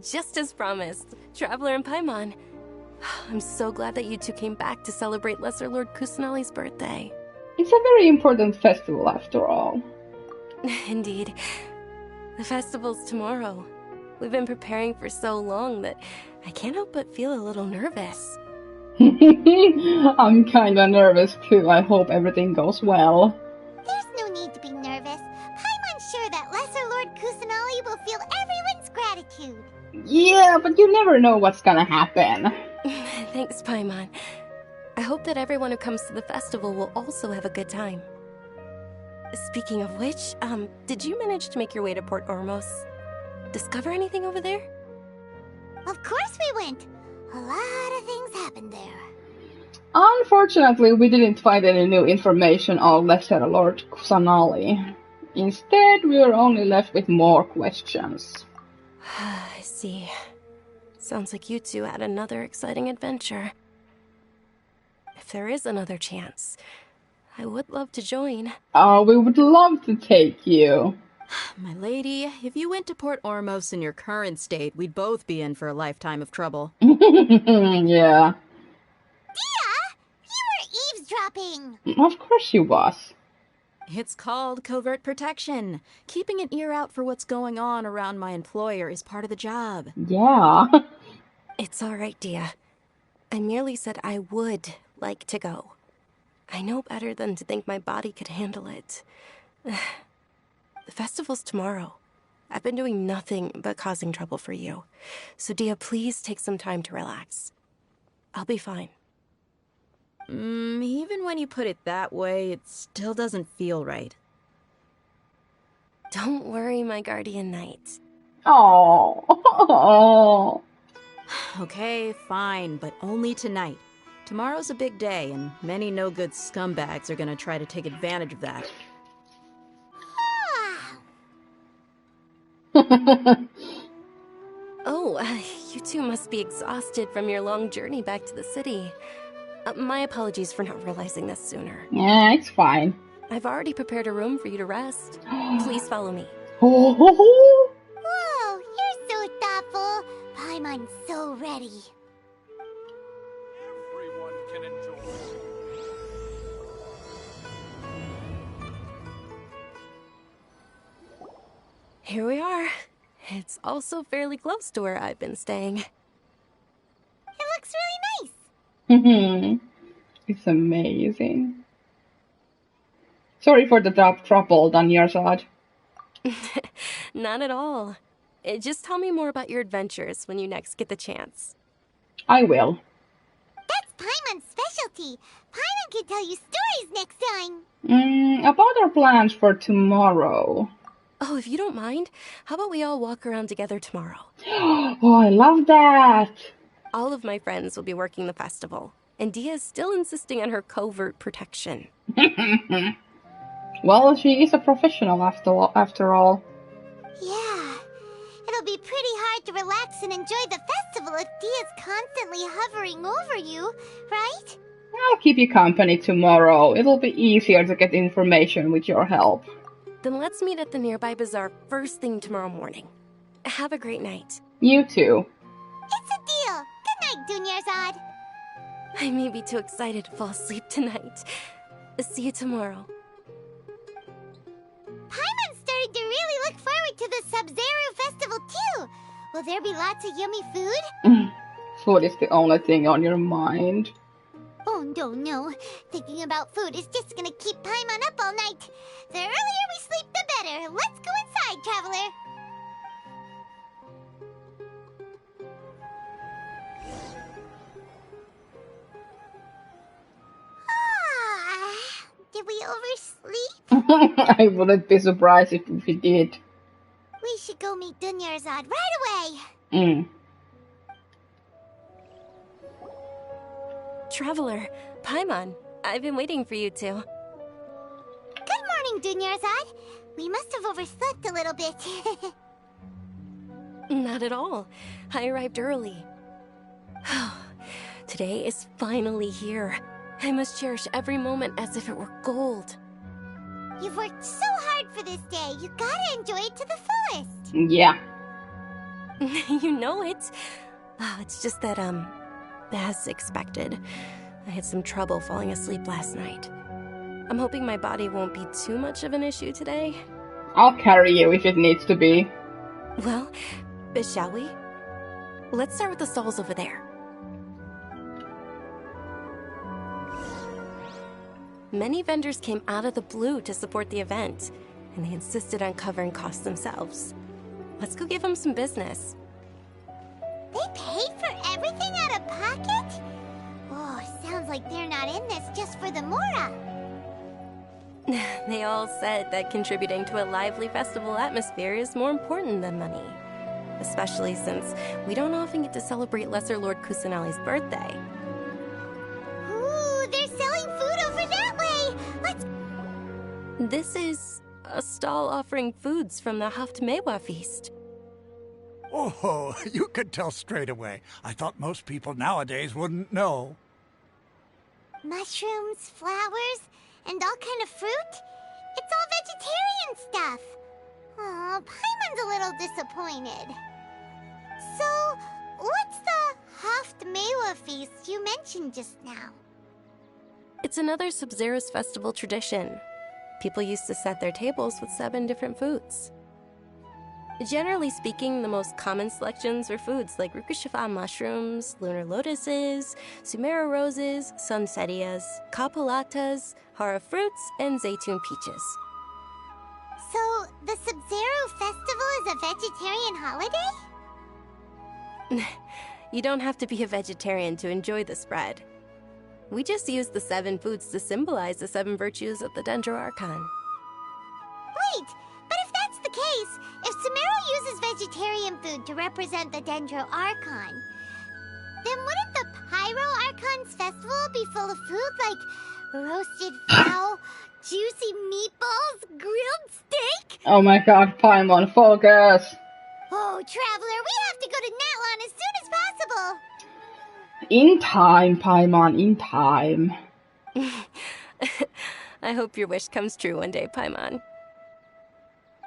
Just as promised, Traveler and Paimon. I'm so glad that you two came back to celebrate Lesser Lord Kusanali's birthday. It's a very important festival after all. Indeed. The festival's tomorrow. We've been preparing for so long that I can't help but feel a little nervous. I'm kinda nervous too. I hope everything goes well. There's no need to be nervous. Paimon's sure that Lesser Lord Kusanali will feel everyone's gratitude. Yeah, but you never know what's gonna happen. Thanks, Paimon. I hope that everyone who comes to the festival will also have a good time. Speaking of which, did you manage to make your way to Port Ormos? Discover anything over there? Of course we went. A lot of things happened there. Unfortunately, we didn't find any new information on Lesser Lord Kusanali. Instead, we were only left with more questions. I see. Sounds like you two had another exciting adventure. If there is another chance, I would love to join. We would love to take you. My lady, if you went to Port Ormos in your current state, we'd both be in for a lifetime of trouble. Yeah. Dia! You were eavesdropping! Of course she was. It's called covert protection. Keeping an ear out for what's going on around my employer is part of the job. Yeah. It's all right, Dia. I merely said I would like to go. I know better than to think my body could handle it. The festival's tomorrow. I've been doing nothing but causing trouble for you. So, Dia, please take some time to relax. I'll be fine. Even when you put it that way, it still doesn't feel right. Don't worry, my guardian knight. Oh. Okay, fine, but only tonight. Tomorrow's a big day, and many no-good scumbags are gonna try to take advantage of that. Oh, you two must be exhausted from your long journey back to the city. My apologies for not realizing this sooner. Yeah, it's fine. I've already prepared a room for you to rest. Please follow me. Whoa, you're so thoughtful. Paimon's so ready. Everyone can enjoy. Here we are. It's also fairly close to where I've been staying. It looks really nice. It's amazing. Sorry for the trouble on your side. Not at all. Just tell me more about your adventures when you next get the chance. I will. That's Paimon's specialty. Paimon can tell you stories next time. About our plans for tomorrow. Oh, if you don't mind, how about we all walk around together tomorrow? Oh, I love that. All of my friends will be working the festival, and Dia is still insisting on her covert protection. Well, she is a professional after all. Yeah. It'll be pretty hard to relax and enjoy the festival if Dia's constantly hovering over you, right? I'll keep you company tomorrow. It'll be easier to get information with your help. Then let's meet at the nearby bazaar first thing tomorrow morning. Have a great night. You too. It's a deal. Good night, Dunyarzad. I may be too excited to fall asleep tonight. See you tomorrow. Paimon's starting to really look forward to the Sabzeruz festival too. Will there be lots of yummy food? Food is the only thing on your mind. Oh, no. Thinking about food is just gonna keep Paimon up all night. The earlier we sleep, the better. Let's go inside, traveler. Did we oversleep? I wouldn't be surprised if we did. We should go meet Dunyarzad right away. Traveler, Paimon, I've been waiting for you two. Good morning, Dunyarzad. We must have overslept a little bit. Not at all. I arrived early. Today is finally here. I must cherish every moment as if it were gold. You've worked so hard for this day. You gotta enjoy it to the fullest. Yeah. You know it. Oh, it's just that, as expected, I had some trouble falling asleep last night. I'm hoping my body won't be too much of an issue today. I'll carry you if it needs to be. Well, shall we? Let's start with the stalls over there. Many vendors came out of the blue to support the event, and they insisted on covering costs themselves. Let's go give them some business. They paid for everything out of pocket? Oh, sounds like they're not in this just for the Mora. They all said that contributing to a lively festival atmosphere is more important than money. Especially since we don't often get to celebrate Lesser Lord Kusanali's birthday. Ooh, they're selling food over that way! Let's... This is a stall offering foods from the Haftmewa feast. Oh, you could tell straight away. I thought most people nowadays wouldn't know. Mushrooms, flowers, and all kind of fruit? It's all vegetarian stuff. Aw, Paimon's a little disappointed. So, what's the Haftmewa feast you mentioned just now? It's another Sabzeruz festival tradition. People used to set their tables with 7 different foods. Generally speaking, the most common selections were foods like Rukushifa mushrooms, lunar lotuses, Sumeru roses, sunsetias, kapulatas, hara fruits, and zaytun peaches. So, the Sabzeruz festival is a vegetarian holiday? You don't have to be a vegetarian to enjoy the spread. We just use the 7 foods to symbolize the 7 virtues of the Dendro Archon. Wait, but if that's the case, if Sumeru uses vegetarian food to represent the Dendro Archon, then wouldn't the Pyro Archon's festival be full of food like roasted fowl, juicy meatballs, grilled steak? Oh my god, Paimon, focus! Oh, Traveler, we have to go to Natlan as soon as possible! In time, Paimon, in time. I hope your wish comes true one day, Paimon.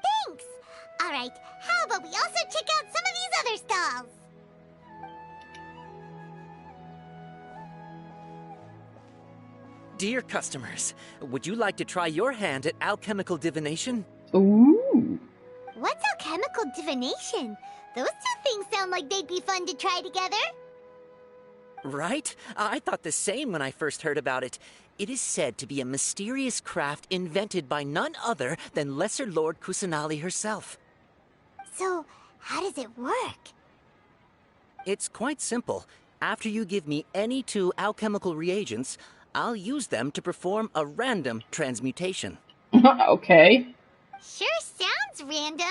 Thanks! Alright, how about we also check out some of these other stalls? Dear customers, would you like to try your hand at alchemical divination? Ooh. What's alchemical divination? Those two things sound like they'd be fun to try together. Right? I thought the same when I first heard about it. It is said to be a mysterious craft invented by none other than Lesser Lord Kusanali herself. So, how does it work? It's quite simple. After you give me any 2 alchemical reagents, I'll use them to perform a random transmutation. Okay. Sure sounds random.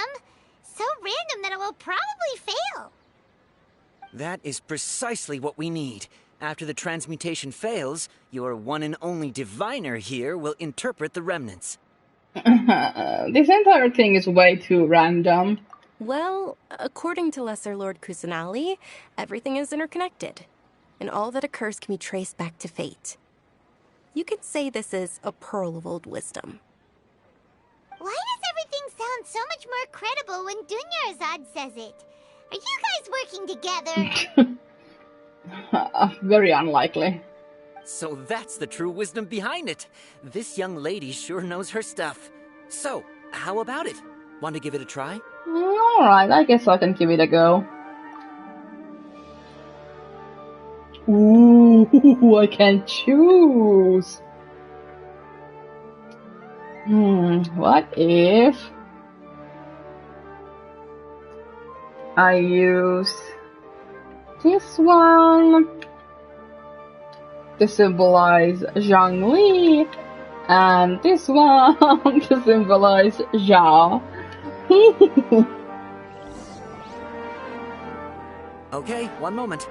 So random that it will probably fail. That is precisely what we need. After the transmutation fails, your one and only diviner here will interpret the remnants. This entire thing is way too random. Well, according to Lesser Lord Kusanali, everything is interconnected, and all that occurs can be traced back to fate. You could say this is a pearl of old wisdom. Why does everything sound so much more credible when Dunyarzad says it? Are you guys working together? Very unlikely. So that's the true wisdom behind it. This young lady sure knows her stuff. So, how about it? Want to give it a try? Alright, I guess I can give it a go. Ooh, I can choose. What if I use this one to symbolize Zhangli and this one to symbolize Zhao? Okay, one moment.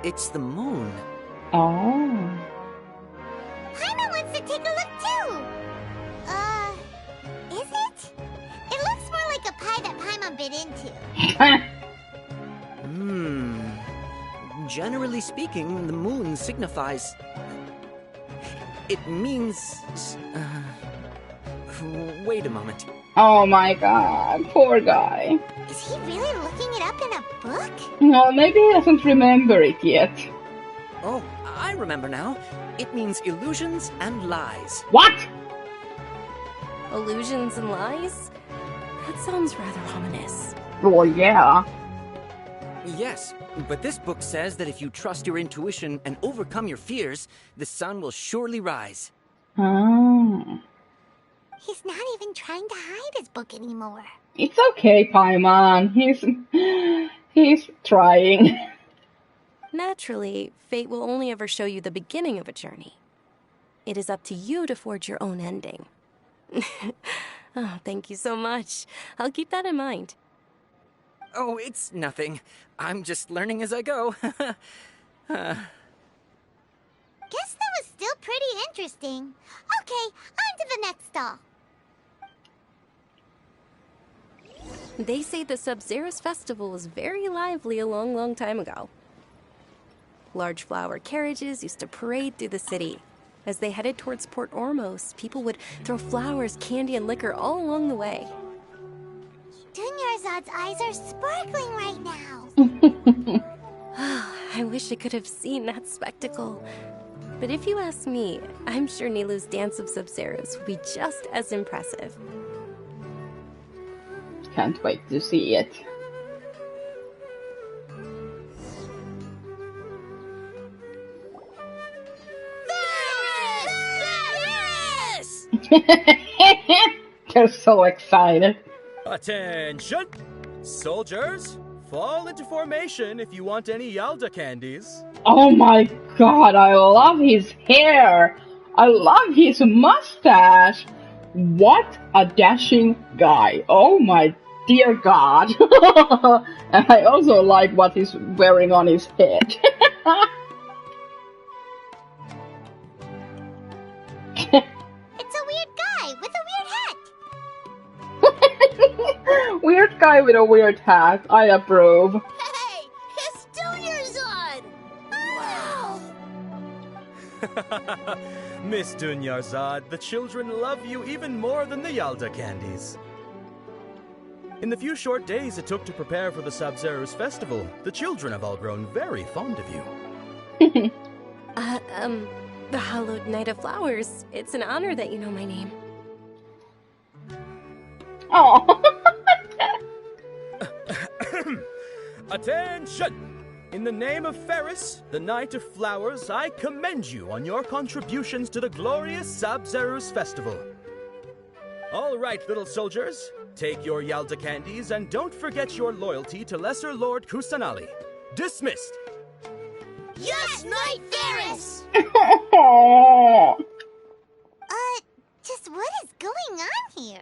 It's the moon. Oh. Paimon wants to take a look too. Is it? It looks more like a pie that Paimon bit into. Generally speaking, the moon signifies... It means... Wait a moment. Oh my god, poor guy. Is he really looking it up in a book? No, maybe he doesn't remember it yet. Oh, I remember now. It means illusions and lies. What? Illusions and lies? That sounds rather ominous. Well, yeah. Yes, but this book says that if you trust your intuition and overcome your fears, the sun will surely rise. Oh. He's not even trying to hide his book anymore. It's okay, Paimon. He's trying. Naturally, fate will only ever show you the beginning of a journey. It is up to you to forge your own ending. Oh, thank you so much. I'll keep that in mind. Oh, it's nothing. I'm just learning as I go. Guess that was still pretty interesting. Okay, on to the next stall. They say the Sabzeruz festival was very lively a long, long time ago. Large flower carriages used to parade through the city. As they headed towards Port Ormos, people would throw flowers, candy, and liquor all along the way. Dunyarzad's eyes are sparkling right now. I wish I could have seen that spectacle. But if you ask me, I'm sure Nilu's Dance of Sabzeruz would be just as impressive. Can't wait to see it. They're so excited. Attention! Soldiers, fall into formation if you want any Yalda candies. Oh my god, I love his hair! I love his mustache! What a dashing guy. Oh my dear god. And I also like what he's wearing on his head. It's a weird guy with a weird hat. Weird guy with a weird hat. I approve. Hey, it's Dunyarzad! Wow! Miss Dunyarzad, the children love you even more than the Yalda candies. In the few short days it took to prepare for the Sabzeruz festival, the children have all grown very fond of you. The Hallowed Night of Flowers. It's an honor that you know my name. Oh. Attention! In the name of Ferris, the Knight of Flowers, I commend you on your contributions to the glorious Sabzeruz festival. All right, little soldiers, take your Yalda candies and don't forget your loyalty to Lesser Lord Kusanali. Dismissed! Yes, Knight Ferris! Just what is going on here?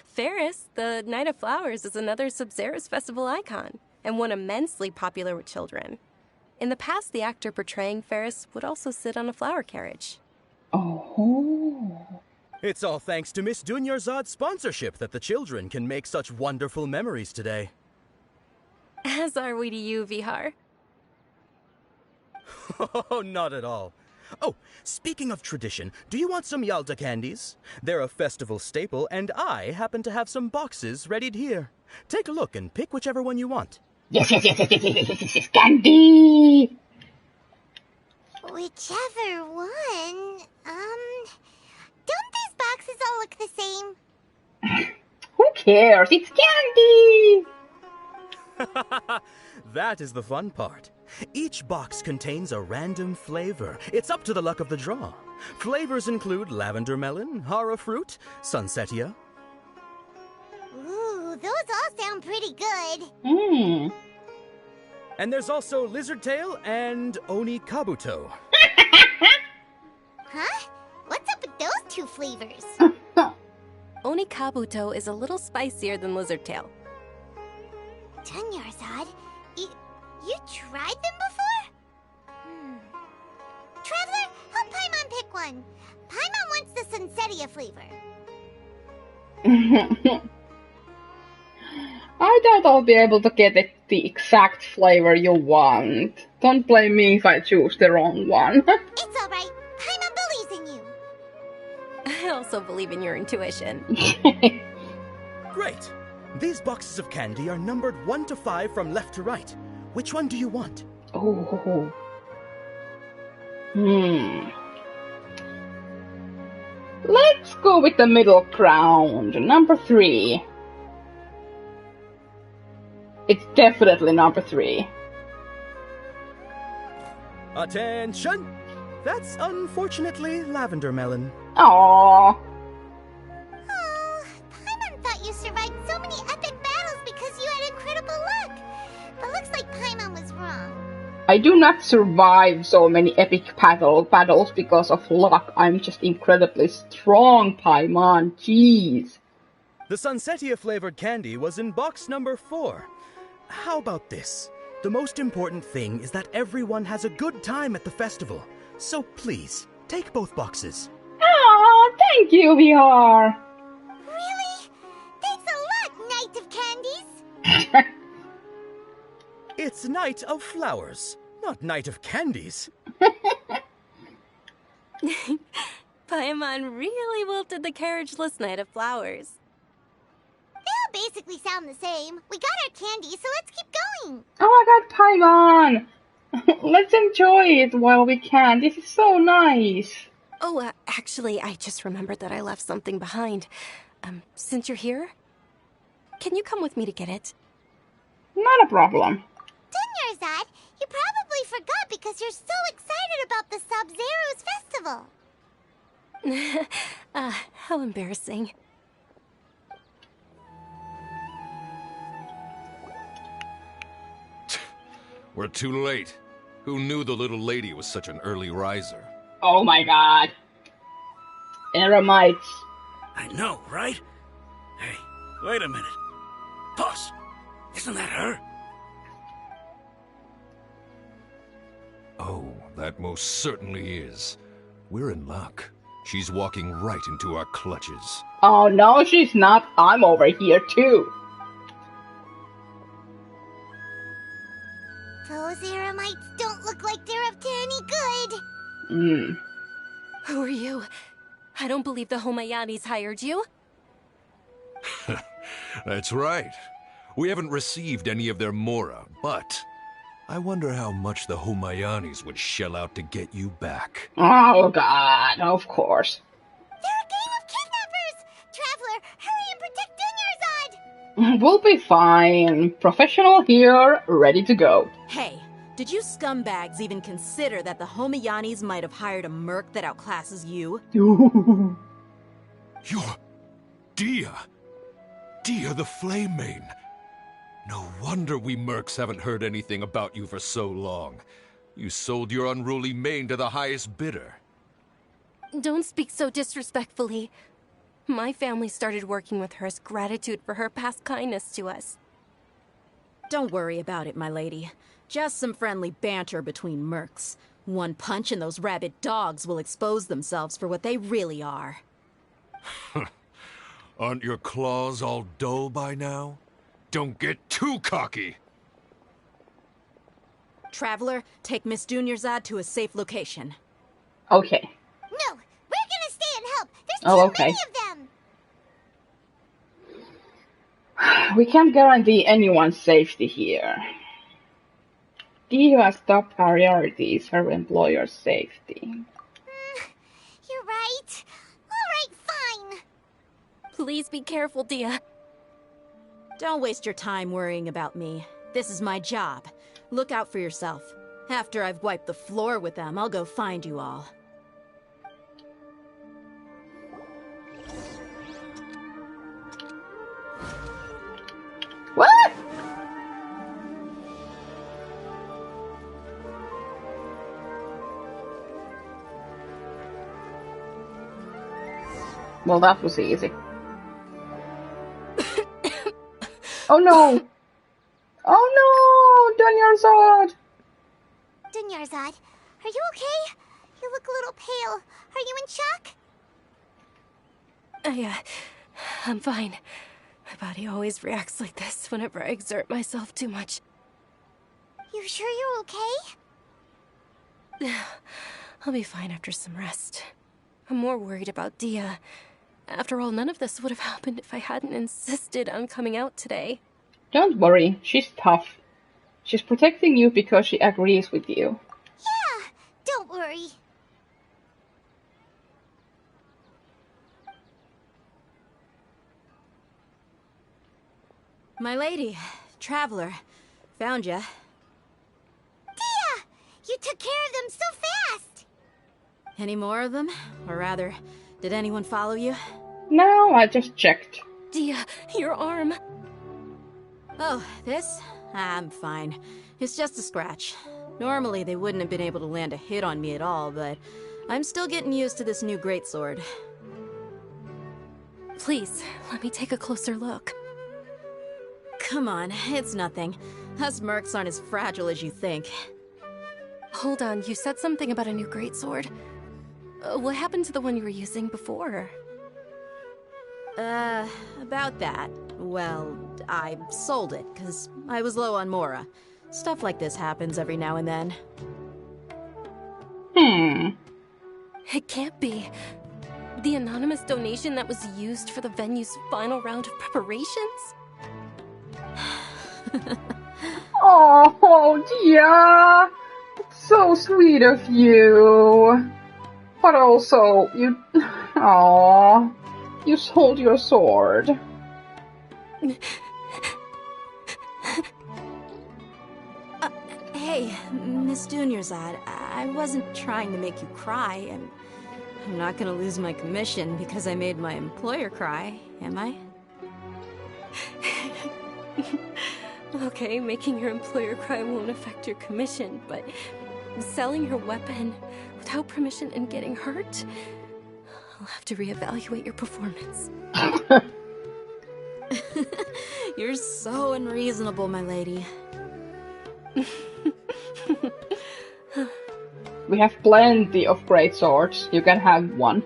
Ferris, the Night of Flowers, is another Sabzeruz festival icon, and one immensely popular with children. In the past, the actor portraying Ferris would also sit on a flower carriage. Oh. It's all thanks to Miss Dunyarzad's sponsorship that the children can make such wonderful memories today. As are we to you, Vihar. Oh, not at all. Oh, speaking of tradition, do you want some Yalda candies? They're a festival staple, and I happen to have some boxes readied here. Take a look and pick whichever one you want. Yes, candy! Whichever one. Don't these boxes all look the same? Who cares? It's candy! That is the fun part. Each box contains a random flavor. It's up to the luck of the draw. Flavors include lavender melon, hara fruit, sunsetia. Ooh, those all sound pretty good. Hmm. And there's also lizard tail and oni kabuto. Huh? What's up with those two flavors? Oni Kabuto is a little spicier than Lizard Tail. Dunyarzad, you tried them before? Traveler, help Paimon pick one. Paimon wants the sunsetia flavor. I doubt I'll be able to get it the exact flavor you want. Don't blame me if I choose the wrong one. It's alright. Paimon believes in you. I also believe in your intuition. Great. These boxes of candy are numbered 1 to 5 from left to right. Which one do you want? Oh. Let's go with the middle ground. Number 3. It's definitely number 3. Attention! That's unfortunately lavender melon. Aww. Oh, Paimon thought you survived so many epic battles because you had incredible luck. But looks like Paimon was wrong. I do not survive so many epic battles because of luck. I'm just incredibly strong, Paimon. Jeez. The Sunsetia flavored candy was in box number 4. How about this? The most important thing is that everyone has a good time at the festival. So please, take both boxes. Aw, thank you, VR. Really? Thanks a lot, Knight of Candies. It's Night of Flowers, not Night of Candies. Paimon really wilted the carriageless Knight of Flowers. They all basically sound the same. We got our candy, so let's keep going. Oh my god, Paimon! Let's enjoy it while we can. This is so nice. Oh, actually, I just remembered that I left something behind. Since you're here, can you come with me to get it? Not a problem. Dunyarzad, you probably forgot because you're so excited about the Sabzeruz festival. How embarrassing. We're too late. Who knew the little lady was such an early riser? Oh my god. Eremites. I know, right? Hey, wait a minute. Boss, isn't that her? Oh, that most certainly is. We're in luck. She's walking right into our clutches. Oh no, she's not. I'm over here too. Those Eremites don't look like they're up to any good. Who are you? I don't believe the Homayanis hired you. That's right. We haven't received any of their mora, but I wonder how much the Homayanis would shell out to get you back. Oh god, of course. They're a gang of kidnappers! Traveler, hurry and protect Dunyarzad! We'll be fine. Professional here, ready to go. Hey, did you scumbags even consider that the Homayanis might have hired a merc that outclasses you? You're Dia! Dia the Flame Main! No wonder we mercs haven't heard anything about you for so long. You sold your unruly mane to the highest bidder. Don't speak so disrespectfully. My family started working with her as gratitude for her past kindness to us. Don't worry about it, my lady. Just some friendly banter between mercs. One punch and those rabid dogs will expose themselves for what they really are. Aren't your claws all dull by now? Don't get too cocky! Traveler, take Miss Dunyarzad to a safe location. Okay. No, we're gonna stay and help. There's Oh, too okay. many of them. We can't guarantee anyone's safety here. Dia has top priorities, her employer's safety. You're right. All right, fine. Please be careful, Dia. Don't waste your time worrying about me. This is my job. Look out for yourself. After I've wiped the floor with them, I'll go find you all. What? Well, that was easy. Oh no! Oh no! Dunyarzad! Dunyarzad, are you okay? You look a little pale. Are you in shock? I'm fine. My body always reacts like this whenever I exert myself too much. You sure you're okay? I'll be fine after some rest. I'm more worried about Dia. After all, none of this would have happened if I hadn't insisted on coming out today. Don't worry, she's tough. She's protecting you because she agrees with you. Yeah, don't worry. My lady, traveler, found ya. Dia! You took care of them so fast! Any more of them? Or rather, did anyone follow you? No, I just checked. Dia, your arm. Oh, this? I'm fine. It's just a scratch. Normally, they wouldn't have been able to land a hit on me at all, but I'm still getting used to this new greatsword. Please, let me take a closer look. Come on, it's nothing. Us mercs aren't as fragile as you think. Hold on, you said something about a new greatsword. What happened to the one you were using before? About that. Well, I sold it, because I was low on Mora. Stuff like this happens every now and then. It can't be. The anonymous donation that was used for the venue's final round of preparations? Oh, dear. It's so sweet of you. But also, you... Aww. You sold your sword. Hey, Miss Dunyarzad, I wasn't trying to make you cry, and I'm not gonna lose my commission because I made my employer cry, am I? Okay, making your employer cry won't affect your commission, but selling your weapon without permission and getting hurt? I'll have to reevaluate your performance. You're so unreasonable, my lady. We have plenty of great swords. You can have one.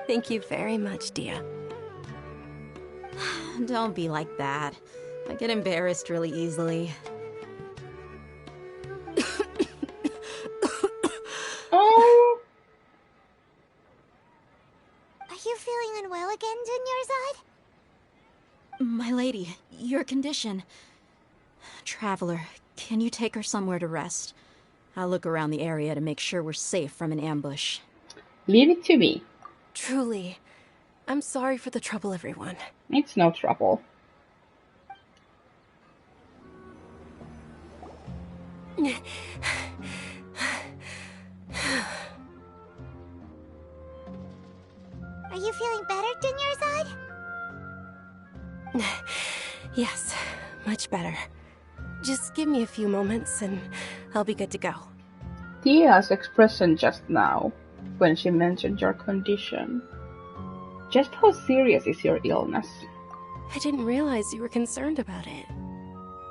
Thank you very much, Dia. Don't be like that. I get embarrassed really easily. Oh. Are you feeling unwell again, Dunyarzad? My lady, your condition. Traveler, can you take her somewhere to rest? I'll look around the area to make sure we're safe from an ambush. Leave it to me. Truly. I'm sorry for the trouble, everyone. It's no trouble. Are you feeling better, Dunyarzad? Yes, much better. Just give me a few moments and I'll be good to go. Dia's expression just now, when she mentioned your condition. Just how serious is your illness? I didn't realize you were concerned about it.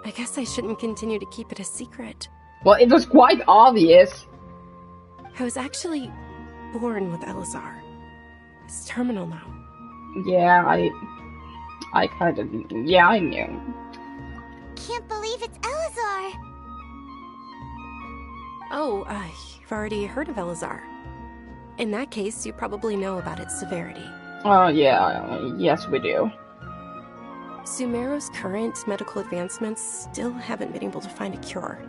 I guess I shouldn't continue to keep it a secret. Well, it was quite obvious. I was actually born with Elazar. It's terminal now. Yeah, I kind of... Yeah, I knew. Can't believe it's Elazar! Oh, you've already heard of Elazar. In that case, you probably know about its severity. Oh, yeah, yes we do. Sumeru's current medical advancements still haven't been able to find a cure.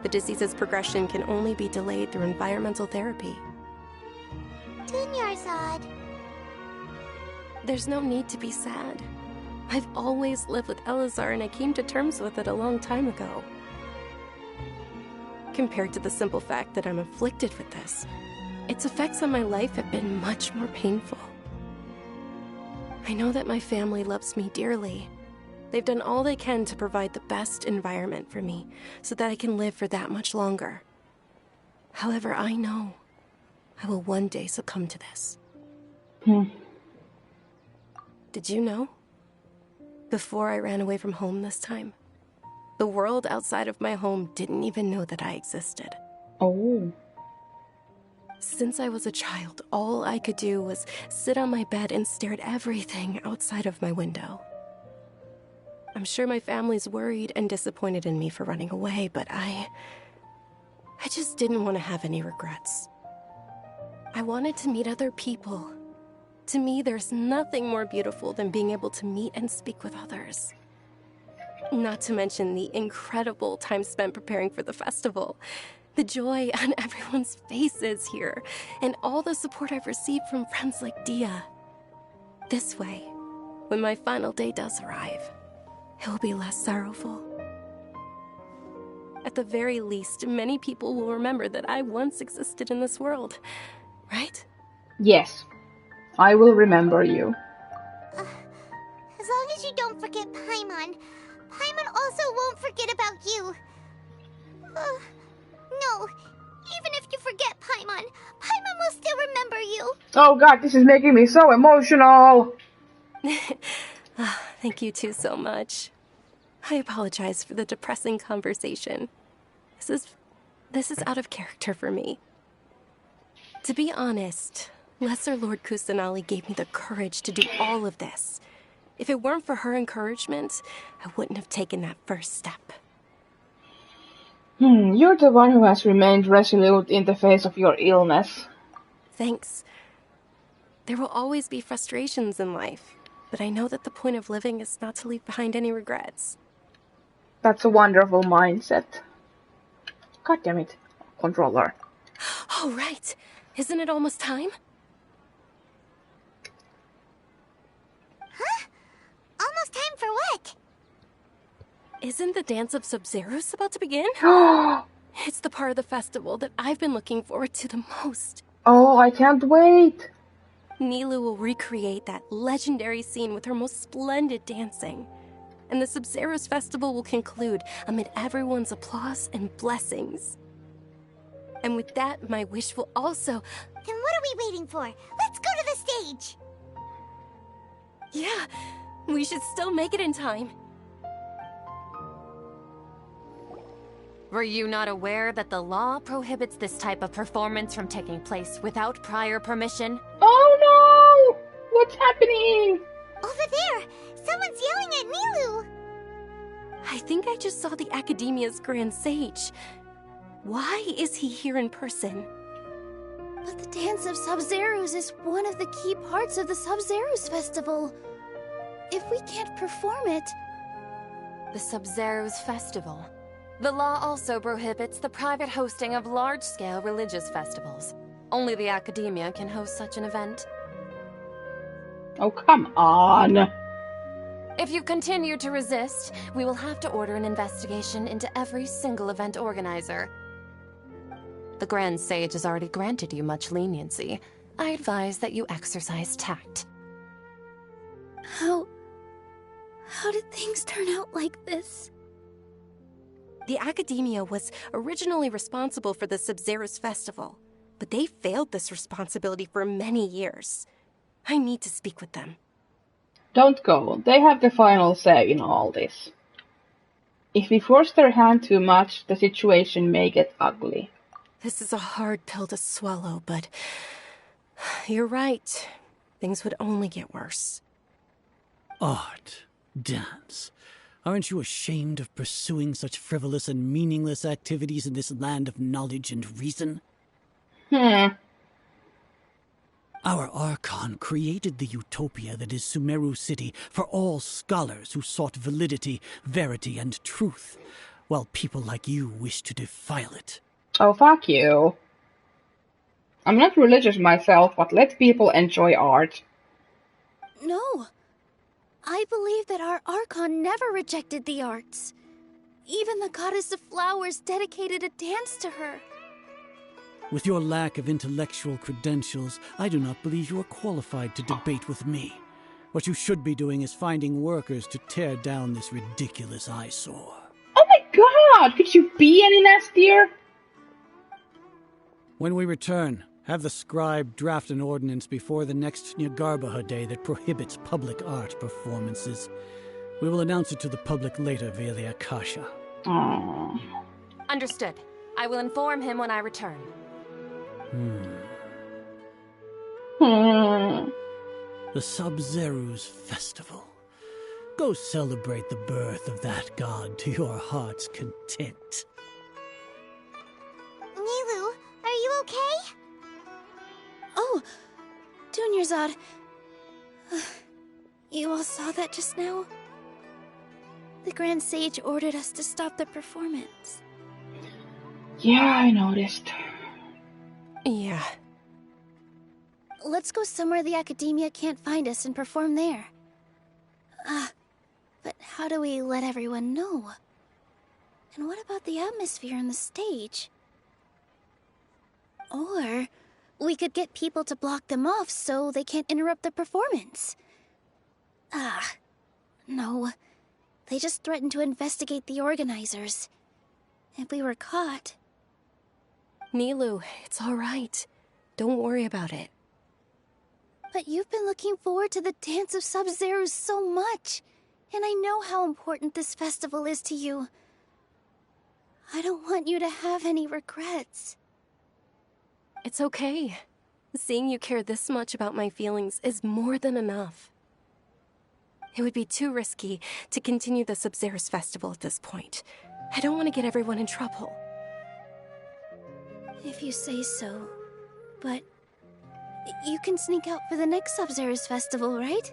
The disease's progression can only be delayed through environmental therapy. Dunyarzad. There's no need to be sad. I've always lived with Elazar and I came to terms with it a long time ago. Compared to the simple fact that I'm afflicted with this, its effects on my life have been much more painful. I know that my family loves me dearly. They've done all they can to provide the best environment for me so that I can live for that much longer. However, I know I will one day succumb to this. Did you know? Before I ran away from home this time, the world outside of my home didn't even know that I existed. Oh. Since I was a child, all I could do was sit on my bed and stare at everything outside of my window. I'm sure my family's worried and disappointed in me for running away, but I just didn't want to have any regrets. I wanted to meet other people, To me, there's nothing more beautiful than being able to meet and speak with others. Not to mention the incredible time spent preparing for the festival. The joy on everyone's faces here, and all the support I've received from friends like Dia. This way, when my final day does arrive, it will be less sorrowful. At the very least, many people will remember that I once existed in this world, right? Yes, I will remember you. As long as you don't forget Paimon, Paimon also won't forget about you. No, even if you forget Paimon, Paimon will still remember you. Oh god, this is making me so emotional! Thank you two so much. I apologize for the depressing conversation. This is out of character for me. To be honest, Lesser Lord Kusanali gave me the courage to do all of this. If it weren't for her encouragement, I wouldn't have taken that first step. You're the one who has remained resolute in the face of your illness. Thanks. There will always be frustrations in life, but I know that the point of living is not to leave behind any regrets. That's a wonderful mindset. God damn it, controller. Oh, right. Isn't it almost time? Huh? Almost time for what? Isn't the dance of Sabzeruz about to begin? It's the part of the festival that I've been looking forward to the most. Oh, I can't wait. Nilou will recreate that legendary scene with her most splendid dancing. And the Sabzeruz festival will conclude amid everyone's applause and blessings. And with that, my wish will also... Then what are we waiting for? Let's go to the stage! Yeah, we should still make it in time. Were you not aware that the law prohibits this type of performance from taking place without prior permission? Oh no! What's happening? Over there! Someone's yelling at Nilou! I think I just saw the Academia's Grand Sage. Why is he here in person? But the Dance of Sabzeruz is one of the key parts of the Sabzeruz festival. If we can't perform it... The Sabzeruz festival. The law also prohibits the private hosting of large-scale religious festivals. Only the Academia can host such an event. Oh, come on. If you continue to resist, we will have to order an investigation into every single event organizer. The Grand Sage has already granted you much leniency. I advise that you exercise tact. How did things turn out like this? The Academia was originally responsible for the Sabzeruz festival, but they failed this responsibility for many years. I need to speak with them. Don't go. They have the final say in all this. If we force their hand too much, the situation may get ugly. This is a hard pill to swallow, but you're right. Things would only get worse. Art, dance. Aren't you ashamed of pursuing such frivolous and meaningless activities in this land of knowledge and reason? Our Archon created the utopia that is Sumeru City for all scholars who sought validity, verity, and truth, while people like you wish to defile it. Oh, fuck you. I'm not religious myself, but let people enjoy art. No. I believe that our Archon never rejected the arts. Even the goddess of flowers dedicated a dance to her. With your lack of intellectual credentials, I do not believe you are qualified to debate with me. What you should be doing is finding workers to tear down this ridiculous eyesore. Oh my god! Could you be any nastier? When we return, have the scribe draft an ordinance before the next Nyargarbaha Day that prohibits public art performances. We will announce it to the public later via the Akasha. Aww. Understood. I will inform him when I return. The Sabzeruz Festival. Go celebrate the birth of that god to your heart's content. Nilou, are you okay? Oh, Dunyarzad, You all saw that just now? The Grand Sage ordered us to stop the performance. Yeah, I noticed. Yeah. Let's go somewhere the Academia can't find us and perform there. But how do we let everyone know? And what about the atmosphere on the stage? Or we could get people to block them off so they can't interrupt the performance. No. They just threatened to investigate the organizers. If we were caught... Nilou, it's all right. Don't worry about it. But you've been looking forward to the Dance of Sabzeruz so much. And I know how important this festival is to you. I don't want you to have any regrets. It's okay. Seeing you care this much about my feelings is more than enough. It would be too risky to continue the Sabzeruz festival at this point. I don't want to get everyone in trouble. If you say so. But you can sneak out for the next Sabzeruz festival, right?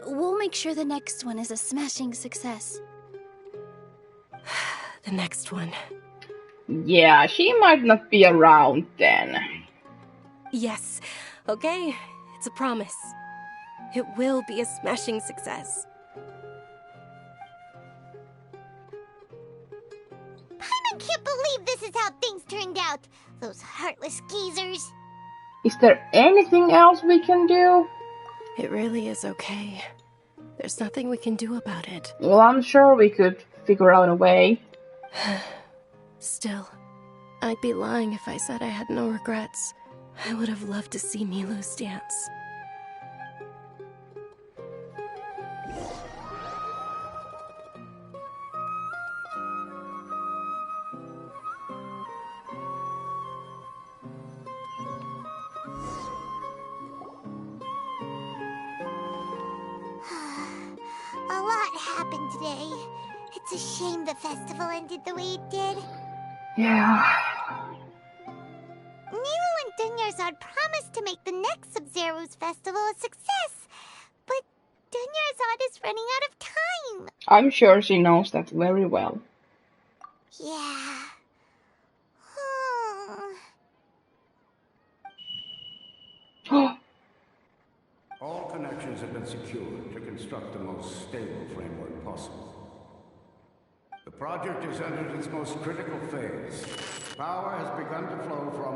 We'll make sure the next one is a smashing success. The next one. Yeah, she might not be around then. Yes. Okay, it's a promise. It will be a smashing success. Paimon can't believe this is how things turned out. Those heartless geezers. Is there anything else we can do? It really is okay. There's nothing we can do about it. Well, I'm sure we could figure out a way. Still, I'd be lying if I said I had no regrets. I would have loved to see Nilou's dance. A lot happened today. It's a shame the festival ended the way it did. Yeah. Nilou and Dunyarzad promised to make the next Sabzeruz festival a success, but Dunyarzad is running out of time. I'm sure she knows that very well. Yeah. All connections have been secured to construct the most stable framework possible. The project has entered its most critical phase. Power has begun to flow from...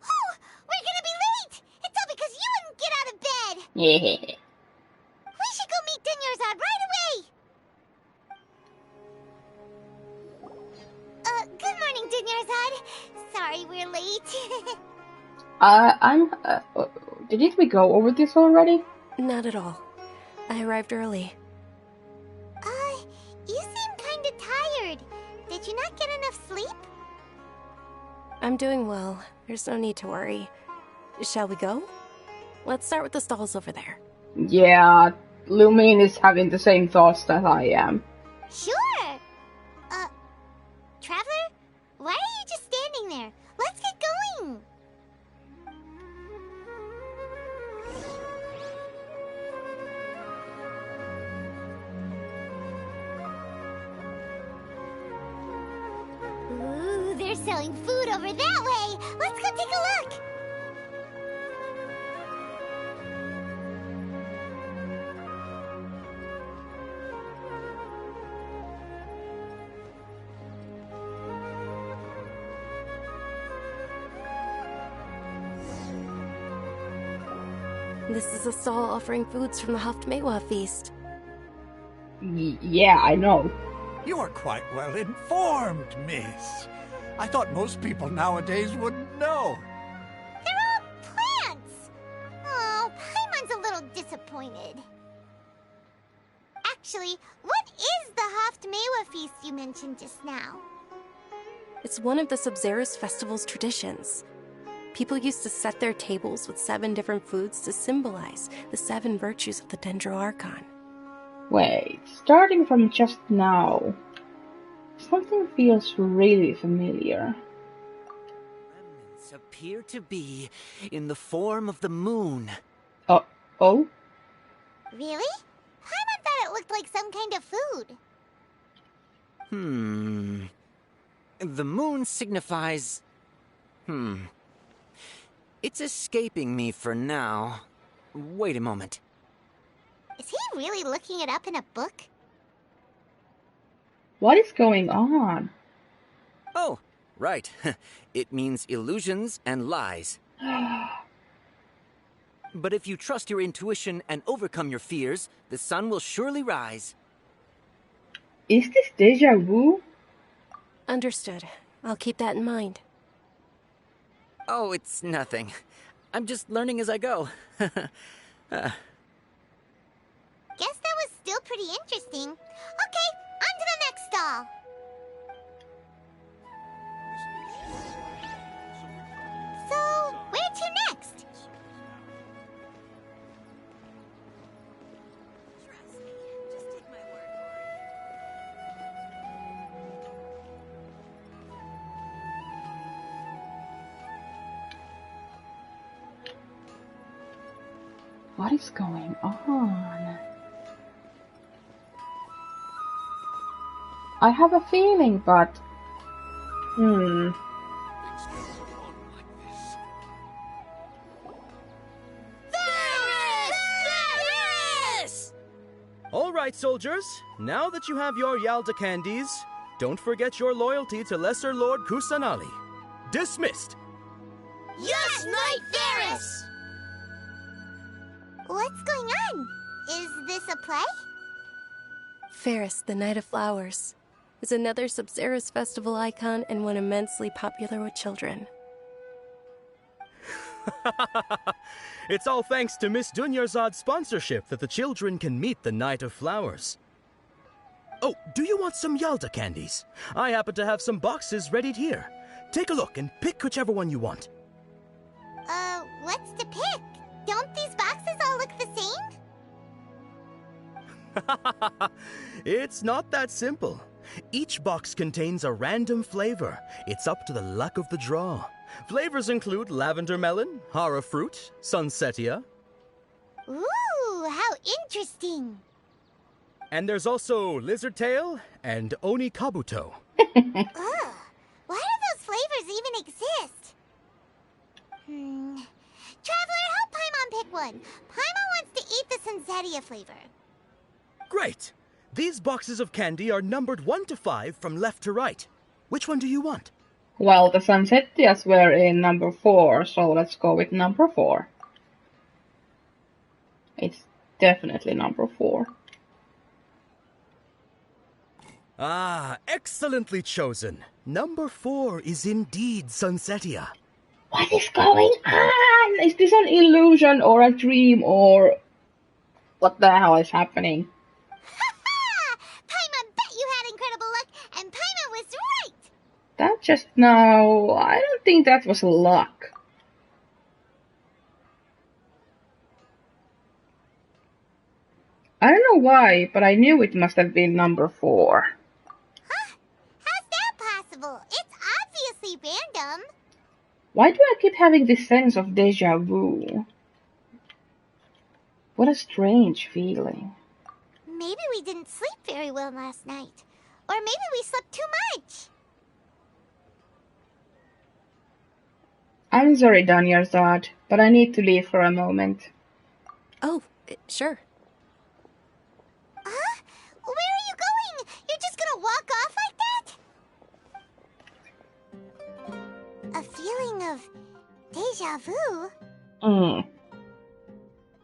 Oh, we're gonna be late! It's all because you wouldn't get out of bed! Yeah. We should go meet Dunyarzad right away! Good morning, Dunyarzad. Sorry we're late. Didn't we go over this already? Not at all. I arrived early. You seem kinda tired. Did you not get enough sleep? I'm doing well. There's no need to worry. Shall we go? Let's start with the stalls over there. Yeah, Lumine is having the same thoughts that I am. Sure! Traveler? Why are you just standing there? Let's get going! Ooh, they're selling food over that way! Let's go take a look! This is a stall offering foods from the Haftmewa feast. Yeah, I know. You are quite well informed, miss. I thought most people nowadays wouldn't know. They're all plants! Oh, Paimon's a little disappointed. Actually, what is the Haftmewa feast you mentioned just now? It's one of the Sabzeruz festival's traditions. People used to set their tables with 7 different foods to symbolize the 7 virtues of the Dendro Archon. Wait, starting from just now. Something feels really familiar. Remnants appear to be in the form of the moon. Oh? Really? Paimon thought it looked like some kind of food. The moon signifies... It's escaping me for now. Wait a moment. Is he really looking it up in a book? What is going on? Oh, right. It means illusions and lies. But if you trust your intuition and overcome your fears, the sun will surely rise. Is this deja vu? Understood. I'll keep that in mind. Oh, it's nothing. I'm just learning as I go. Guess that was still pretty interesting. Okay, on to the next stall. So, where to next? What is going on? I have a feeling, but... All right, soldiers. Now that you have your Yalda candies, don't forget your loyalty to Lesser Lord Kusanali. Dismissed. Yes, Knight Varys! What's going on? Is this a play? Ferris, the Knight of Flowers, is another Sabzeruz festival icon and one immensely popular with children. It's all thanks to Miss Dunyarzad's sponsorship that the children can meet the Knight of Flowers. Oh, do you want some Yalda candies? I happen to have some boxes ready here. Take a look and pick whichever one you want. What's to pick? Don't these boxes all look the same? It's not that simple. Each box contains a random flavor. It's up to the luck of the draw. Flavors include lavender melon, hara fruit, sunsetia. Ooh, how interesting. And there's also lizard tail and oni kabuto. Ugh, why do those flavors even exist? Traveler, help Paimon pick one. Paimon wants to eat the sunsetia flavor. Great! These boxes of candy are numbered 1 to 5 from left to right. Which one do you want? Well, the Sunsetias were in number 4, so let's go with number 4. It's definitely number 4. Ah, excellently chosen. Number 4 is indeed sunsetia. What is going on? Is this an illusion or a dream or... What the hell is happening? Ha-ha! Paimon bet you had incredible luck, and Paimon was right! That just now... I don't think that was luck. I don't know why, but I knew it must have been number 4. Huh? How's that possible? It's obviously random. Why do I keep having this sense of deja vu? What a strange feeling. Maybe we didn't sleep very well last night. Or maybe we slept too much. I'm sorry, Dunyarzad, but I need to leave for a moment. Oh, sure. Huh? Where are you going? You're just gonna walk off like that? A feeling of deja vu?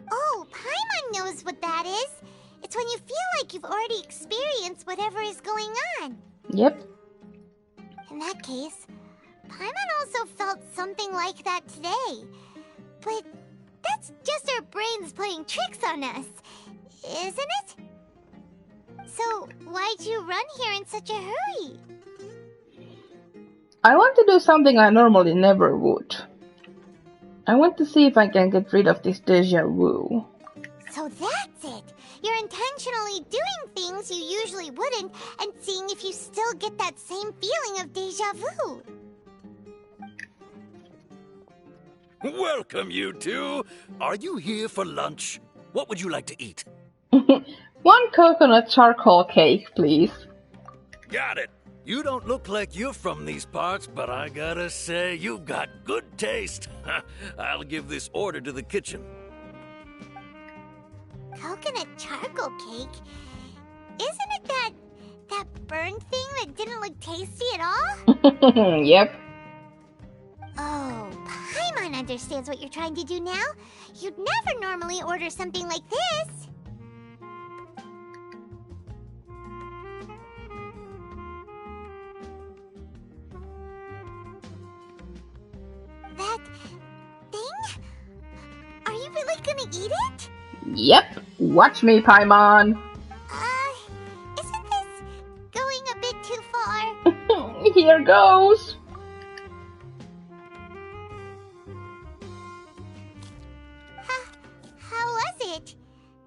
Oh, Paimon knows what that is. It's when you feel like you've already experienced whatever is going on. Yep. In that case, Paimon also felt something like that today. But that's just our brains playing tricks on us, isn't it? So, why'd you run here in such a hurry? I want to do something I normally never would. I want to see if I can get rid of this deja vu. So that's it. you're intentionally doing things you usually wouldn't and seeing if you still get that same feeling of déjà vu. Welcome, you two. Are you here for lunch? What would you like to eat? One coconut charcoal cake, please. Got it. You don't look like you're from these parts, but I gotta say, you've got good taste. I'll give this order to the kitchen. Coconut charcoal cake? Isn't it that burned thing that didn't look tasty at all? Yep. Oh, Paimon understands what you're trying to do now. You'd never normally order something like this. That thing? Are you really gonna eat it? Yep. Watch me, Paimon. Isn't this going a bit too far? Here goes. How was it?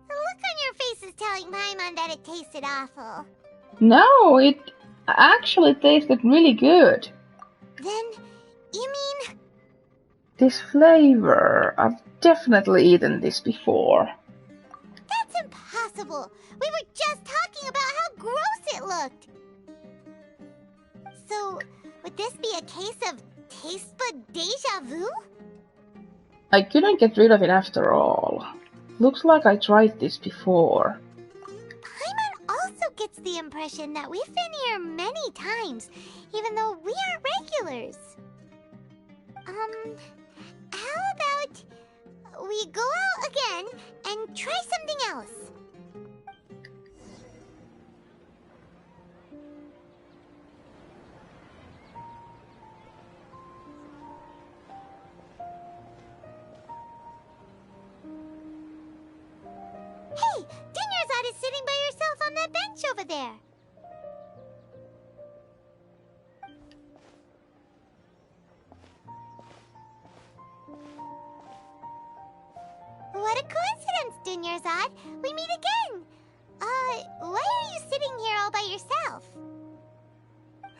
The look on your face is telling Paimon that it tasted awful. No, it actually tasted really good. Then, you mean... This flavor, I've definitely eaten this before. That's impossible! We were just talking about how gross it looked! So, would this be a case of taste bud déjà vu? I couldn't get rid of it after all. Looks like I tried this before. Paimon also gets the impression that we've been here many times, even though we aren't regulars. How about we go out again and try something else? Hey, Dinyarzad is sitting by herself on that bench over there. What a coincidence, Dinyarzad. We meet again. Why are you sitting here all by yourself?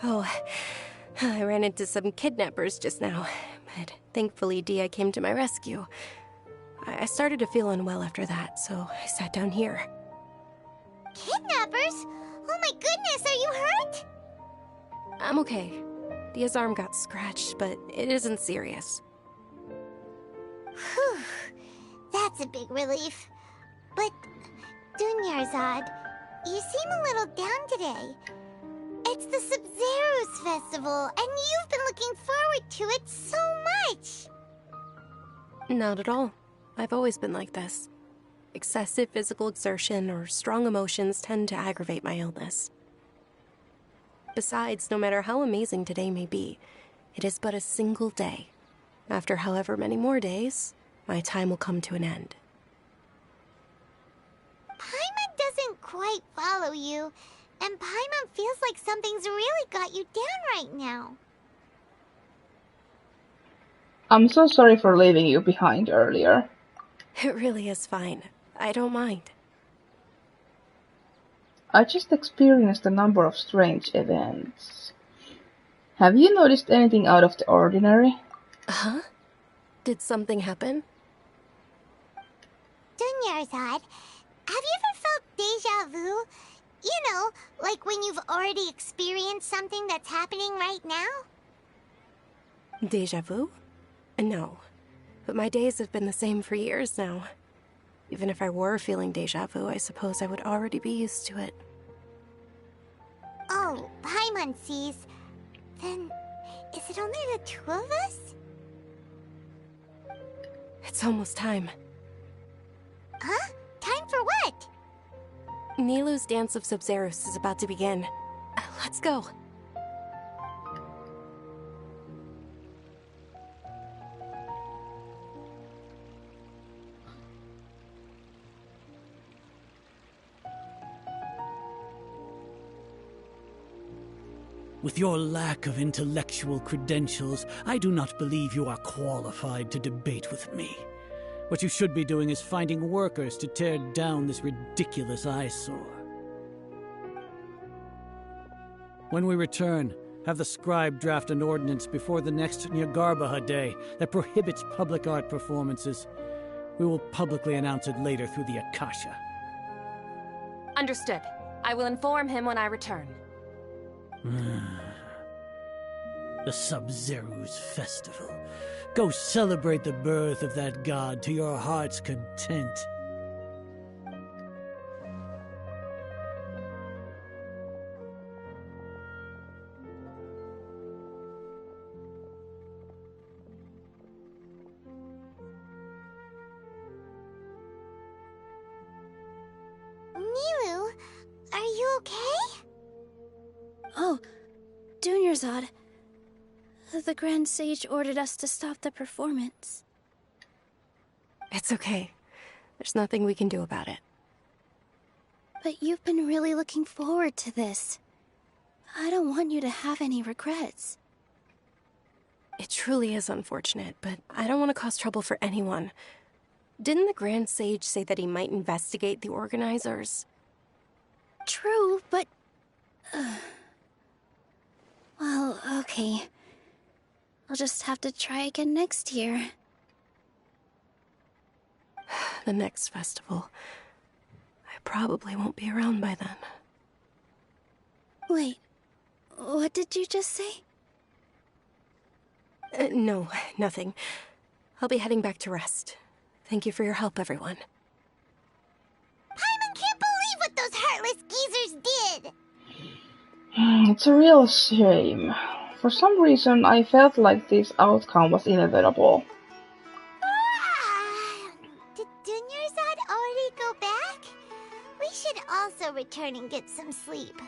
Oh, I ran into some kidnappers just now, but thankfully Dia came to my rescue. I started to feel unwell after that, so I sat down here. Kidnappers? Oh my goodness, are you hurt? I'm okay. Dia's arm got scratched, but it isn't serious. Whew, that's a big relief. But, Dinyarzad, you seem a little down today. It's the Sabzeruz festival, and you've been looking forward to it so much. Not at all. I've always been like this. Excessive physical exertion or strong emotions tend to aggravate my illness. Besides, no matter how amazing today may be, it is but a single day. After however many more days, my time will come to an end. Paimon doesn't quite follow you, and Paimon feels like something's really got you down right now. I'm so sorry for leaving you behind earlier. It really is fine. I don't mind. I just experienced a number of strange events. Have you noticed anything out of the ordinary? Huh? Did something happen? Dinyarzad, have you ever felt déjà vu? You know, like when you've already experienced something that's happening right now? Déjà vu? No. But my days have been the same for years now. Even if I were feeling déjà vu, I suppose I would already be used to it. Oh, Paimon sees. Then, is it only the two of us? It's almost time. Huh? Time for what? Nilou's Dance of Sabzeruz is about to begin. Let's go. With your lack of intellectual credentials, I do not believe you are qualified to debate with me. What you should be doing is finding workers to tear down this ridiculous eyesore. When we return, have the scribe draft an ordinance before the next Nyargarbaha Day that prohibits public art performances. We will publicly announce it later through the Akasha. Understood. I will inform him when I return. The Sabzeruz festival. Go celebrate the birth of that god to your heart's content. Nilu, are you okay? Oh, Dunyarzad. The Grand Sage ordered us to stop the performance. It's okay. There's nothing we can do about it. But you've been really looking forward to this. I don't want you to have any regrets. It truly is unfortunate, but I don't want to cause trouble for anyone. Didn't the Grand Sage say that he might investigate the organizers? True, but... Well, okay. I'll just have to try again next year. The next festival. I probably won't be around by then. Wait, what did you just say? No, nothing. I'll be heading back to rest. Thank you for your help, everyone. Paimon can't believe what those heartless geezers did! It's a real shame. For some reason, I felt like this outcome was inevitable. Did Dunyarzad already go back? We should also return and get some sleep.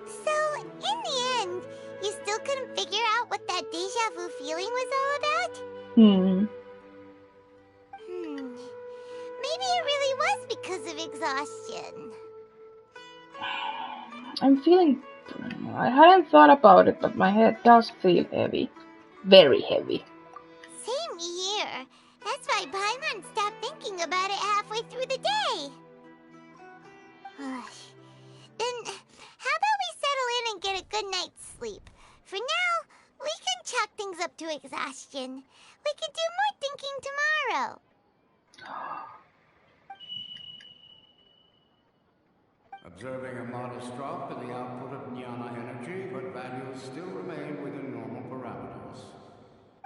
So, in the end, you still couldn't figure out what that deja vu feeling was all about? Maybe it really was because of exhaustion. I'm feeling... I hadn't thought about it, but my head does feel heavy. Very heavy. Same here. That's why Paimon stopped thinking about it halfway through the day. Then, how about we settle in and get a good night's sleep? For now, we can chalk things up to exhaustion. We can do more thinking tomorrow. Observing a modest drop in the output of Jnana energy, but values still remain within normal parameters.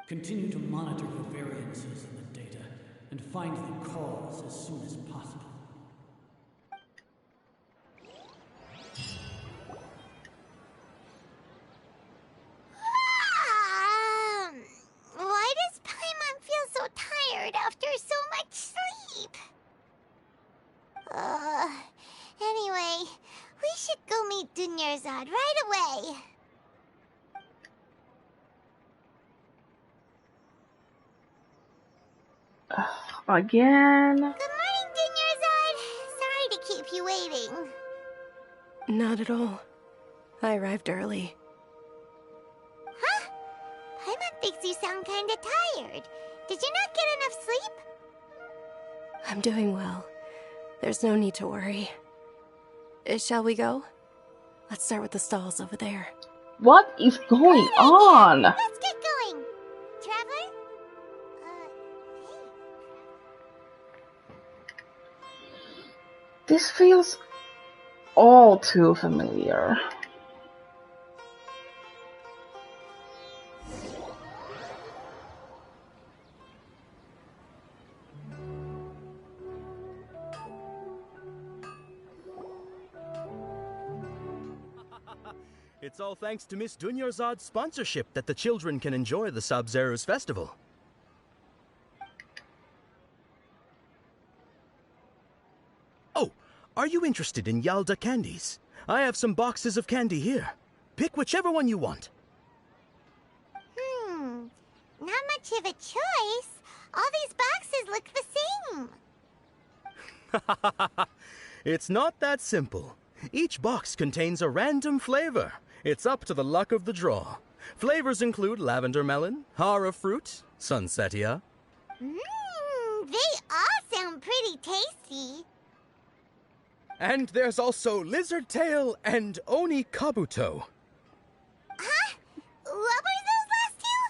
Continue to monitor for variances in the data and find the cause as soon as possible. Why does Paimon feel so tired after so much sleep? Anyway, we should go meet Dunyarzad right away. Again? Good morning, Dunyarzad. Sorry to keep you waiting. Not at all. I arrived early. Huh? Paimon thinks you sound kinda tired. Did you not get enough sleep? I'm doing well. There's no need to worry. Shall we go? Let's start with the stalls over there. What is going on? Let's get going. Traveler? This feels all too familiar. It's all thanks to Miss Dunyarzad's sponsorship that the children can enjoy the Sabzeruz festival. Oh, are you interested in Yalda candies? I have some boxes of candy here. Pick whichever one you want. Not much of a choice. All these boxes look the same. It's not that simple. Each box contains a random flavor. It's up to the luck of the draw. Flavors include lavender melon, hara fruit, sunsetia. They all sound pretty tasty. And there's also lizard tail and oni kabuto. Huh? What were those last two?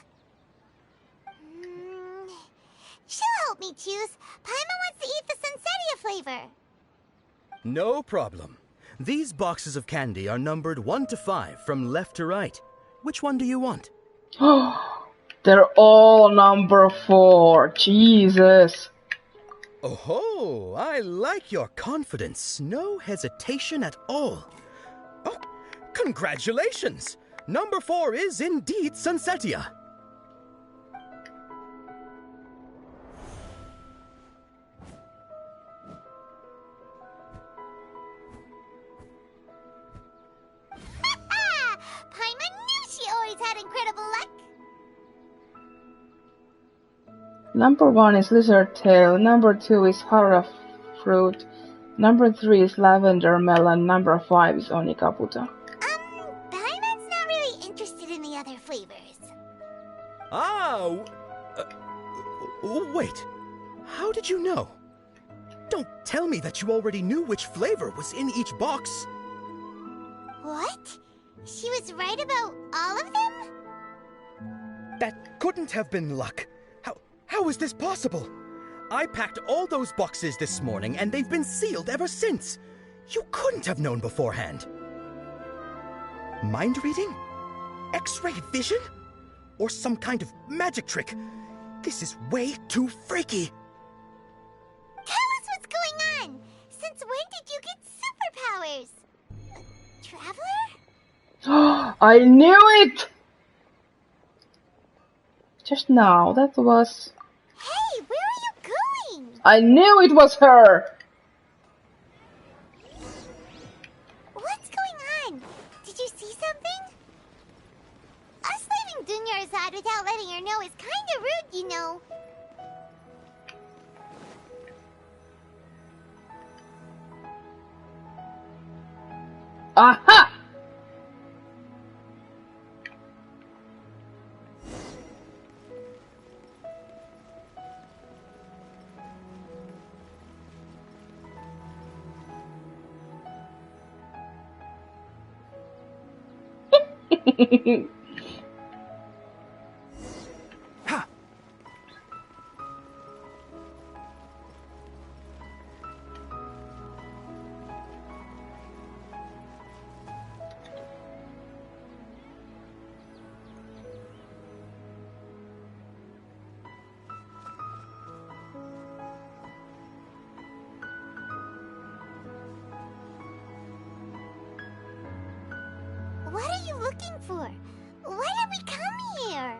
She'll help me choose. Paimon wants to eat the sunsetia flavor. No problem. These boxes of candy are numbered 1 to 5 from left to right. Which one do you want? They're all number 4. Jesus. Oh, I like your confidence. No hesitation at all. Oh, congratulations! Number 4 is indeed sunsetia. Paimon knew she always had incredible luck. Number 1 is lizard tail, number 2 is hara fruit, number 3 is lavender melon, number 5 is oni kabuto. Paimon's not really interested in the other flavors. Wait. How did you know? Don't tell me that you already knew which flavor was in each box. What? She was right about all of them? That couldn't have been luck. How is this possible? I packed all those boxes this morning and they've been sealed ever since. You couldn't have known beforehand. Mind reading? X-ray vision? Or some kind of magic trick? This is way too freaky. Tell us what's going on! Since when did you get superpowers? Traveler? I knew it! Just now, that was... Hey, where are you going? I knew it was her! What's going on? Did you see something? Us leaving Dunyarzad without letting her know is kinda rude, you know. Aha! What are you looking for? Why did we come here?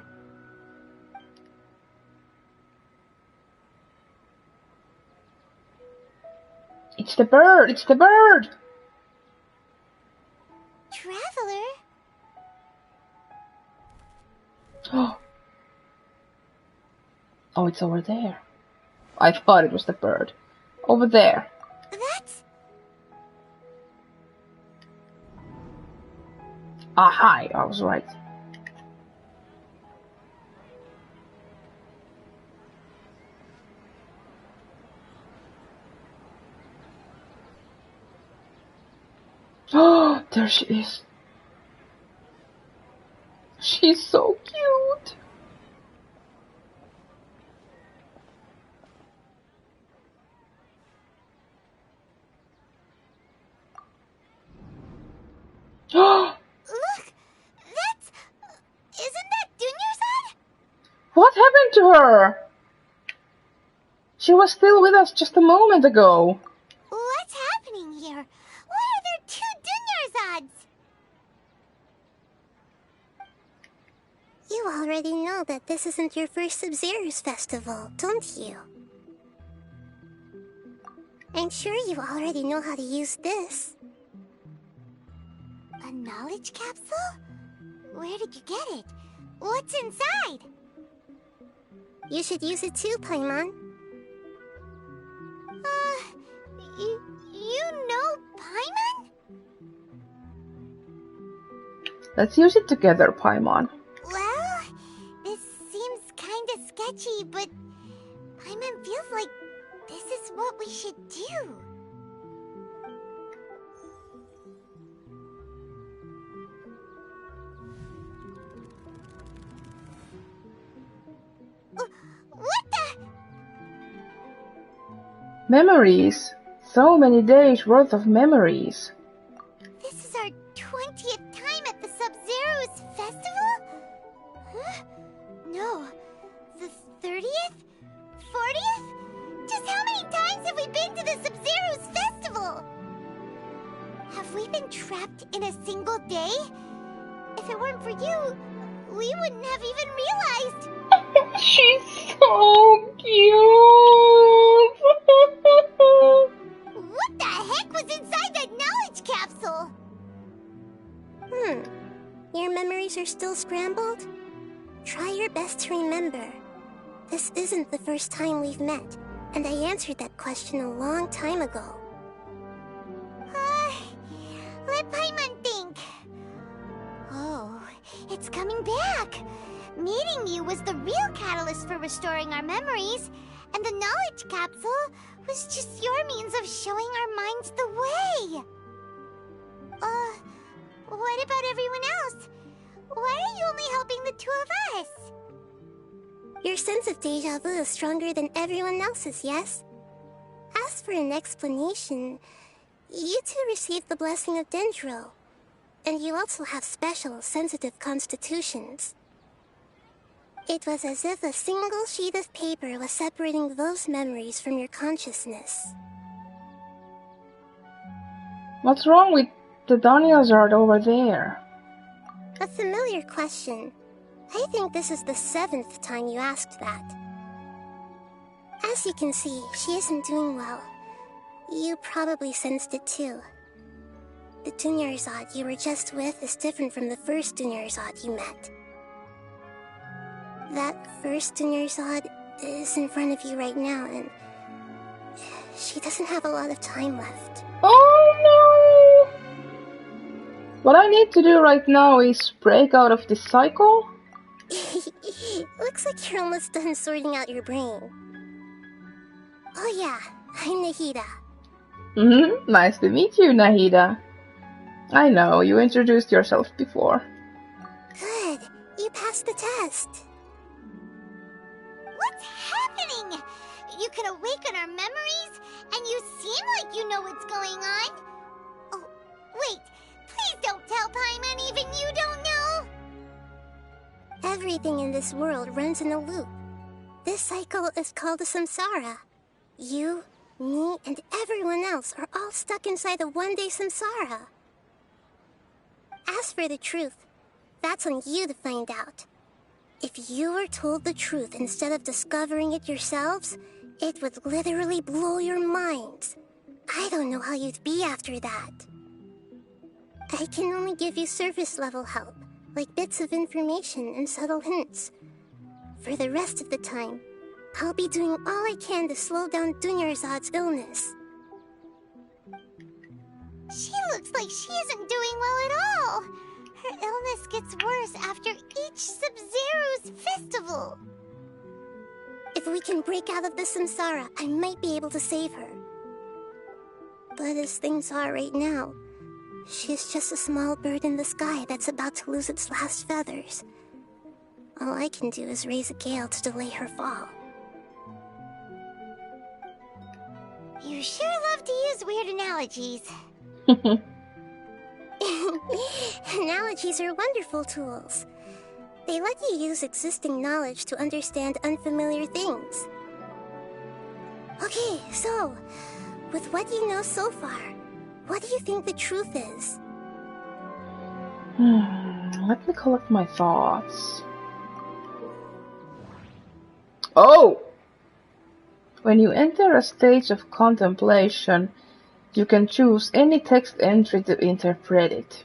It's the bird! It's the bird! Traveler? Oh, it's over there. I thought it was the bird. Over there. That's... Ah, hi, I was right. Oh, there she is. She's so cute. Look! That's... Isn't that Dunyarzad? What happened to her? She was still with us just a moment ago. What's happening here? Why are there 2 Dunyarzads? You already know that this isn't your first Sabzeruz festival, don't you? I'm sure you already know how to use this. A knowledge capsule? Where did you get it? What's inside? You should use it too, Paimon. You know Paimon? Let's use it together, Paimon. Well, this seems kinda sketchy, but Paimon feels like this is what we should do. What the? Memories. So many days worth of memories. This is our 20th time at the Sabzeruz festival? Huh? No. The 30th? 40th? Just how many times have we been to the Sabzeruz festival? Have we been trapped in a single day? If it weren't for you, we wouldn't have even realized. She's so cute! What the heck was inside that knowledge capsule? Your memories are still scrambled? Try your best to remember. This isn't the first time we've met, and I answered that question a long time ago. Let Paimon think. Oh, it's coming back. Meeting you was the real catalyst for restoring our memories, and the knowledge capsule was just your means of showing our minds the way. What about everyone else? Why are you only helping the two of us? Your sense of deja vu is stronger than everyone else's, yes? As for an explanation, you two received the blessing of Dendro, and you also have special, sensitive constitutions. It was as if a single sheet of paper was separating those memories from your consciousness. What's wrong with the Danyazard over there? A familiar question. I think this is the 7th time you asked that. As you can see, she isn't doing well. You probably sensed it too. The Dunyarzad you were just with is different from the first Dunyarzad you met. That first Dunyarzad is in front of you right now, and she doesn't have a lot of time left. Oh no! What I need to do right now is break out of this cycle. Looks like you're almost done sorting out your brain. Oh yeah, I'm Nahida. Nice to meet you, Nahida. I know, you introduced yourself before. Good, you passed the test. What's happening? You can awaken our memories, and you seem like you know what's going on. Oh, wait, please don't tell Paimon even you don't know. Everything in this world runs in a loop. This cycle is called a samsara. You, me, and everyone else are all stuck inside a one-day samsara. As for the truth, that's on you to find out. If you were told the truth instead of discovering it yourselves, it would literally blow your minds. I don't know how you'd be after that. I can only give you surface-level help, like bits of information and subtle hints. For the rest of the time, I'll be doing all I can to slow down Dunyarzad's illness. She looks like she isn't doing well at all. Her illness gets worse after each Sabzeruz festival. If we can break out of the samsara, I might be able to save her. But as things are right now, she's just a small bird in the sky that's about to lose its last feathers. All I can do is raise a gale to delay her fall. You sure love to use weird analogies. Analogies are wonderful tools. They let you use existing knowledge to understand unfamiliar things. Okay, so, with what you know so far, what do you think the truth is? Let me collect my thoughts. Oh! When you enter a stage of contemplation, you can choose any text entry to interpret it.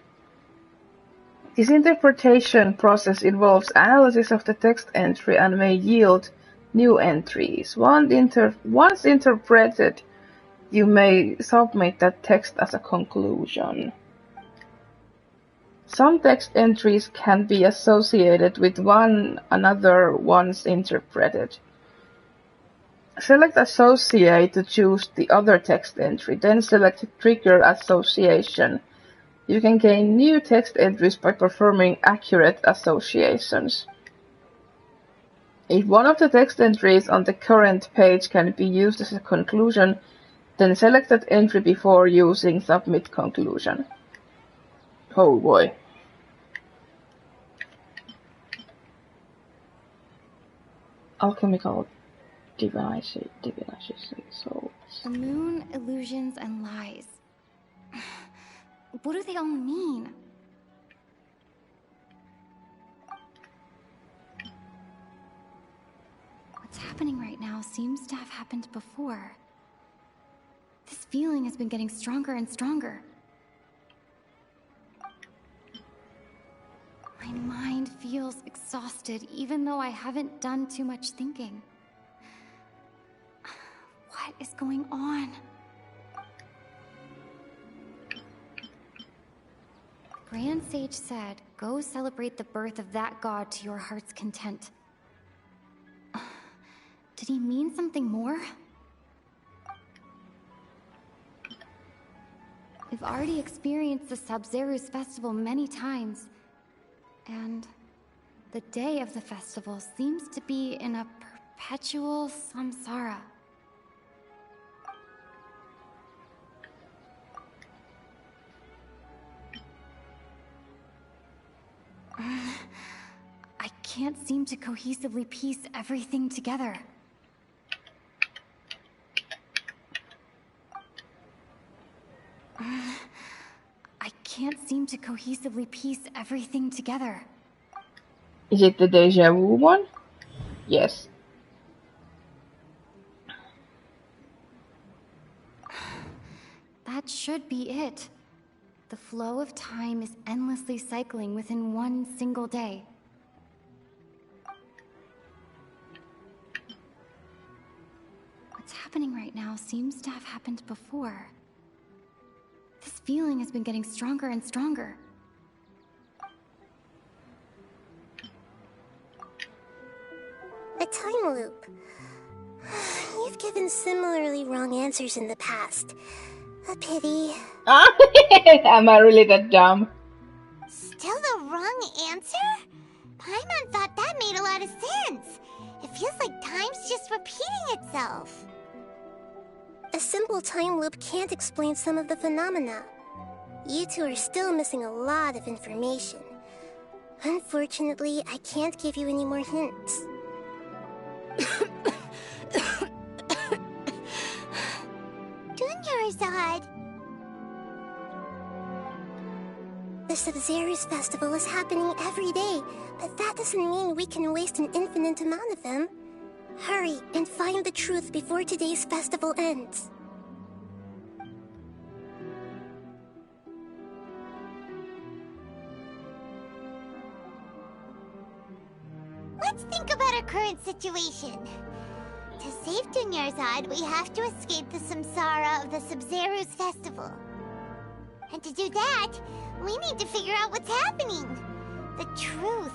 This interpretation process involves analysis of the text entry and may yield New entries. Once interpreted, you may submit that text as a conclusion. Some text entries can be associated with one another once interpreted. Select Associate to choose the other text entry, then select Trigger Association. You can gain new text entries by performing accurate associations. If one of the text entries on the current page can be used as a conclusion, then select that entry before using Submit Conclusion. Oh boy. Alchemical divination souls. The moon, illusions, and lies. What do they all mean? What's happening right now seems to have happened before. This feeling has been getting stronger and stronger. My mind feels exhausted, even though I haven't done too much thinking. What is going on? Grand Sage said, go celebrate the birth of that god to your heart's content. Did he mean something more? We've already experienced the Sabzeruz festival many times, and the day of the festival seems to be in a perpetual samsara. I can't seem to cohesively piece everything together. I can't seem to cohesively piece everything together. Is it the deja vu one? Yes. That should be it. The flow of time is endlessly cycling within one single day. What's happening right now seems to have happened before. This feeling has been getting stronger and stronger. A time loop. You've given similarly wrong answers in the past. A pity. Am I really that dumb? Still the wrong answer? Paimon thought that made a lot of sense. It feels like time's just repeating itself. A simple time loop can't explain some of the phenomena. You two are still missing a lot of information. Unfortunately, I can't give you any more hints. Dunyarzad! The Sabzeruz festival is happening every day, but that doesn't mean we can waste an infinite amount of them. Hurry and find the truth before today's festival ends. Let's think about our current situation. To save Dunyarzad, we have to escape the samsara of the Sabzeruz festival. And to do that, we need to figure out what's happening. The truth.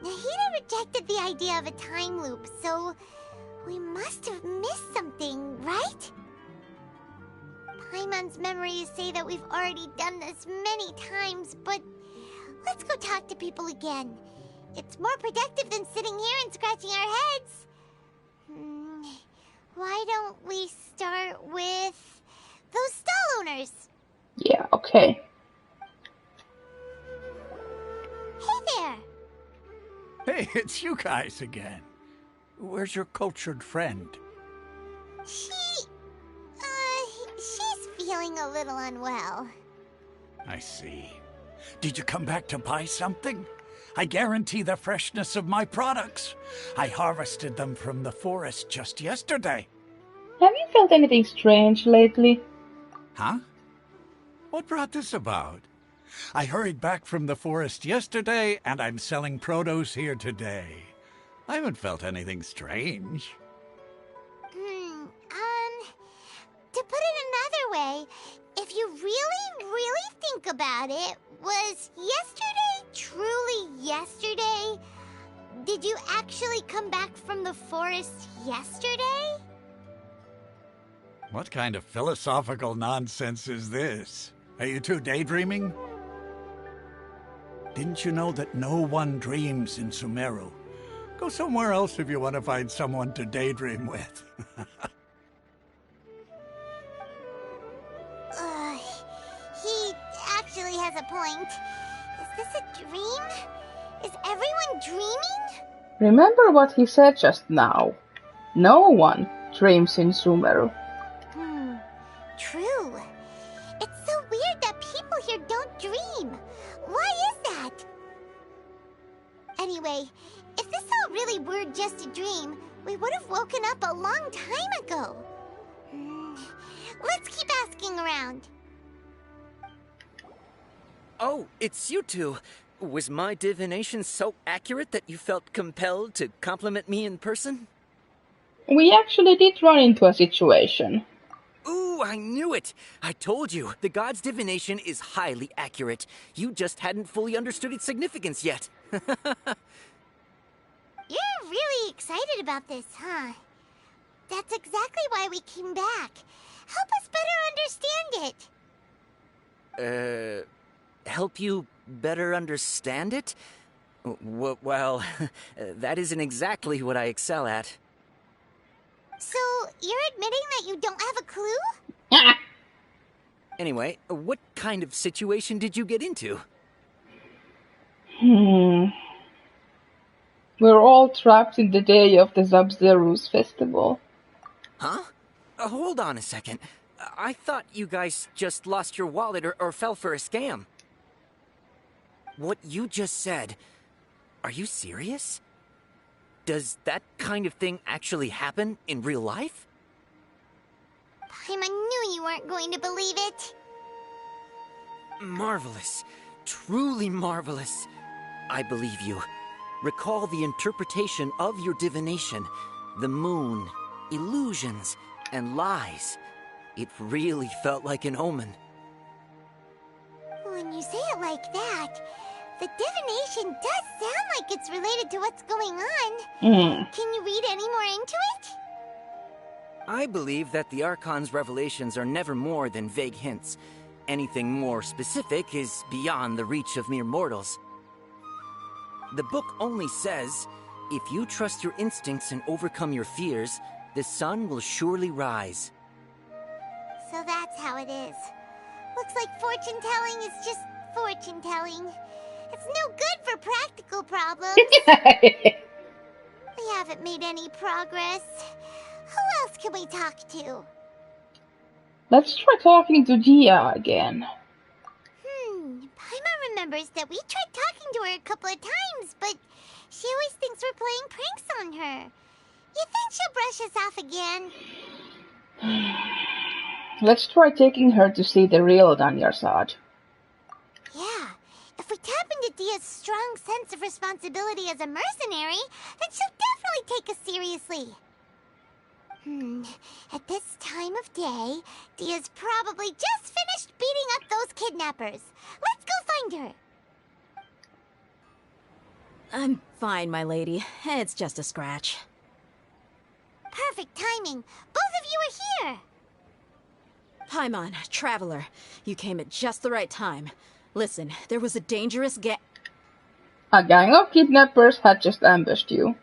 Nahida rejected the idea of a time loop, so we must have missed something, right? Paimon's memories say that we've already done this many times, but let's go talk to people again. It's more productive than sitting here and scratching our heads. Why don't we start with those stall owners? Yeah, okay. Hey there! Hey, it's you guys again. Where's your cultured friend? She's feeling a little unwell. I see. Did you come back to buy something? I guarantee the freshness of my products. I harvested them from the forest just yesterday. Have you felt anything strange lately? Huh? What brought this about? I hurried back from the forest yesterday, and I'm selling produce here today. I haven't felt anything strange. To put it another way, if you really think about it, was yesterday truly yesterday? Did you actually come back from the forest yesterday? What kind of philosophical nonsense is this? Are you two daydreaming? Didn't you know that no one dreams in Sumeru? Go somewhere else if you want to find someone to daydream with. He actually has a point. Is this a dream? Is everyone dreaming? Remember what he said just now. No one dreams in Sumeru. True. It's so weird that people here don't dream. Why is that? Anyway, if this all really were just a dream, we would have woken up a long time ago. Let's keep asking around. Oh, it's you two. Was my divination so accurate that you felt compelled to compliment me in person? We actually did run into a situation. Ooh, I knew it! I told you, the god's divination is highly accurate. You just hadn't fully understood its significance yet. You're really excited about this, huh? That's exactly why we came back. Help us better understand it. Help you better understand it? Well, that isn't exactly what I excel at. So, you're admitting that you don't have a clue? Anyway, what kind of situation did you get into? We're all trapped in the day of the Sabzeruz festival. Huh? Hold on a second. I thought you guys just lost your wallet or fell for a scam. What you just said, are you serious? Does that kind of thing actually happen in real life? Paimon knew you weren't going to believe it. Marvelous. Truly marvelous. I believe you. Recall the interpretation of your divination. The moon, illusions, and lies. It really felt like an omen. When you say it like that, the divination does sound like it's related to what's going on. Can you read any more into it? I believe that the Archon's revelations are never more than vague hints. Anything more specific is beyond the reach of mere mortals. The book only says, if you trust your instincts and overcome your fears, the sun will surely rise. So that's how it is. Looks like fortune-telling is just fortune-telling. It's no good for practical problems. We haven't made any progress. Who else can we talk to? Let's try talking to Dia again. Paimon remembers that we tried talking to her a couple of times, but she always thinks we're playing pranks on her. You think she'll brush us off again? Let's try taking her to see the real Danyarsad. Yeah, if we tap into Dia's strong sense of responsibility as a mercenary, then she'll definitely take us seriously. At this time of day, Dia's probably just finished beating up those kidnappers. Let's go find her. I'm fine, my lady. It's just a scratch. Perfect timing. Both of you are here. Paimon, Traveler, you came at just the right time. Listen, there was a dangerous A gang of kidnappers had just ambushed you.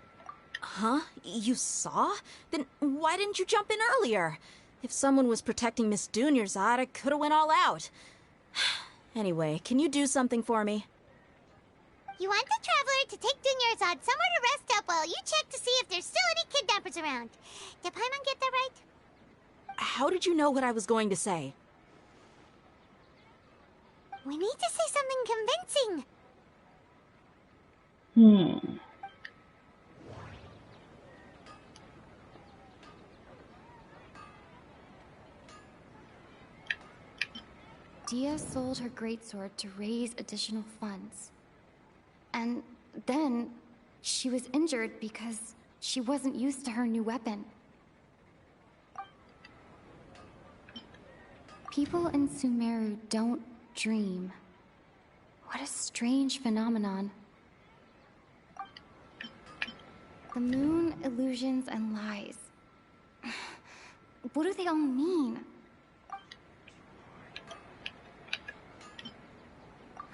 Huh? You saw? Then why didn't you jump in earlier? If someone was protecting Miss Dunyarzad, I could have went all out. Anyway, can you do something for me? You want the Traveler to take Dunyarzad somewhere to rest up while you check to see if there's still any kidnappers around. Did Paimon get that right? How did you know what I was going to say? We need to say something convincing. Dia sold her greatsword to raise additional funds. And then She was injured because she wasn't used to her new weapon. People in Sumeru don't dream. What a strange phenomenon. The moon, illusions, and lies. What do they all mean?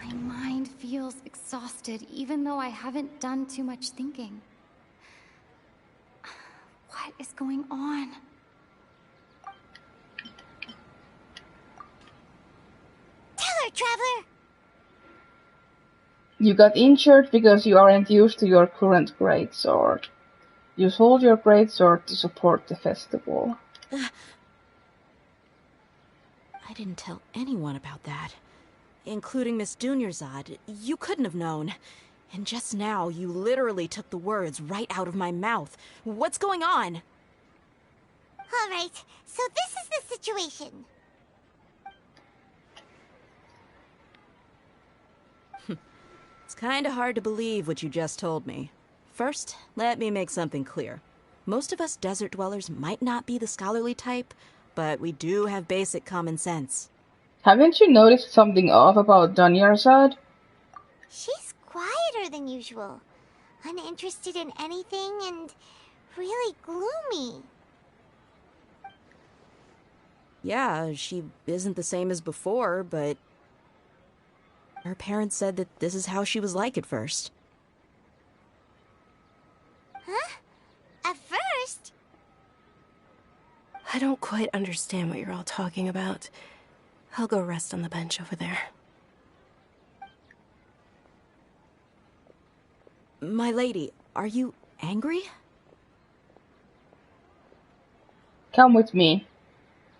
My mind feels exhausted, even though I haven't done too much thinking. What is going on? Tell her, Traveler! You got injured because you aren't used to your current greatsword. You sold your greatsword to support the festival. I didn't tell anyone about that. Including Miss Dunyarzad. You couldn't have known. And just now, you literally took the words right out of my mouth. What's going on? All right, so this is the situation. It's kinda hard to believe what you just told me. First, let me make something clear. Most of us desert dwellers might not be the scholarly type, but we do have basic common sense. Haven't you noticed something off about Dunyarzad? She's quieter than usual, uninterested in anything, and really gloomy. Yeah, she isn't the same as before, but her parents said that this is how she was like at first. Huh? At first? I don't quite understand what you're all talking about. I'll go rest on the bench over there. My lady, are you angry? Come with me.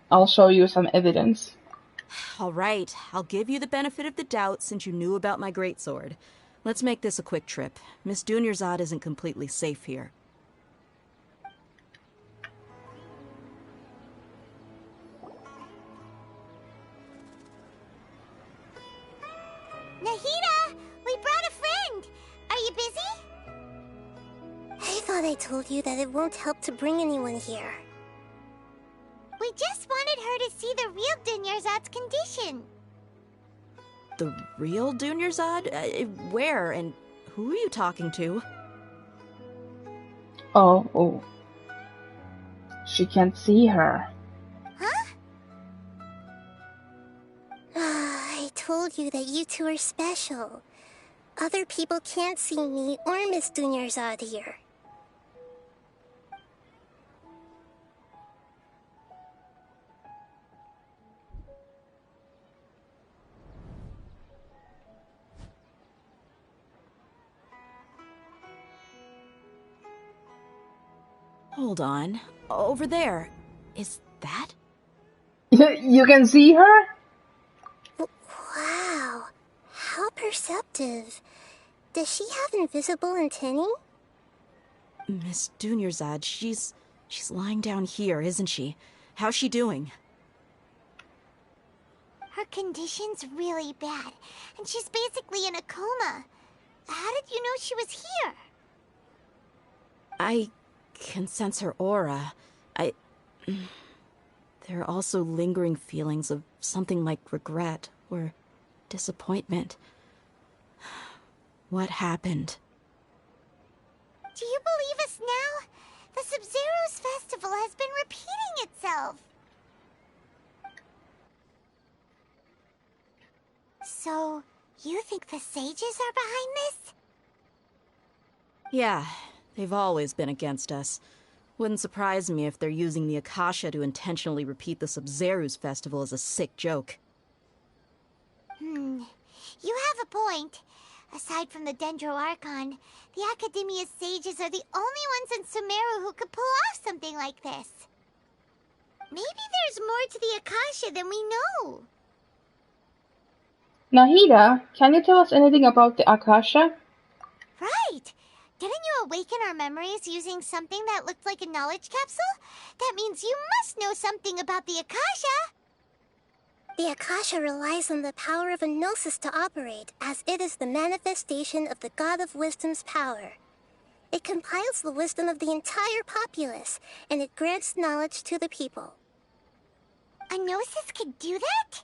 I'll show you some evidence. All right, I'll give you the benefit of the doubt since you knew about my greatsword. Let's make this a quick trip. Miss Dunyarzad isn't completely safe here. Nahida! We brought a friend! Are you busy? I thought I told you that it won't help to bring anyone here. We just wanted her to see the real Dunyarzad's condition. The real Dunyarzad? Where and who are you talking to? Oh. She can't see her. Huh? I told you that you two are special. Other people can't see me or Miss Dunyarzad here. Hold on. Over there. Is that? You can see her? Wow. How perceptive. Does she have invisible antennae? Miss Dunyarzad, she's lying down here, isn't she? How's she doing? Her condition's really bad, and she's basically in a coma. How did you know she was here? I can sense her aura. There are also lingering feelings of something like regret or disappointment. What happened? Do you believe us now? The Sabzeruz festival has been repeating itself. So, you think the sages are behind this? Yeah, they've always been against us. Wouldn't surprise me if they're using the Akasha to intentionally repeat the Sabzeruz festival as a sick joke. You have a point. Aside from the Dendro Archon, the Academia's sages are the only ones in Sumeru who could pull off something like this. Maybe there's more to the Akasha than we know. Nahida, can you tell us anything about the Akasha? Right! Didn't you awaken our memories using something that looked like a knowledge capsule? That means you must know something about the Akasha! The Akasha relies on the power of a gnosis to operate, as it is the manifestation of the God of Wisdom's power. It compiles the wisdom of the entire populace, and it grants knowledge to the people. A Gnosis could do that?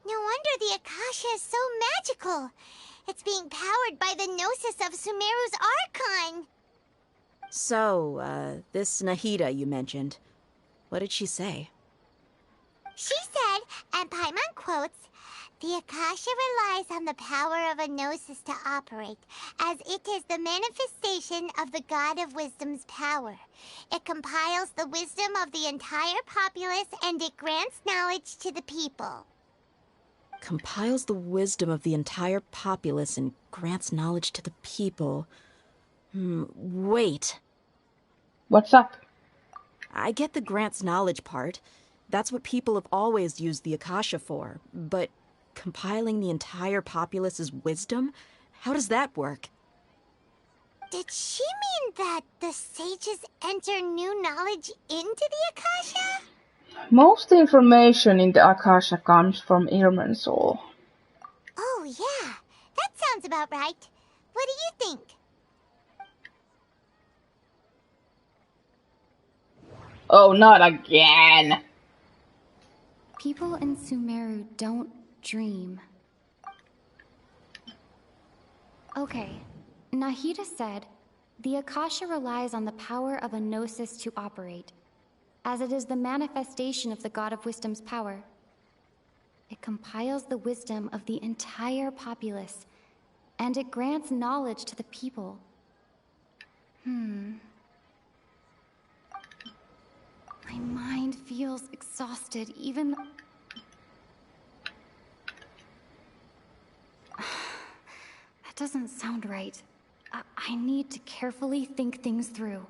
No wonder the Akasha is so magical. It's being powered by the Gnosis of Sumeru's Archon. So, this Nahida you mentioned, what did she say? She said, and Paimon quotes, "The Akasha relies on the power of a Gnosis to operate, as it is the manifestation of the God of Wisdom's power. It compiles the wisdom of the entire populace, and it grants knowledge to the people." Compiles the wisdom of the entire populace and grants knowledge to the people. Wait. What's up? I get the grants knowledge part. That's what people have always used the Akasha for. But compiling the entire populace's wisdom? How does that work? Did she mean that the sages enter new knowledge into the Akasha? Most information in the Akasha comes from Irminsul. Oh, yeah. That sounds about right. What do you think? Oh, not again! People in Sumeru don't dream. Okay, Nahida said, the Akasha relies on the power of a Gnosis to operate, as it is the manifestation of the God of Wisdom's power. It compiles the wisdom of the entire populace, and it grants knowledge to the people. My mind feels exhausted, even... That doesn't sound right. I need to carefully think things through.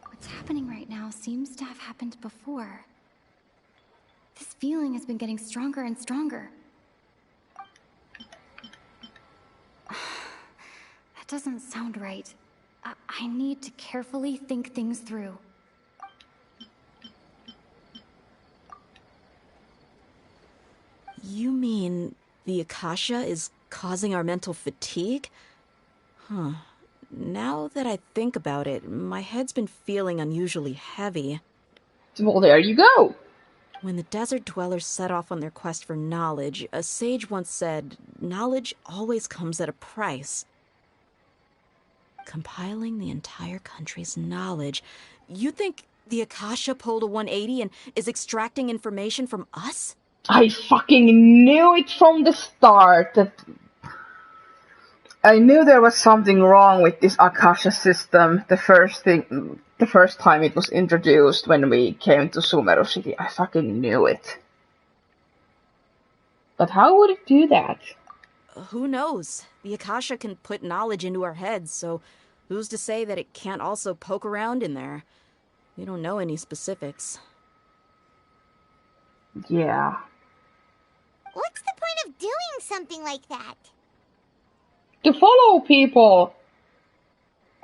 What's happening right now seems to have happened before. This feeling has been getting stronger and stronger. That doesn't sound right. I need to carefully think things through. You mean the Akasha is causing our mental fatigue? Now that I think about it, my head's been feeling unusually heavy. Well, there you go! When the desert dwellers set off on their quest for knowledge, a sage once said, knowledge always comes at a price. Compiling the entire country's knowledge. You think the Akasha pulled a 180 and is extracting information from us? I fucking knew it from the start that I knew there was something wrong with this Akasha system the first time it was introduced when we came to Sumeru City. I fucking knew it. But how would it do that? Who knows? The Akasha can put knowledge into our heads, so who's to say that it can't also poke around in there? We don't know any specifics. Yeah. What's the point of doing something like that? To follow people!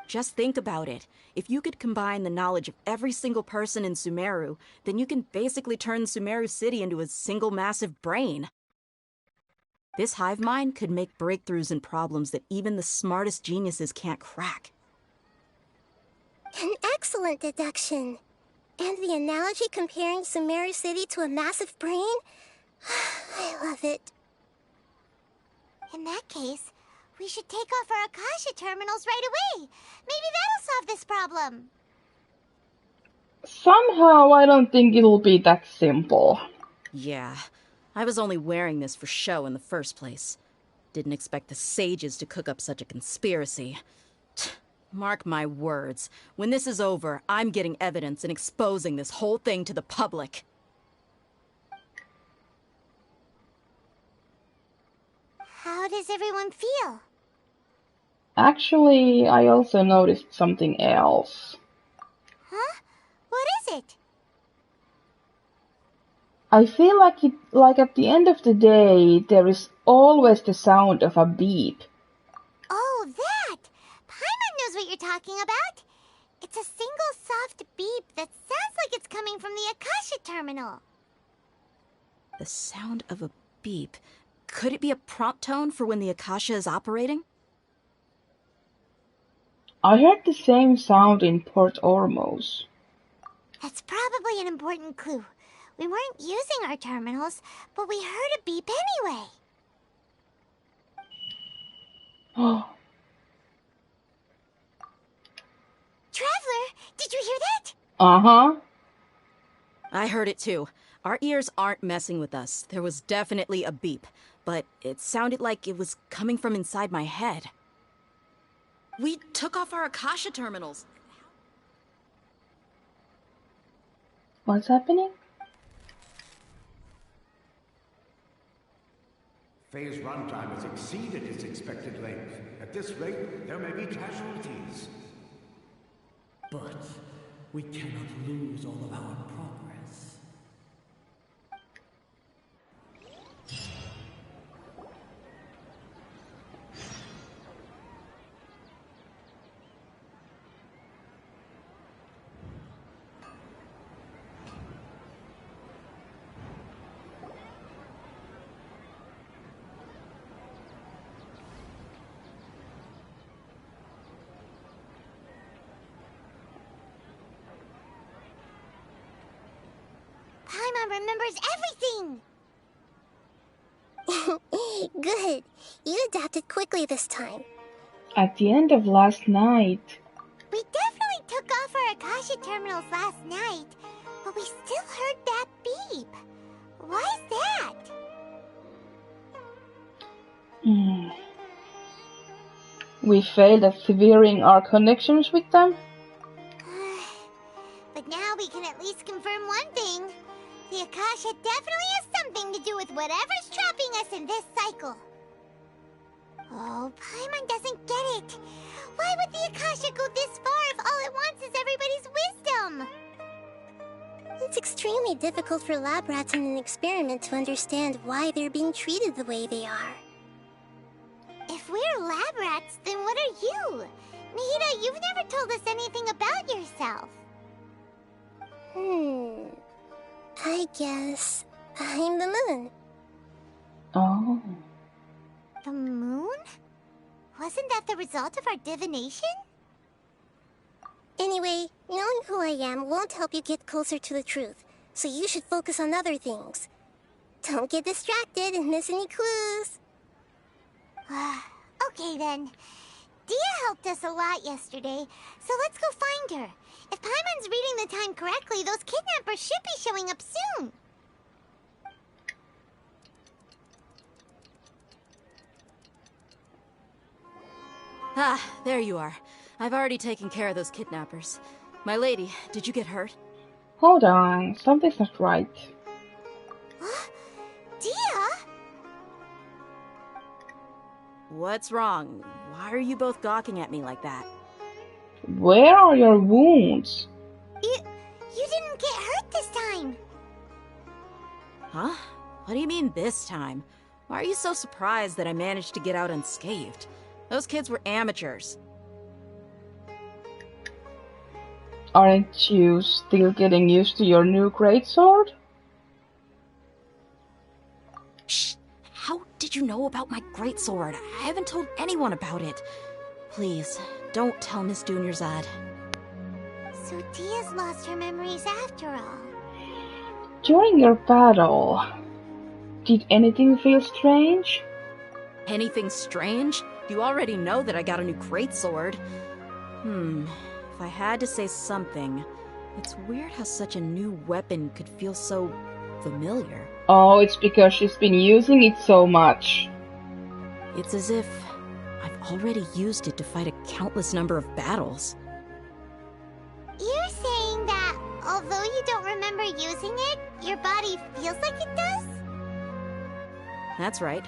Just think about it. If you could combine the knowledge of every single person in Sumeru, then you can basically turn Sumeru City into a single massive brain. This hive mind could make breakthroughs in problems that even the smartest geniuses can't crack. An excellent deduction. And the analogy comparing Sumeru City to a massive brain? I love it. In that case, we should take off our Akasha terminals right away. Maybe that'll solve this problem. Somehow I don't think it'll be that simple. Yeah, I was only wearing this for show in the first place. Didn't expect the sages to cook up such a conspiracy. Mark my words, when this is over, I'm getting evidence and exposing this whole thing to the public. How does everyone feel? Actually, I also noticed something else. Huh? What is it? I feel like at the end of the day, there is always the sound of a beep. Oh, that! Paimon knows what you're talking about. It's a single soft beep that sounds like it's coming from the Akasha terminal. The sound of a beep. Could it be a prompt tone for when the Akasha is operating? I heard the same sound in Port Ormos. That's probably an important clue. We weren't using our terminals, but we heard a beep anyway. Oh. Traveler, did you hear that? Uh-huh. I heard it too. Our ears aren't messing with us. There was definitely a beep, but it sounded like it was coming from inside my head. We took off our Akasha terminals. What's happening? Phase runtime has exceeded its expected length. At this rate, there may be casualties. But we cannot lose all of our progress. Paimon remembers everything! Good. You adapted quickly this time. At the end of last night. We definitely took off our Akasha terminals last night, but we still heard that beep. Why is that? We failed at severing our connections with them? But now we can at least confirm one thing. The Akasha definitely has something to do with whatever's trapping us in this cycle. Oh, Paimon doesn't get it. Why would the Akasha go this far if all it wants is everybody's wisdom? It's extremely difficult for lab rats in an experiment to understand why they're being treated the way they are. If we're lab rats, then what are you? Nahida, you've never told us anything about yourself. I guess I'm the moon. Oh. The moon? Wasn't that the result of our divination? Anyway, knowing who I am won't help you get closer to the truth, so you should focus on other things. Don't get distracted and miss any clues. Okay then. Dia helped us a lot yesterday, so let's go find her. If Paimon's reading the time correctly, those kidnappers should be showing up soon. Ah, there you are. I've already taken care of those kidnappers. My lady, did you get hurt? Hold on, something's not right. Dia? What's wrong? Why are you both gawking at me like that? Where are your wounds? You didn't get hurt this time. Huh? What do you mean this time? Why are you so surprised that I managed to get out unscathed? Those kids were amateurs. Aren't you still getting used to your new greatsword? Shh! How did you know about my greatsword? I haven't told anyone about it. Please, don't tell Miss Dunyarzad. So Dia's lost her memories after all. During your battle, did anything feel strange? Anything strange? You already know that I got a new greatsword. If I had to say something, it's weird how such a new weapon could feel so familiar. Oh, it's because she's been using it so much. It's as if I've already used it to fight a countless number of battles. You're saying that, although you don't remember using it, your body feels like it does? That's right.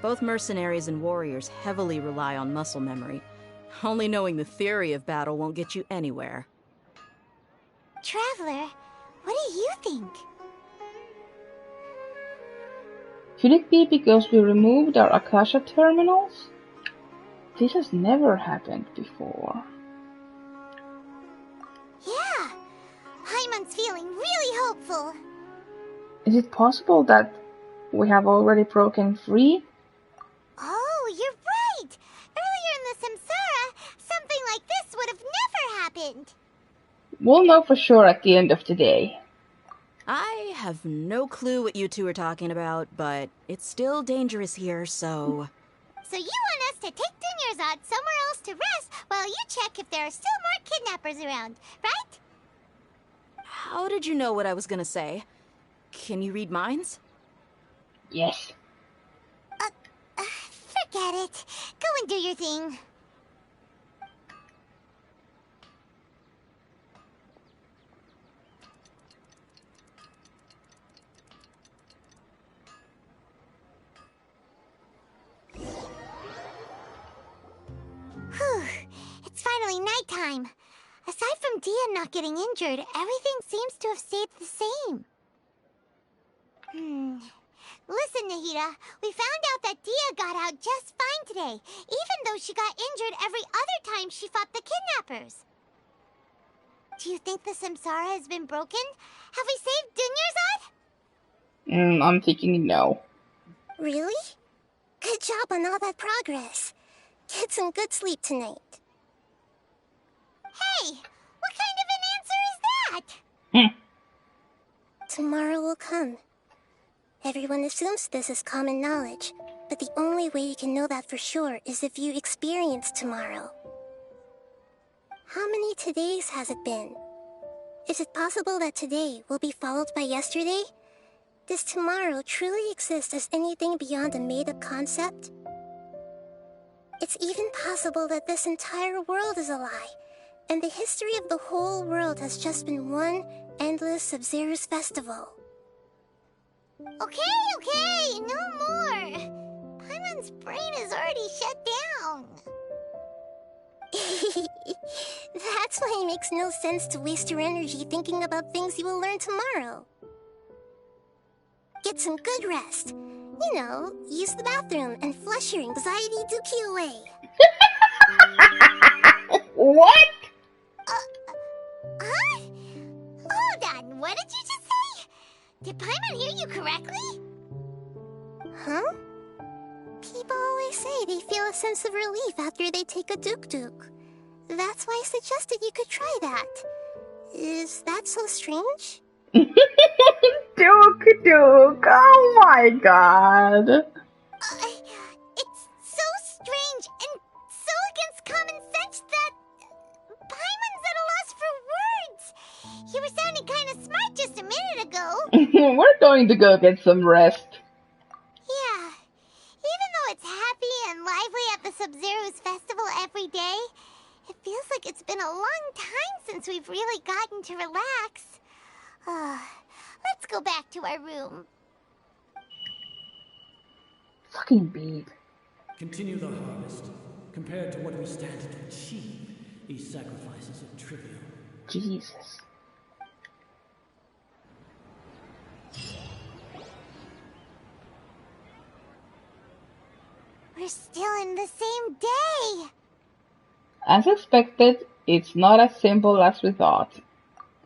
Both mercenaries and warriors heavily rely on muscle memory. Only knowing the theory of battle won't get you anywhere. Traveler, what do you think? Could it be because we removed our Akasha terminals? This has never happened before. Yeah! Paimon's feeling really hopeful. Is it possible that we have already broken free We'll know for sure at the end of the day. I have no clue what you two are talking about, but it's still dangerous here, so... So you want us to take Dunyarzad somewhere else to rest while you check if there are still more kidnappers around, right? How did you know what I was gonna say? Can you read minds? Yes. Forget it. Go and do your thing. Whew. It's finally nighttime. Aside from Dia not getting injured, everything seems to have stayed the same. Listen, Nahida, we found out that Dia got out just fine today, even though she got injured every other time she fought the kidnappers. Do you think the Samsara has been broken? Have we saved Dunyarzad? I'm thinking no. Really? Good job on all that progress. Get some good sleep tonight. Hey, what kind of an answer is that? Tomorrow will come. Everyone assumes this is common knowledge, but the only way you can know that for sure is if you experience tomorrow. How many todays has it been? Is it possible that today will be followed by yesterday? Does tomorrow truly exist as anything beyond a made-up concept? It's even possible that this entire world is a lie, and the history of the whole world has just been one endless Sabzeruz festival. Okay, no more. Paimon's brain is already shut down. That's why it makes no sense to waste your energy thinking about things you will learn tomorrow. Get some good rest. You know, use the bathroom and flush your anxiety dookie away. What? Huh? Hold on, what did you just say? Did Paimon hear you correctly? Huh? People always say they feel a sense of relief after they take a duk-duk. That's why I suggested you could try that. Is that so strange? Duk-duk, oh my god. It's so strange and so against common sense that Paimon's at a loss for words. You were sounding kind of smart just a minute ago. We're going to go get some rest. Yeah. Even though it's happy and lively at the Sabzeruz festival every day, it feels like it's been a long time since we've really gotten to relax. Let's go back to our room. Fucking beat. Continue the harvest. Compared to what we stand to achieve, these sacrifices are trivial. Jesus. We're still in the same day. As expected, it's not as simple as we thought.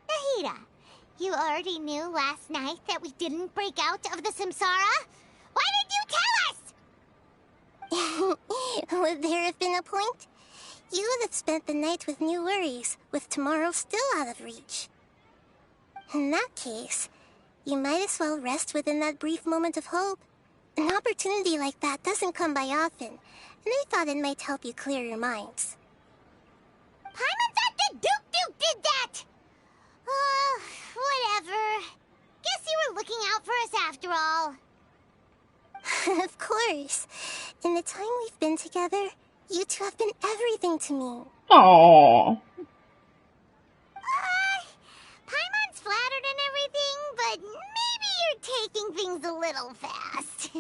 Nahida, you already knew last night that we didn't break out of the Samsara? Why did you tell us? Would there have been a point? You would have spent the night with new worries, with tomorrow still out of reach. In that case, you might as well rest within that brief moment of hope. An opportunity like that doesn't come by often, and I thought it might help you clear your minds. Paimon thought the Duke did that! Whatever. Guess you were looking out for us after all. Of course. In the time we've been together, you two have been everything to me. Aww. Paimon's flattered and everything, but maybe you're taking things a little fast.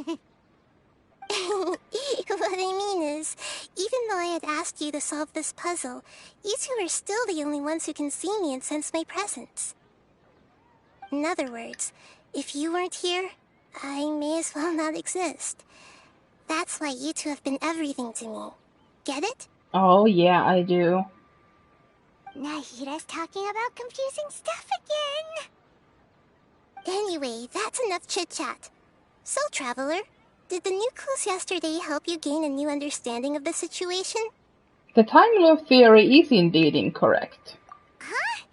What I mean is, even though I had asked you to solve this puzzle, you two are still the only ones who can see me and sense my presence. In other words, if you weren't here, I may as well not exist. That's why you two have been everything to me. Get it? Oh yeah, I do. Nahida's talking about confusing stuff again. Anyway, that's enough chit-chat. So, Traveler, did the new clues yesterday help you gain a new understanding of the situation? The time loop theory is indeed incorrect. Huh?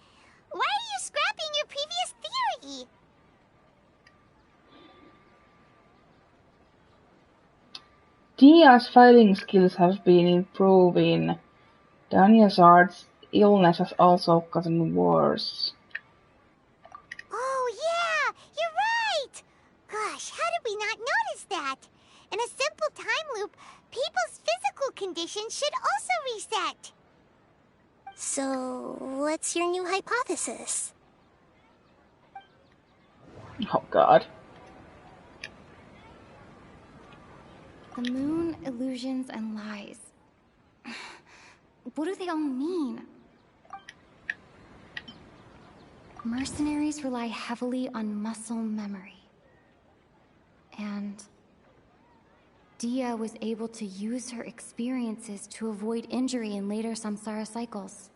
Dia's fighting skills have been improving. Danyasar's illness has also gotten worse. Oh, yeah! You're right! Gosh, how did we not notice that? In a simple time loop, people's physical conditions should also reset. So, what's your new hypothesis? Oh god. The moon, illusions, and lies. What do they all mean? Mercenaries rely heavily on muscle memory. And Dia was able to use her experiences to avoid injury in later samsara cycles.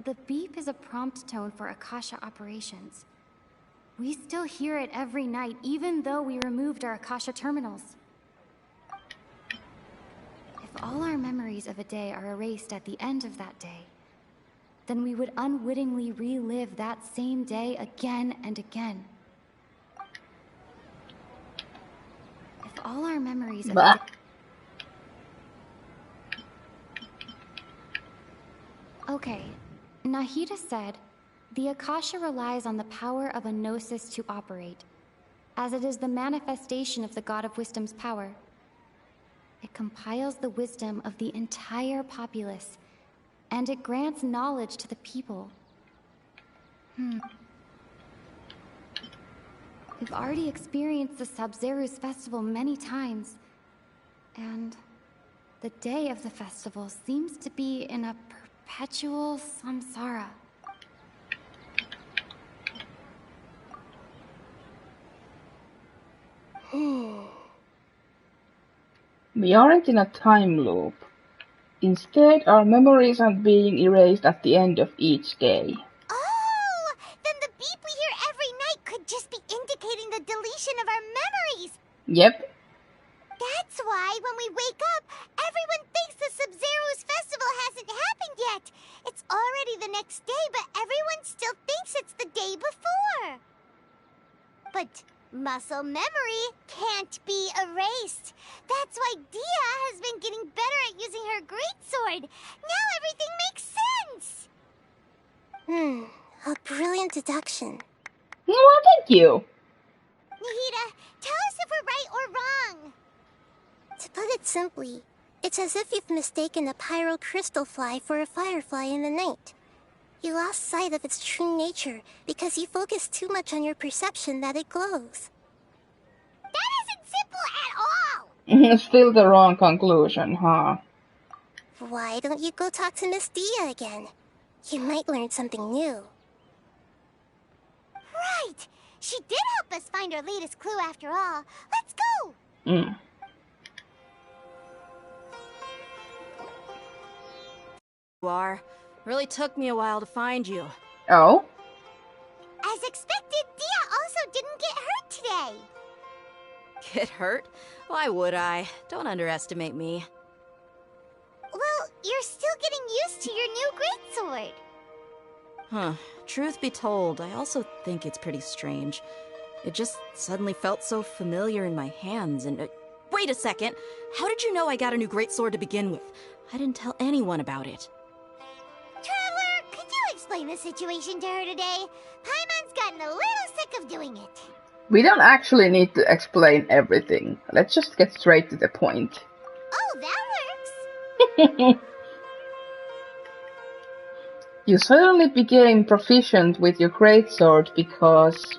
The beep is a prompt tone for Akasha operations. We still hear it every night, even though we removed our Akasha terminals. If all our memories of a day are erased at the end of that day, then we would unwittingly relive that same day again and again. If all our memories of a day... Okay, Nahida said, the Akasha relies on the power of a gnosis to operate, as it is the manifestation of the God of Wisdom's power. It compiles the wisdom of the entire populace, and it grants knowledge to the people. We've already experienced the Sabzeruz festival many times, and the day of the festival seems to be in a perpetual samsara. We aren't in a time loop. Instead, our memories are being erased at the end of each day. Oh! Then the beep we hear every night could just be indicating the deletion of our memories! Yep. That's why, when we wake up, everyone thinks the Sabzeruz festival hasn't happened yet! It's already the next day, but everyone still thinks it's the day before! But muscle memory can't be erased. That's why Dia has been getting better at using her greatsword. Now everything makes sense! A brilliant deduction. Well, thank you. Nahida, tell us if we're right or wrong. To put it simply, it's as if you've mistaken a pyro crystal fly for a firefly in the night. You lost sight of its true nature because you focused too much on your perception that it glows. That isn't simple at all! Still the wrong conclusion, huh? Why don't you go talk to Miss Dia again? You might learn something new. Right! She did help us find our latest clue after all. Let's go! You are. Really took me a while to find you. Oh? As expected, Dia also didn't get hurt today. Get hurt? Why would I? Don't underestimate me. Well, you're still getting used to your new greatsword. Huh. Truth be told, I also think it's pretty strange. It just suddenly felt so familiar in my hands and... wait a second! How did you know I got a new greatsword to begin with? I didn't tell anyone about it. Traveler, could you explain the situation to her today? Paimon's gotten a little sick of doing it. We don't actually need to explain everything. Let's just get straight to the point. Oh, that works! You suddenly became proficient with your greatsword because...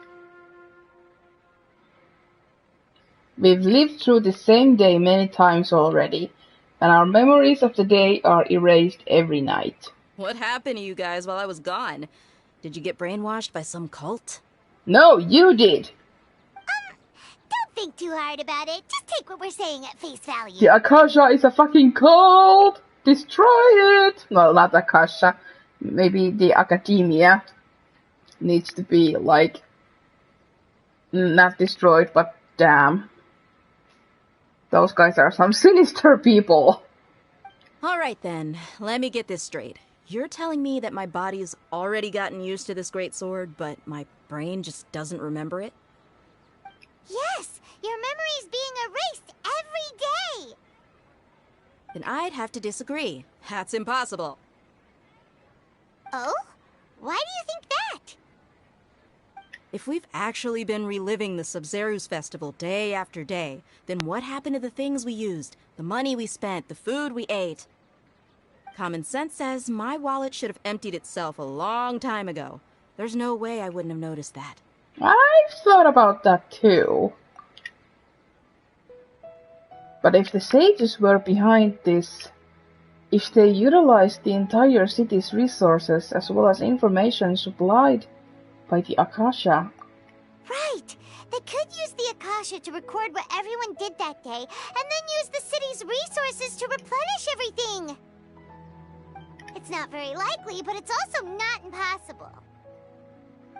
we've lived through the same day many times already, and our memories of the day are erased every night. What happened to you guys while I was gone? Did you get brainwashed by some cult? No, you did! Don't think too hard about it. Just take what we're saying at face value. The Akasha is a fucking cult! Destroy it! Well, not Akasha. Maybe the academia needs to be, like, not destroyed, but damn. Those guys are some sinister people. Alright then, let me get this straight. You're telling me that my body's already gotten used to this great sword, but my brain just doesn't remember it? Yes, your memory's being erased every day! Then I'd have to disagree. That's impossible. Oh? Why do you think that? If we've actually been reliving the Sabzeruz festival day after day, then what happened to the things we used, the money we spent, the food we ate? Common sense says my wallet should have emptied itself a long time ago. There's no way I wouldn't have noticed that. I've thought about that too. But if the sages were behind this, if they utilized the entire city's resources as well as information supplied by the Akasha. Right! They could use the Akasha to record what everyone did that day, and then use the city's resources to replenish everything! It's not very likely, but it's also not impossible.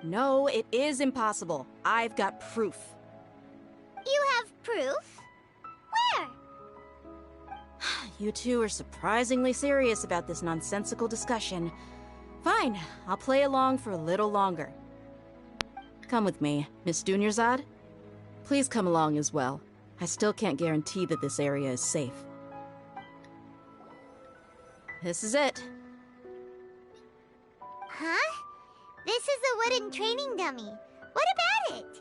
No, it is impossible. I've got proof. You have proof? Where? You two are surprisingly serious about this nonsensical discussion. Fine, I'll play along for a little longer. Come with me, Miss Dunyarzad. Please come along as well. I still can't guarantee that this area is safe. This is it. Huh? This is a wooden training dummy. What about it?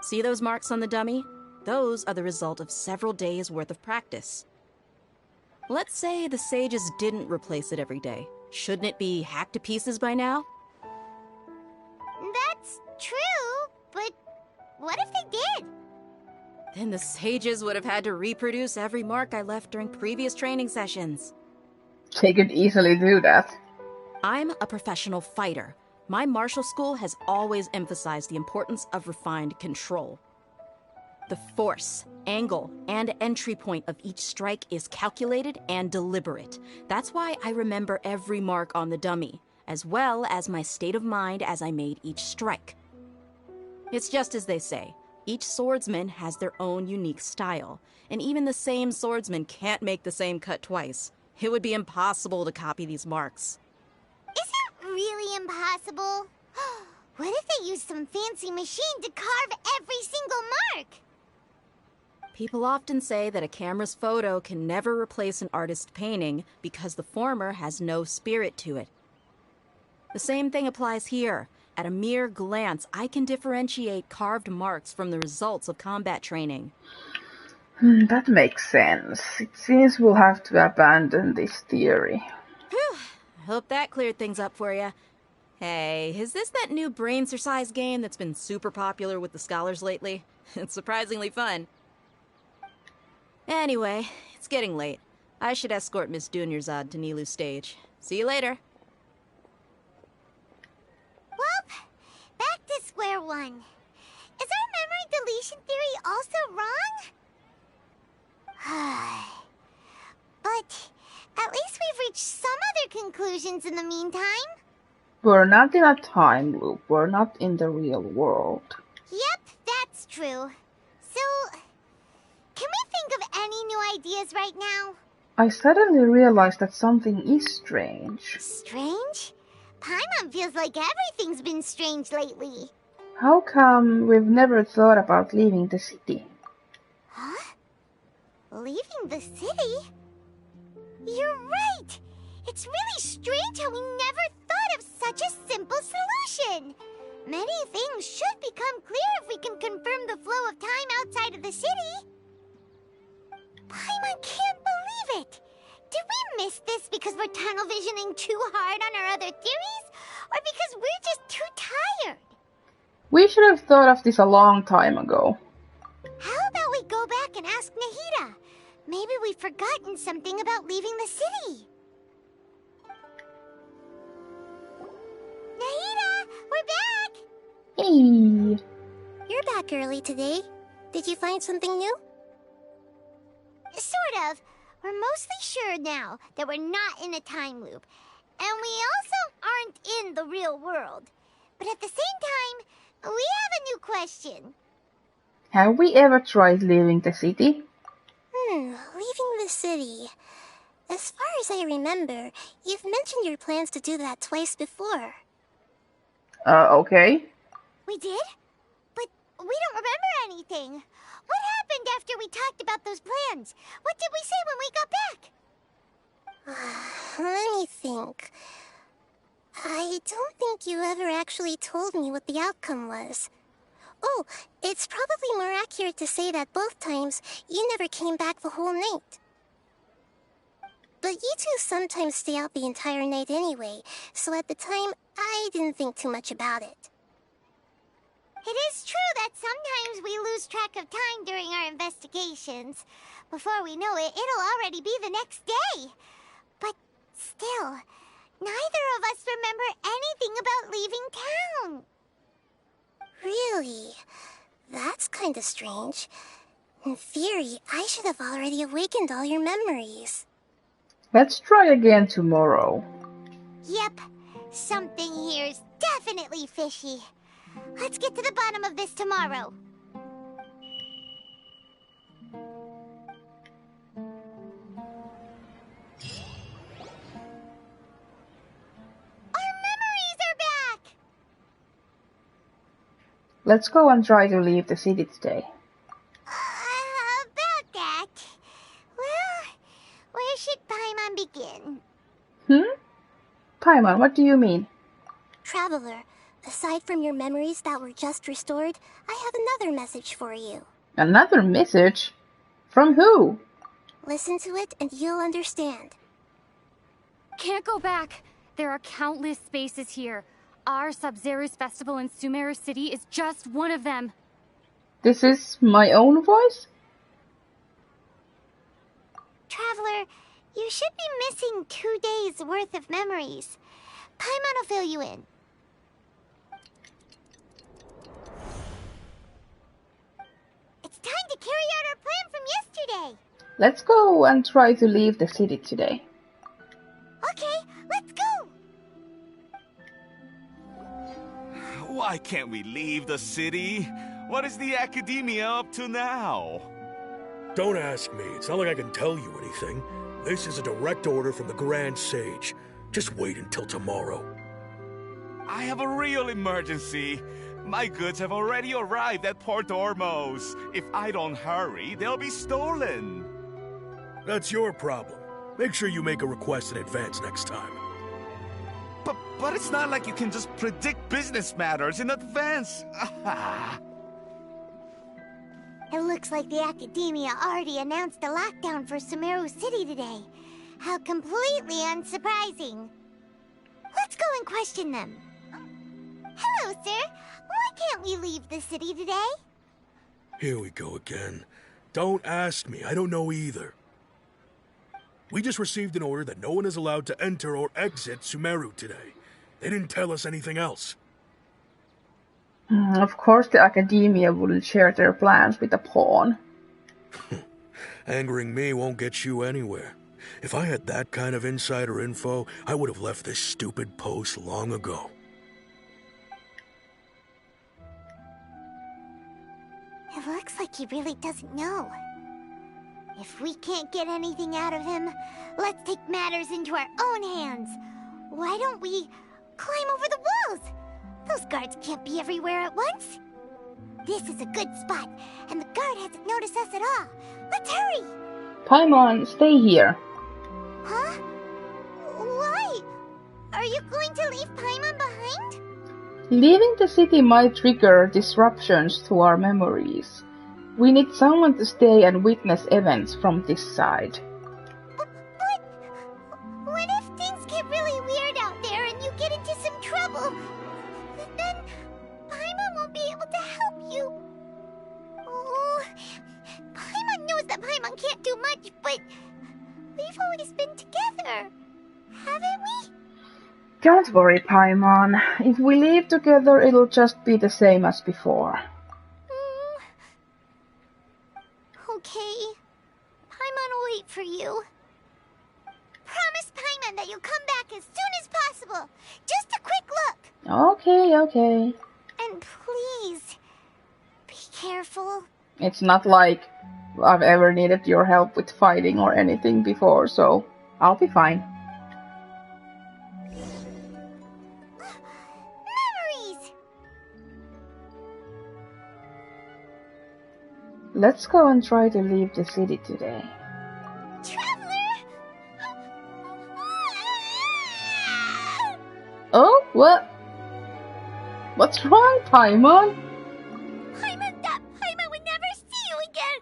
See those marks on the dummy? Those are the result of several days' worth of practice. Let's say the sages didn't replace it every day. Shouldn't it be hacked to pieces by now? That's true, but what if they did? Then the sages would have had to reproduce every mark I left during previous training sessions. They could easily do that. I'm a professional fighter. My martial school has always emphasized the importance of refined control. The force, angle, and entry point of each strike is calculated and deliberate. That's why I remember every mark on the dummy, as well as my state of mind as I made each strike. It's just as they say, each swordsman has their own unique style, and even the same swordsman can't make the same cut twice. It would be impossible to copy these marks. Is it really impossible? What if they used some fancy machine to carve every single mark? People often say that a camera's photo can never replace an artist's painting because the former has no spirit to it. The same thing applies here. At a mere glance, I can differentiate carved marks from the results of combat training. That makes sense. It seems we'll have to abandon this theory. Whew. Hope that cleared things up for you. Hey, is this that new brain-exercise game that's been super popular with the scholars lately? It's surprisingly fun. Anyway, it's getting late. I should escort Miss Dunyarzad to Nilu's stage. See you later. Well, back to square one. Is our memory deletion theory also wrong? But at least we've reached some other conclusions in the meantime. We're not in a time loop. We're not in the real world. Yep, that's true. So, can we think of any new ideas right now? I suddenly realized that something is strange. Strange? Paimon feels like everything's been strange lately. How come we've never thought about leaving the city? Huh? Leaving the city? You're right! It's really strange how we never thought of such a simple solution! Many things should become clear if we can confirm the flow of time outside of the city. Paimon can't believe it! Did we miss this because we're tunnel visioning too hard on our other theories? Or because we're just too tired? We should have thought of this a long time ago. How about we go back and ask Nahida? Maybe we've forgotten something about leaving the city. Nahida, we're back! Hey! You're back early today. Did you find something new? Sort of. We're mostly sure now that we're not in a time loop. And we also aren't in the real world. But at the same time, we have a new question. Have we ever tried leaving the city? Leaving the city. As far as I remember, you've mentioned your plans to do that twice before. Okay. We did? But we don't remember anything. What happened after we talked about those plans? What did we say when we got back? Let me think. I don't think you ever actually told me what the outcome was. Oh, it's probably more accurate to say that both times you never came back the whole night. But you two sometimes stay out the entire night anyway, so at the time, I didn't think too much about it. It is true that sometimes we lose track of time during our investigations. Before we know it, it'll already be the next day. But still, neither of us remember anything about leaving town. Really? That's kinda strange. In theory, I should have already awakened all your memories. Let's try again tomorrow. Yep, something here's definitely fishy. Let's get to the bottom of this tomorrow. Our memories are back! Let's go and try to leave the city today. About that. Well, where should Paimon begin? Paimon, what do you mean? Traveler, aside from your memories that were just restored, I have another message for you. Another message? From who? Listen to it and you'll understand. Can't go back. There are countless spaces here. Our Sabzeruz festival in Sumeru City is just one of them. This is my own voice? Traveler, you should be missing 2 days worth of memories. Paimon will fill you in. It's time to carry out our plan from yesterday. Let's go and try to leave the city today. Okay, let's go. Why can't we leave the city? What is the academia up to now? Don't ask me. It's not like I can tell you anything. This is a direct order from the Grand Sage. Just wait until tomorrow. I have a real emergency. My goods have already arrived at Port Ormos. If I don't hurry, they'll be stolen. That's your problem. Make sure you make a request in advance next time. But it's not like you can just predict business matters in advance. It looks like the Academia already announced a lockdown for Sumeru City today. How completely unsurprising. Let's go and question them. Hello, sir. Why can't we leave the city today? Here we go again. Don't ask me. I don't know either. We just received an order that no one is allowed to enter or exit Sumeru today. They didn't tell us anything else. Of course the Academia wouldn't share their plans with a pawn. Angering me won't get you anywhere. If I had that kind of insider info, I would have left this stupid post long ago. It looks like he really doesn't know. If we can't get anything out of him, let's take matters into our own hands. Why don't we climb over the walls? Those guards can't be everywhere at once. This is a good spot, and the guard hasn't noticed us at all. Let's hurry! Paimon, stay here. Huh? Why? Are you going to leave Paimon behind? Leaving the city might trigger disruptions to our memories. We need someone to stay and witness events from this side. But what if things get really weird out there and you get into some trouble? Then Paimon won't be able to help you. Oh, Paimon knows that Paimon can't do much, but we've always been together, haven't we? Don't worry, Paimon. If we leave together, it'll just be the same as before. Okay. Paimon will wait for you. Promise Paimon that you'll come back as soon as possible. Just a quick look. Okay. And please, be careful. It's not like I've ever needed your help with fighting or anything before, so I'll be fine. Memories! Let's go and try to leave the city today. Traveler! Oh, what? What's wrong, Paimon? Paimon would never see you again!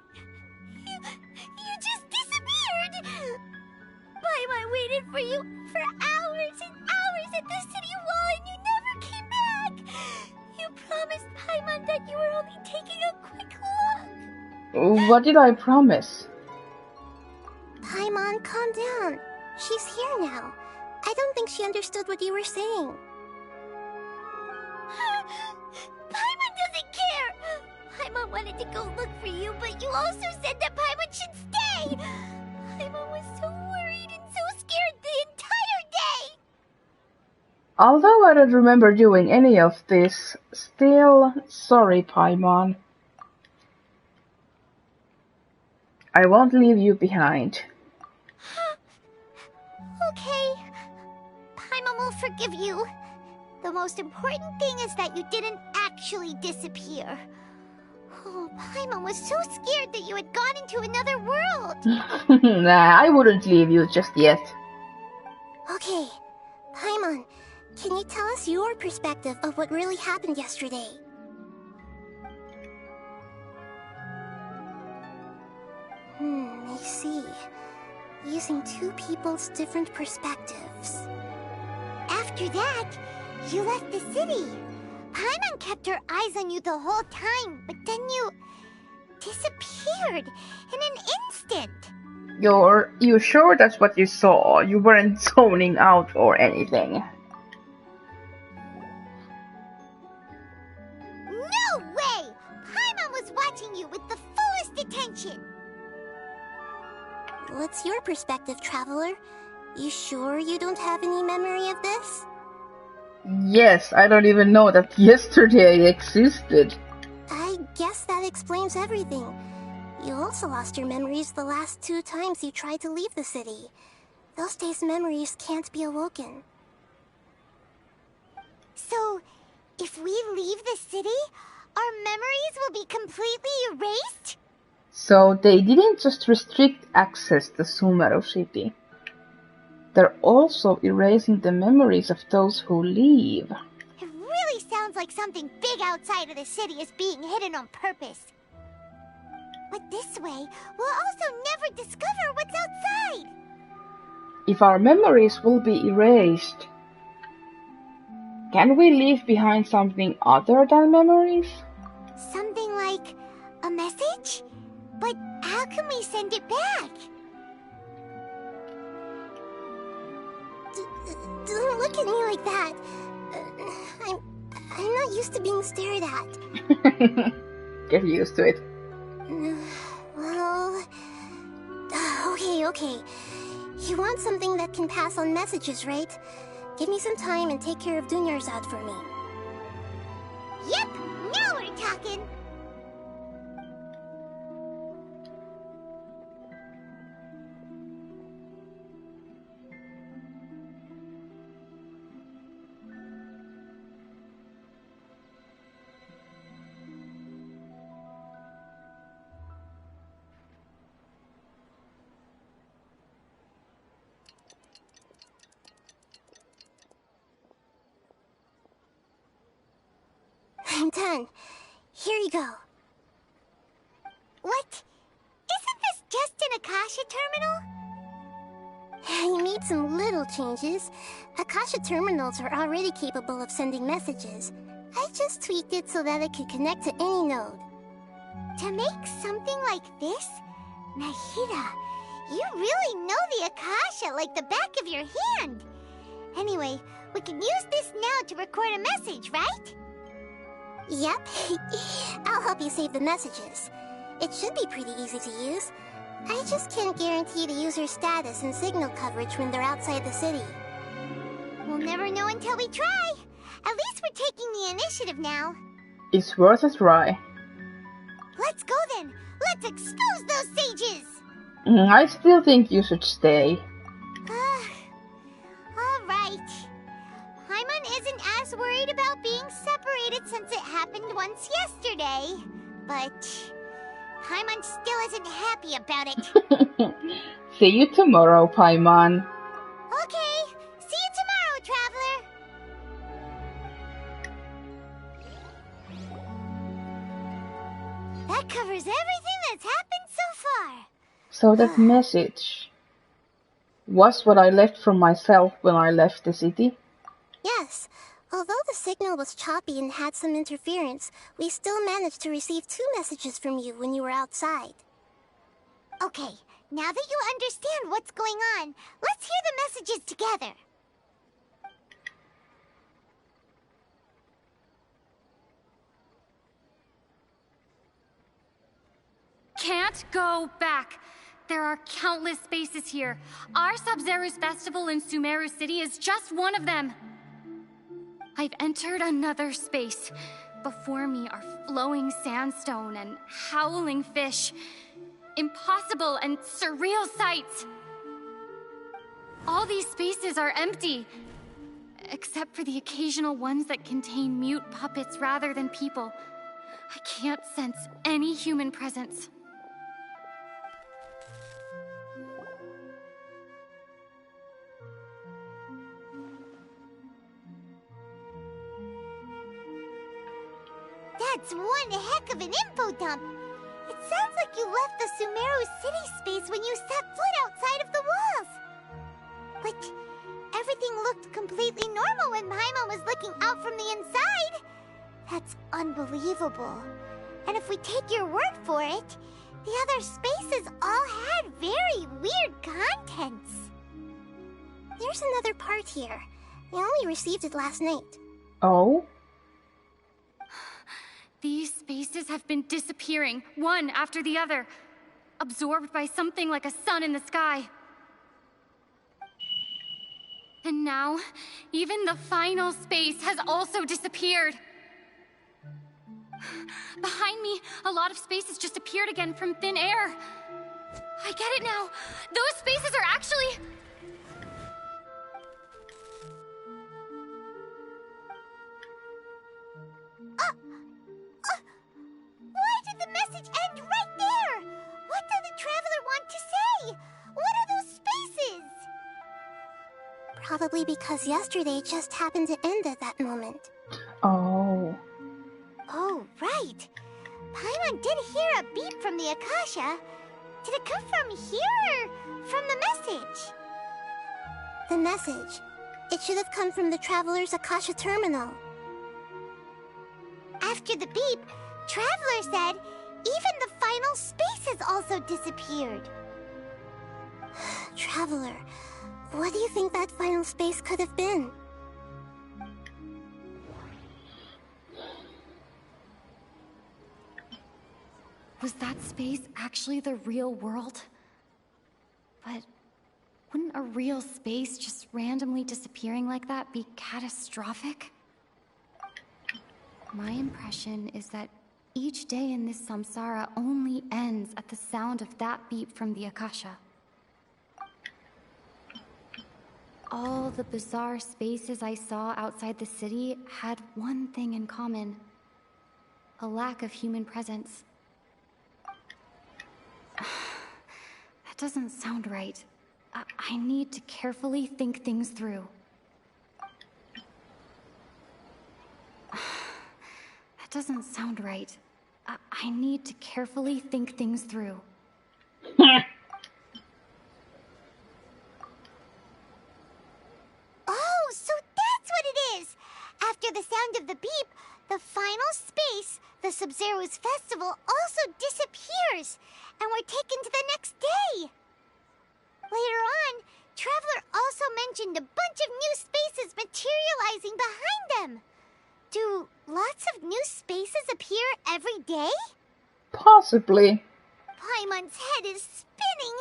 You just disappeared! Paimon waited for you for hours and hours at the city wall and you never came back! You promised Paimon that you were only taking a quick look! What did I promise? Paimon, calm down. She's here now. I don't think she understood what you were saying. Paimon doesn't care! Paimon wanted to go look for you, but you also said that Paimon should stay! Paimon was so worried and so scared the entire day! Although I don't remember doing any of this, still sorry, Paimon. I won't leave you behind. Okay. Paimon will forgive you. The most important thing is that you didn't actually disappear. Oh, Paimon was so scared that you had gone into another world. Nah, I wouldn't leave you just yet. Okay. Paimon, can you tell us your perspective of what really happened yesterday? I see. Using two people's different perspectives. After that, you left the city. Paimon kept her eyes on you the whole time, but then you disappeared in an instant. You sure that's what you saw? You weren't zoning out or anything. No way! Paimon was watching you with the fullest attention. What's your perspective, Traveler? You sure you don't have any memory of this? Yes, I don't even know that yesterday existed. I guess that explains everything. You also lost your memories the last 2 times you tried to leave the city. Those days' memories can't be awoken. So, if we leave the city, our memories will be completely erased? So they didn't just restrict access to Sumeru City. They're also erasing the memories of those who leave. It really sounds like something big outside of the city is being hidden on purpose. But this way, we'll also never discover what's outside. If our memories will be erased, can we leave behind something other than memories? Something like a message? But how can we send it back? Don't look at me like that. I'm not used to being stared at. Get used to it. Well... Okay. You want something that can pass on messages, right? Give me some time and take care of Dunyarzad for me. Yep, now we're talking. I'm done. Here you go. What? Isn't this just an Akasha terminal? You made some little changes. Akasha terminals are already capable of sending messages. I just tweaked it so that it could connect to any node. To make something like this? Nahida, you really know the Akasha like the back of your hand. Anyway, we can use this now to record a message, right? Yep. I'll help you save the messages. It should be pretty easy to use. I just can't guarantee the user's status and signal coverage when they're outside the city. We'll never know until we try. At least we're taking the initiative now. It's worth a try. Let's go then. Let's expose those sages! I still think you should stay. Alright. Paimon isn't as worried about being separated since it happened once yesterday. But Paimon still isn't happy about it. See you tomorrow, Paimon. Okay, see you tomorrow, Traveler. That covers everything that's happened so far. So that message was what I left from myself when I left the city? Yes. Although the signal was choppy and had some interference, we still managed to receive 2 messages from you when you were outside. Okay, now that you understand what's going on, let's hear the messages together. Can't go back. There are countless spaces here. Our Sabzeruz festival in Sumeru City is just one of them. I've entered another space. Before me are flowing sandstone and howling fish. Impossible and surreal sights. All these spaces are empty, except for the occasional ones that contain mute puppets rather than people. I can't sense any human presence. That's one heck of an info dump. It sounds like you left the Sumeru city space when you set foot outside of the walls. But everything looked completely normal when Paimon was looking out from the inside. That's unbelievable. And if we take your word for it, the other spaces all had very weird contents. There's another part here. I only received it last night. Oh? These spaces have been disappearing, one after the other, absorbed by something like a sun in the sky. And now, even the final space has also disappeared. Behind me, a lot of spaces just appeared again from thin air. I get it now. Those spaces are actually... Why did the message end right there? What did the Traveler want to say? What are those spaces? Probably because yesterday just happened to end at that moment. Oh. Oh, right. Paimon did hear a beep from the Akasha. Did it come from here or from the message? The message. It should have come from the Traveler's Akasha terminal. After the beep, Traveler said even the final space has also disappeared. Traveler, what do you think that final space could have been? Was that space actually the real world? But wouldn't a real space just randomly disappearing like that be catastrophic? My impression is that each day in this samsara only ends at the sound of that beep from the Akasha. All the bizarre spaces I saw outside the city had one thing in common: a lack of human presence. That doesn't sound right. I need to carefully think things through. That doesn't sound right. I need to carefully think things through. Oh, so that's what it is! After the sound of the beep, the final space, the Sabzeruz festival, also disappears, and we're taken to the next day. Later on, Traveler also mentioned a bunch of new spaces materializing behind them. Do lots of new spaces appear every day? Possibly. Paimon's head is spinning.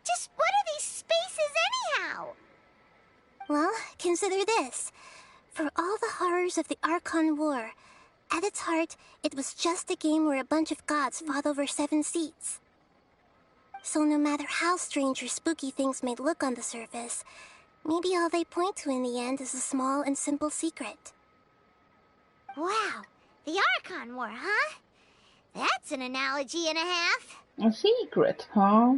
Just what are these spaces anyhow? Well, consider this. For all the horrors of the Archon War, At its heart, it was just a game where a bunch of gods fought over 7 seats. So no matter how strange or spooky things may look on the surface, maybe all they point to in the end is a small and simple secret. Wow, the Archon War, huh? That's an analogy and a half. A secret, huh?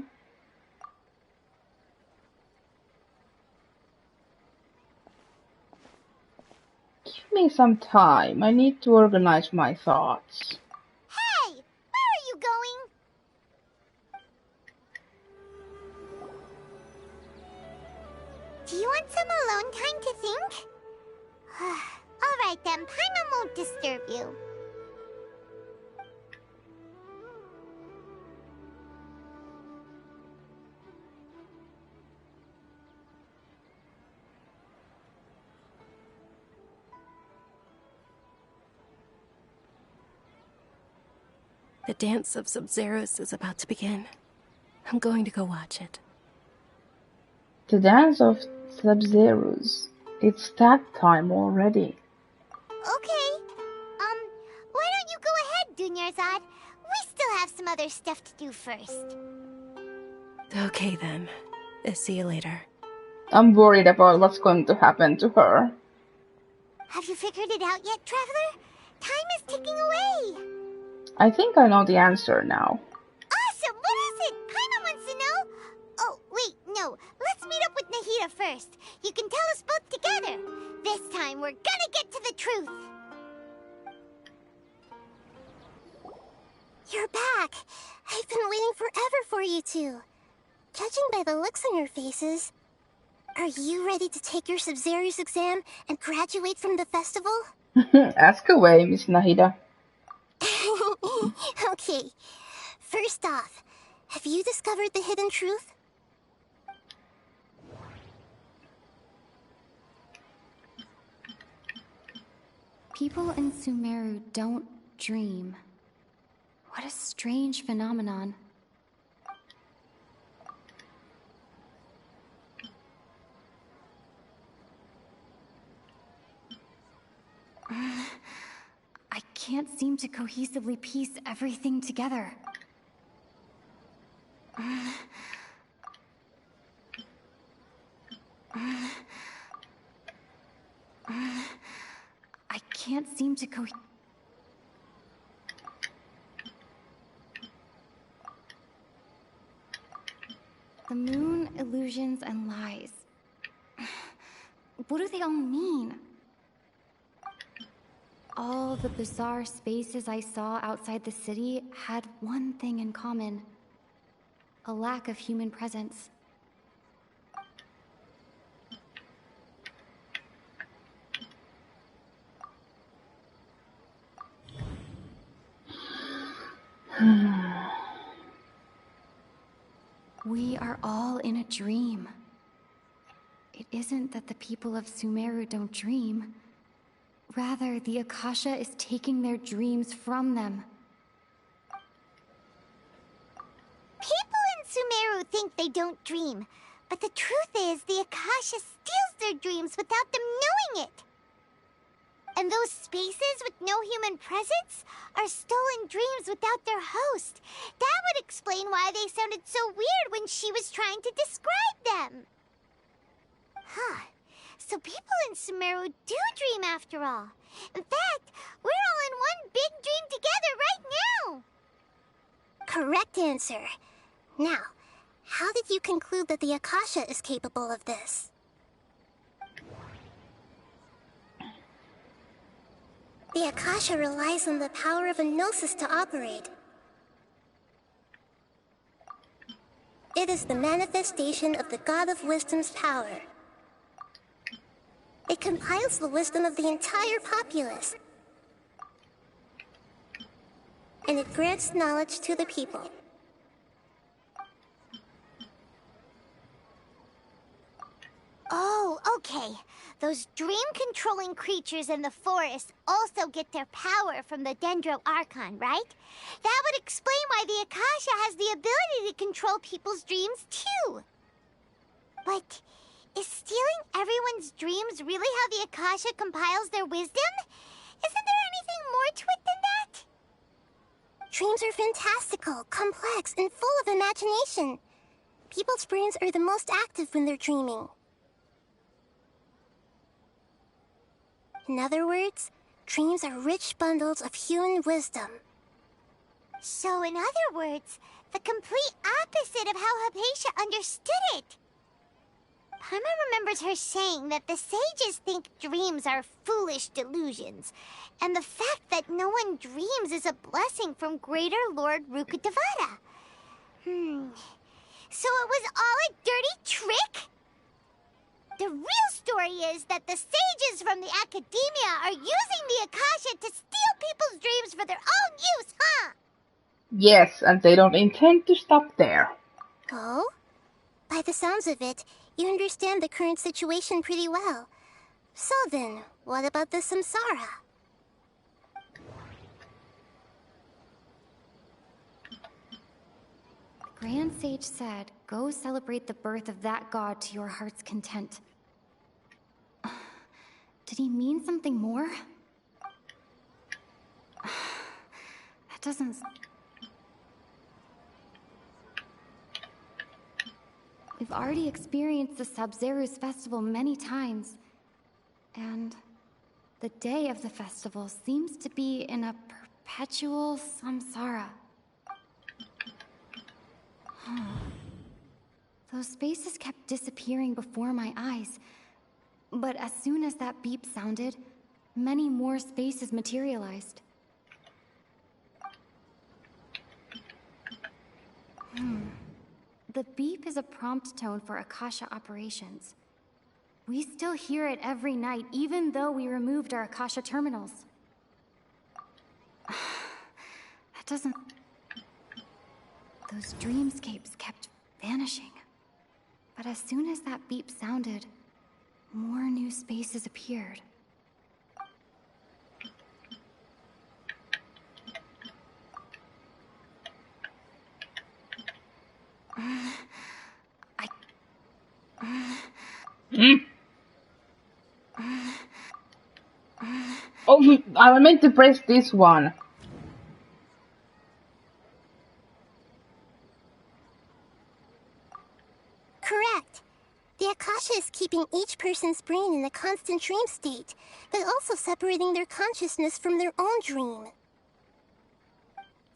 Give me some time. I need to organize my thoughts. Hey, where are you going? Do you want some alone time to think? All right then, Paimon won't disturb you. The dance of Sabzeruz is about to begin. I'm going to go watch it. The dance of Sabzeruz. It's that time already. Okay. Why don't you go ahead, Dunyarzad? We still have some other stuff to do first. Okay then. See you later. I'm worried about what's going to happen to her. Have you figured it out yet, Traveler? Time is ticking away. I think I know the answer now. Awesome! What is it? Paimon wants to know. Oh, wait, no. Let's meet up with Nahida first. You can tell us both together. This time, we're gonna get to the truth. You're back. I've been waiting forever for you two. Judging by the looks on your faces, are you ready to take your Sabzeruz exam and graduate from the festival? Ask away, Miss Nahida. Okay. First off, have you discovered the hidden truth? People in Sumeru don't dream. What a strange phenomenon. I can't seem to cohesively piece everything together. I can't seem to The moon, illusions, and lies. What do they all mean? All the bizarre spaces I saw outside the city had one thing in common: a lack of human presence. We are all in a dream. It isn't that the people of Sumeru don't dream. Rather, the Akasha is taking their dreams from them. People in Sumeru think they don't dream, but the truth is the Akasha steals their dreams without them knowing it. And those spaces with no human presence are stolen dreams without their host. That would explain why they sounded so weird when she was trying to describe them. Huh. So people in Sumeru do dream after all. In fact, we're all in one big dream together right now. Correct answer. Now, how did you conclude that the Akasha is capable of this? The Akasha relies on the power of a gnosis to operate. It is the manifestation of the God of Wisdom's power. It compiles the wisdom of the entire populace. And it grants knowledge to the people. Oh, okay. Those dream-controlling creatures in the forest also get their power from the Dendro Archon, right? That would explain why the Akasha has the ability to control people's dreams, too. But is stealing everyone's dreams really how the Akasha compiles their wisdom? Isn't there anything more to Dreams are fantastical, complex, and full of imagination. People's brains are the most active when they're dreaming. In other words, dreams are rich bundles of human wisdom. So in other words, the complete opposite of how Hypatia understood it. Paimon remembers her saying that the sages think dreams are foolish delusions, and the fact that no one dreams is a blessing from Greater Lord Rukkhadevata. So it was all a dirty trick? The real story is that the sages from the Academia are using the Akasha to steal people's dreams for their own use, huh? Yes, and they don't intend to stop there. Oh? By the sounds of it, you understand the current situation pretty well. So then, what about the samsara? Grand Sage said, go celebrate the birth of that god to your heart's content. Did he mean something more? That doesn't... We've already experienced the Sabzeruz festival many times. And the day of the festival seems to be in a perpetual samsara. Those spaces kept disappearing before my eyes. But as soon as that beep sounded, many more spaces materialized. The beep is a prompt tone for Akasha operations. We still hear it every night, even though we removed our Akasha terminals. That doesn't... Those dreamscapes kept vanishing. But as soon as that beep sounded, more new spaces appeared. Oh, I meant to press this one. Correct. The Akasha is keeping each person's brain in a constant dream state, but also separating their consciousness from their own dream.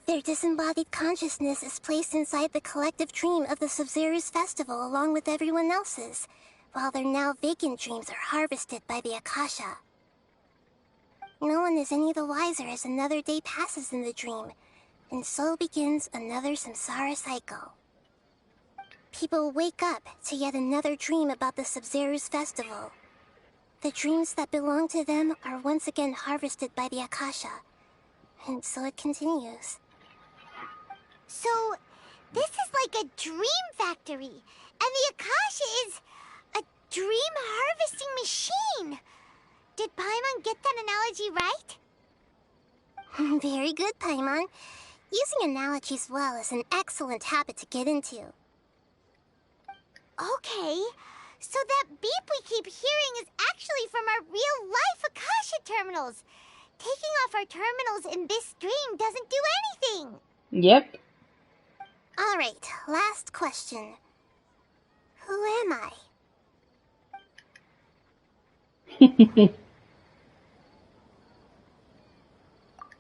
Their disembodied consciousness is placed inside the collective dream of the Sabzeruz festival along with everyone else's, while their now vacant dreams are harvested by the Akasha. No one is any the wiser as another day passes in the dream, and so begins another samsara cycle. People wake up to yet another dream about the Sabzeruz festival. The dreams that belong to them are once again harvested by the Akasha, and so it continues. So, this is like a dream factory, and the Akasha is a dream harvesting machine. Did Paimon get that analogy right? Very good, Paimon. Using analogies well is an excellent habit to get into. Okay, so that beep we keep hearing is actually from our real-life Akasha terminals. Taking off our terminals in this dream doesn't do anything. Yep. Alright, last question. Who am I?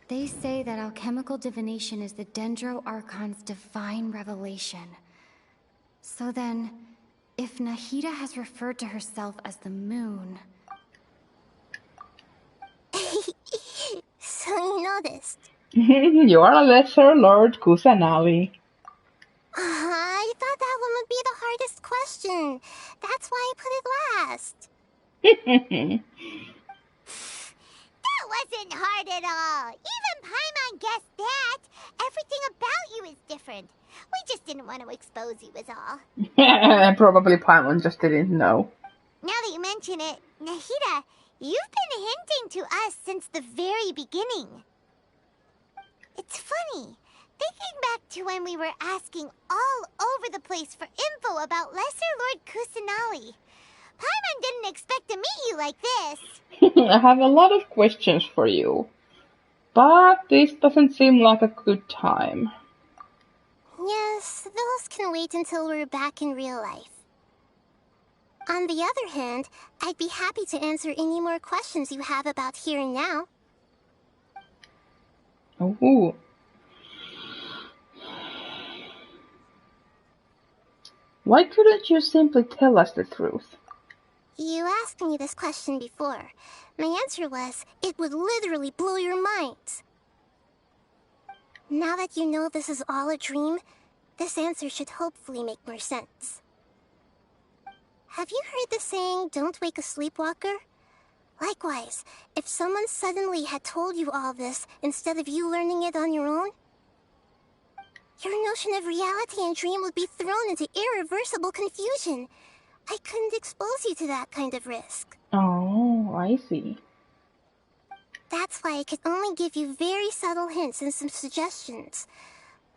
They say that alchemical divination is the Dendro Archon's divine revelation. So then, if Nahida has referred to herself as the moon... So you noticed. You are a lesser Lord Kusanagi. I thought that one would be the hardest question. That's why I put it last. That wasn't hard at all. Even Paimon guessed that. Everything about you is different. We just didn't want to expose you is all. Probably Paimon just didn't know. Now that you mention it, Nahida, you've been hinting to us since the very beginning. It's funny. Thinking back to when we were asking all over the place for info about Lesser Lord Kusanagi, Paimon didn't expect to meet you like this. I have a lot of questions for you. But this doesn't seem like a good time. Yes, those can wait until we're back in real life. On the other hand, I'd be happy to answer any more questions you have about here and now. Oh. Why couldn't you simply tell us the truth? You asked me this question before. My answer was, it would literally blow your minds. Now that you know this is all a dream, this answer should hopefully make more sense. Have you heard the saying, don't wake a sleepwalker? Likewise, if someone suddenly had told you all this instead of you learning it on your own, your notion of reality and dream would be thrown into irreversible confusion. I couldn't expose you to that kind of risk. Oh, I see. That's why I could only give you very subtle hints and some suggestions.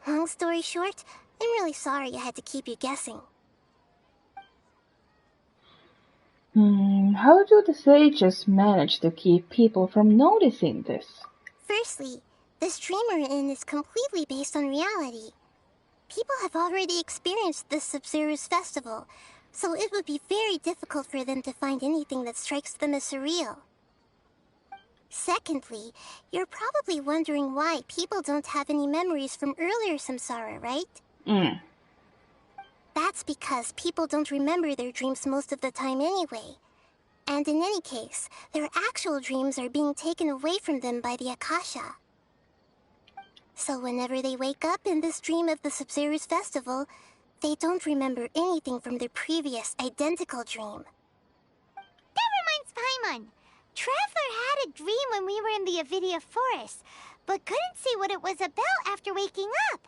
Long story short, I'm really sorry I had to keep you guessing. How do the sages manage to keep people from noticing this? Firstly, this dream we're in is completely based on reality. People have already experienced this Sabzeruz festival, so it would be very difficult for them to find anything that strikes them as surreal. Secondly, you're probably wondering why people don't have any memories from earlier samsara, right? That's because people don't remember their dreams most of the time anyway. And in any case, their actual dreams are being taken away from them by the Akasha. So whenever they wake up in this dream of the Sabzeruz festival, they don't remember anything from their previous identical dream. That reminds Paimon. Traveler had a dream when we were in the Avidia forest, but couldn't see what it was about after waking up.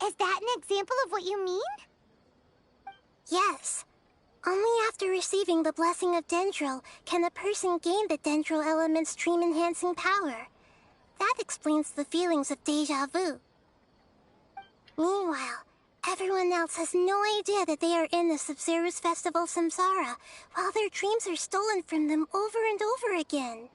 Is that an example of what you mean? Yes. Only after receiving the blessing of Dendro can a person gain the Dendro element's dream-enhancing power. That explains the feelings of déjà vu. Meanwhile, everyone else has no idea that they are in the Sabzeruz Festival Samsara, while their dreams are stolen from them over and over again.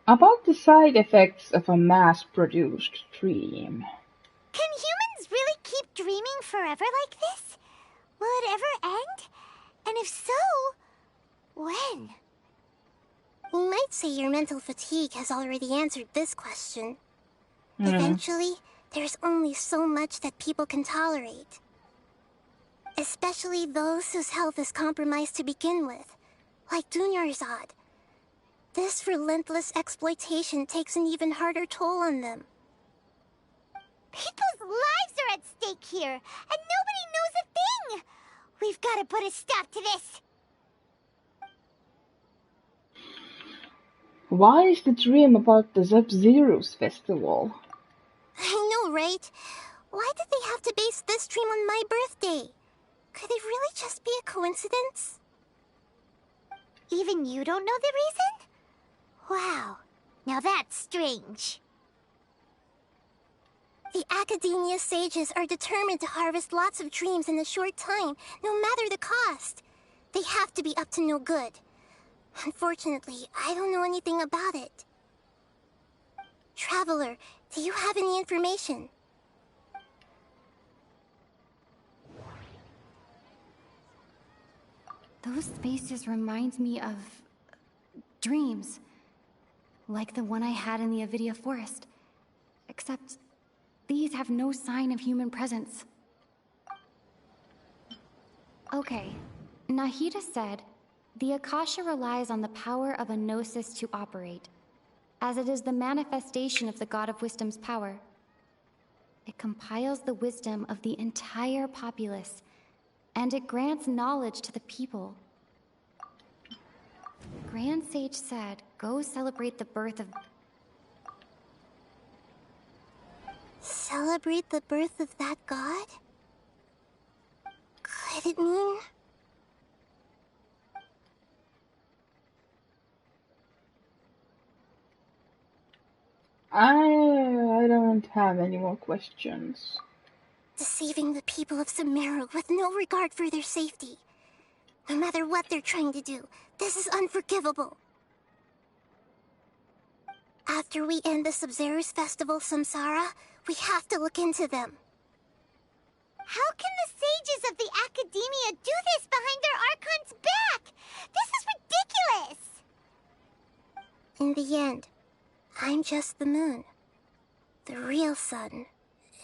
About the side effects of a mass-produced dream. Can humans really keep dreaming forever like this? Will it ever end? And if so, when? You might say your mental fatigue has already answered this question. Eventually, there's only so much that people can tolerate. Especially those whose health is compromised to begin with, like Dunyarzad. This relentless exploitation takes an even harder toll on them. People's lives are at stake here, and nobody knows a thing! We've got to put a stop to this! Why is the dream about the Sabzeruz festival? I know, right? Why did they have to base this dream on my birthday? Could it really just be a coincidence? Even you don't know the reason? Wow, now that's strange. The Academia sages are determined to harvest lots of dreams in a short time, no matter the cost. They have to be up to no good. Unfortunately, I don't know anything about it. Traveler, do you have any information? Those faces remind me of dreams. Like the one I had in the Avidia forest. Except these have no sign of human presence. Okay, Nahida said, the Akasha relies on the power of a gnosis to operate, as it is the manifestation of the God of Wisdom's power. It compiles the wisdom of the entire populace, and it grants knowledge to the people. The Grand Sage said, go celebrate the birth of... Celebrate the birth of that god? Could it mean... I don't have any more questions. Deceiving the people of Sumeru with no regard for their safety. No matter what they're trying to do, this is unforgivable. After we end the Sabzeruz festival, Samsara, we have to look into them. How can the sages of the Academia do this behind their Archon's back? This is ridiculous! In the end, I'm just the moon. The real sun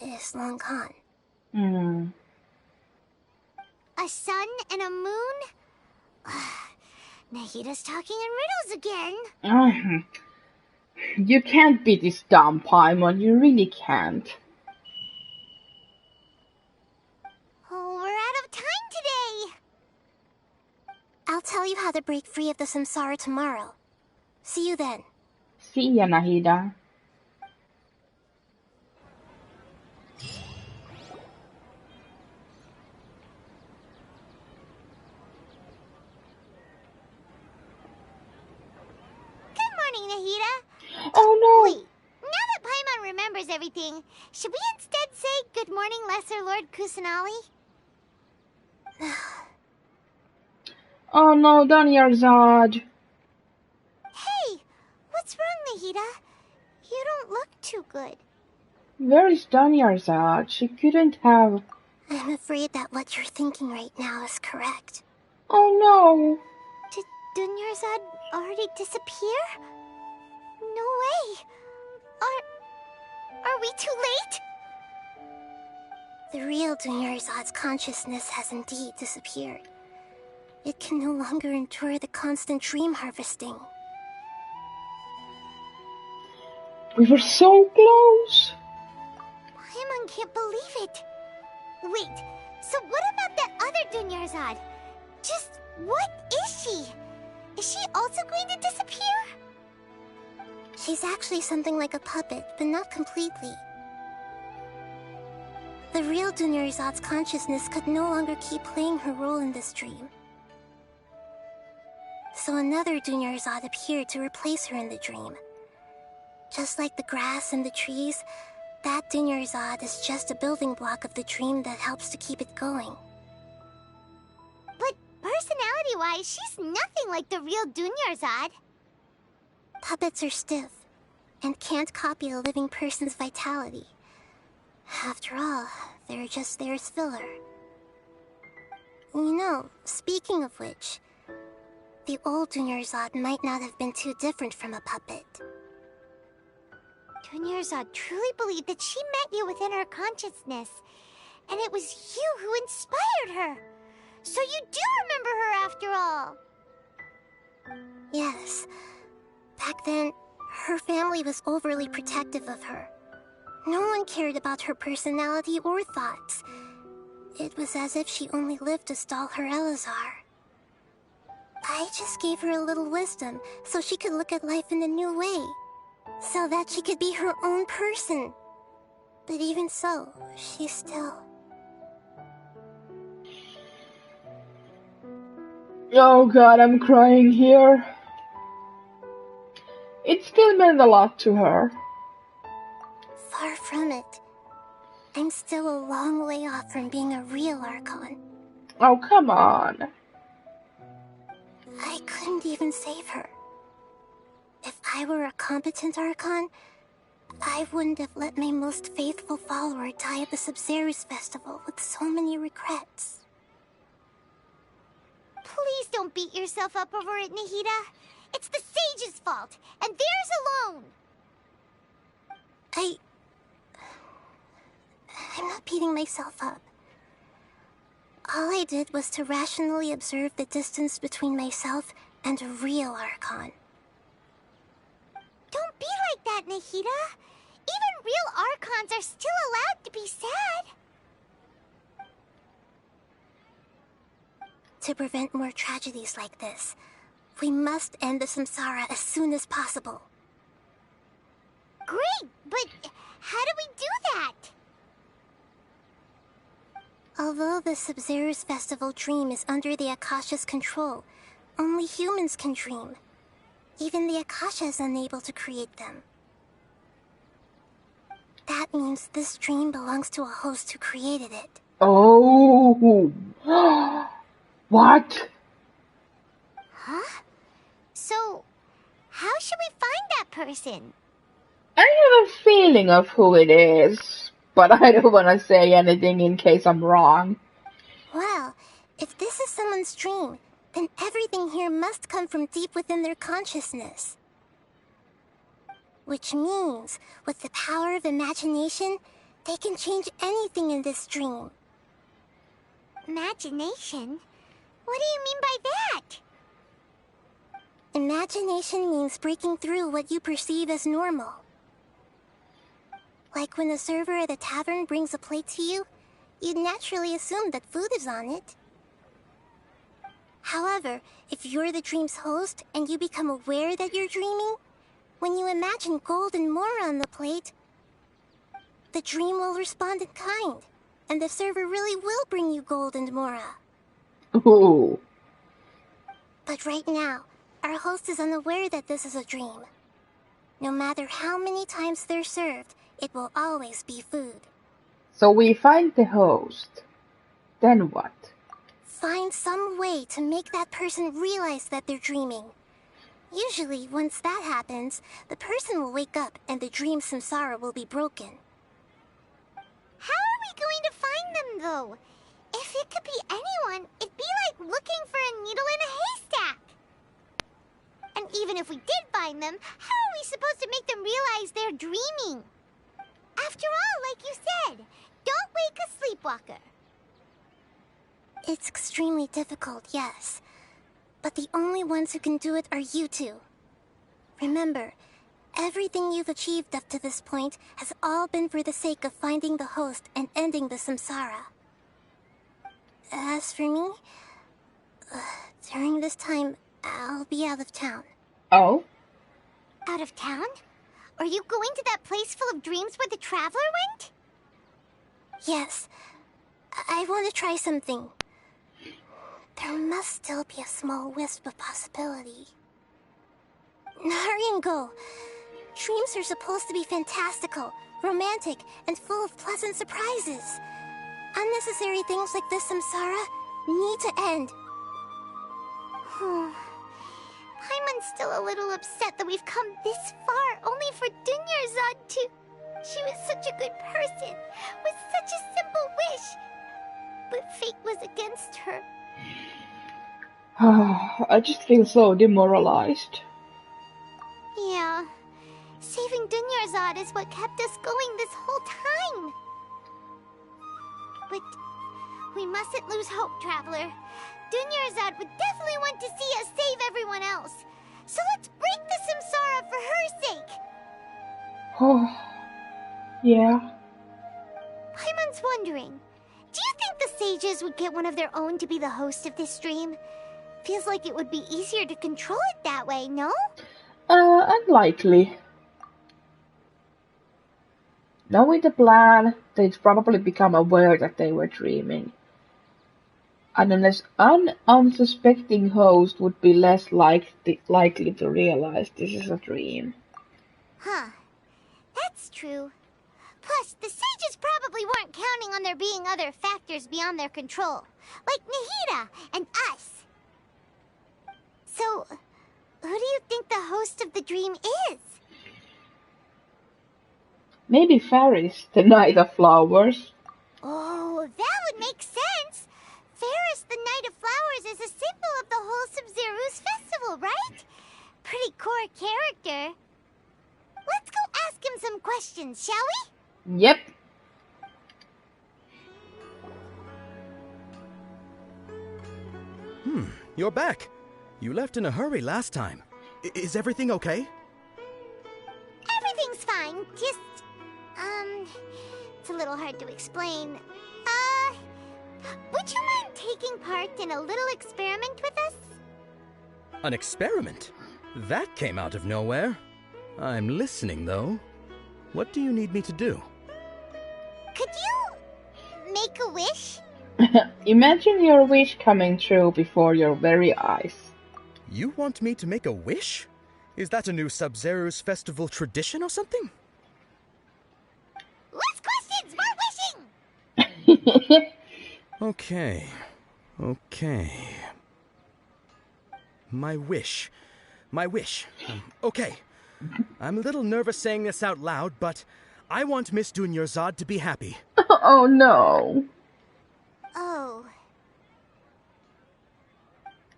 is long gone. A sun and a moon? Nahida's talking in riddles again. You can't be this dumb, Paimon. You really can't. Oh, we're out of time today. I'll tell you how to break free of the samsara tomorrow. See you then. See ya, Nahida. Good morning, Nahida. Oh no! Wait, now that Paimon remembers everything, should we instead say good morning, Lesser Lord Kusanali? Oh no, Danyarzad. Hey, what's wrong, Nahida? You don't look too good. Where is Danyarzad? She couldn't have... I'm afraid that what you're thinking right now is correct. Oh no! Did Dunyarzad already disappear? No way. Are we too late? The real Dunyarzad's consciousness has indeed disappeared. It can no longer endure the constant dream harvesting. We were so close! Paimon can't believe it. Wait, so what about that other Dunyarzad? Just what is she? Is she also going to disappear? She's actually something like a puppet, but not completely. The real Dunyarzad's consciousness could no longer keep playing her role in this dream. So another Dunyarzad appeared to replace her in the dream. Just like the grass and the trees, that Dunyarzad is just a building block of the dream that helps to keep it going. But personality-wise, she's nothing like the real Dunyarzad. Puppets are stiff, and can't copy a living person's vitality. After all, they're just there as filler. You know, speaking of which, the old Dunyarzad might not have been too different from a puppet. Dunyarzad truly believed that she met you within her consciousness, and it was you who inspired her. So you do remember her after all. Yes. Back then, her family was overly protective of her. No one cared about her personality or thoughts. It was as if she only lived to stall her Elazar. I just gave her a little wisdom so she could look at life in a new way. So that she could be her own person. But even so, she's still... Oh god, I'm crying here. It still meant a lot to her. Far from it. I'm still a long way off from being a real Archon. Oh, come on. I couldn't even save her. If I were a competent Archon, I wouldn't have let my most faithful follower die at the Sabzeruz festival with so many regrets. Please don't beat yourself up over it, Nahida. It's the sage's fault, and theirs alone. I'm not beating myself up. All I did was to rationally observe the distance between myself and a real Archon. Don't be like that, Nahida. Even real Archons are still allowed to be sad. To prevent more tragedies like this, we must end the samsara as soon as possible. Great, but how do we do that? Although the Sabzeruz festival dream is under the Akasha's control, only humans can dream. Even the Akasha is unable to create them. That means this dream belongs to a host who created it. Oh! What? Huh? So, how should we find that person? I have a feeling of who it is, but I don't want to say anything in case I'm wrong. Well, if this is someone's dream, then everything here must come from deep within their consciousness. Which means, with the power of imagination, they can change anything in this dream. Imagination? What do you mean by that? Imagination means breaking through what you perceive as normal. Like when the server at a tavern brings a plate to you, you'd naturally assume that food is on it. However, if you're the dream's host and you become aware that you're dreaming, when you imagine gold and more on the plate, the dream will respond in kind, and the server really will bring you gold and mora. Ooh. But right now, our host is unaware that this is a dream. No matter how many times they're served, it will always be food. So we find the host. Then what? Find some way to make that person realize that they're dreaming. Usually, once that happens, the person will wake up and the dream samsara will be broken. How are we going to find them, though? If it could be anyone, it'd be like looking for a needle in a haystack. And even if we did find them, how are we supposed to make them realize they're dreaming? After all, like you said, don't wake a sleepwalker. It's extremely difficult, yes. But the only ones who can do it are you two. Remember, everything you've achieved up to this point has all been for the sake of finding the host and ending the samsara. As for me, during this time, I'll be out of town. Oh? Out of town? Are you going to that place full of dreams where the traveler went? Yes. I want to try something. There must still be a small wisp of possibility. Hurry and go. Dreams are supposed to be fantastical, romantic, and full of pleasant surprises. Unnecessary things like this samsara need to end. Paimon's still a little upset that we've come this far only for Dunyarzad to... She was such a good person, with such a simple wish. But fate was against her. I just feel so demoralized. Yeah. Saving Dunyarzad is what kept us going this whole time. But we mustn't lose hope, Traveler. Dunyarzad would definitely want to see us save everyone else. So let's break the samsara for her sake. Oh, yeah. Paimon's wondering, do you think the sages would get one of their own to be the host of this stream? Feels like it would be easier to control it that way, no? Unlikely. Knowing the plan, they'd probably become aware that they were dreaming. And an unsuspecting host would be less likely to realize this is a dream. Huh. That's true. Plus, the sages probably weren't counting on there being other factors beyond their control, like Nahida and us. So, who do you think the host of the dream is? Maybe Faris, the Knight of Flowers. Oh, that would make sense. Faris, the Knight of Flowers, is a symbol of the whole Sabzeruz festival, right? Pretty core character. Let's go ask him some questions, shall we? Yep. You're back. You left in a hurry last time. Is everything okay? Everything's fine. Just, it's a little hard to explain. Would you mind taking part in a little experiment with us? An experiment? That came out of nowhere. I'm listening, though. What do you need me to do? Could you make a wish? Imagine your wish coming true before your very eyes. You want me to make a wish? Is that a new Sabzeruz festival tradition or something? Less questions, more wishing! Okay. My wish. Okay. I'm a little nervous saying this out loud, but I want Miss Dunyarzad to be happy. Oh no. Oh.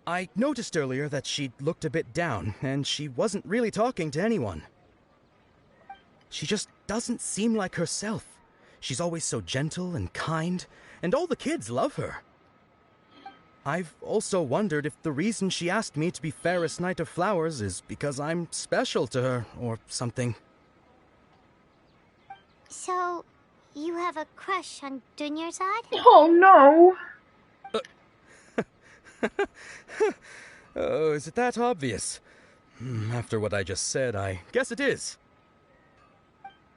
I noticed earlier that she looked a bit down, and she wasn't really talking to anyone. She just doesn't seem like herself. She's always so gentle and kind, and all the kids love her. I've also wondered if the reason she asked me to be Fairest Knight of Flowers is because I'm special to her, or something. So, you have a crush on Dunyarzad? Oh no! Oh, is it that obvious? After what I just said, I guess it is.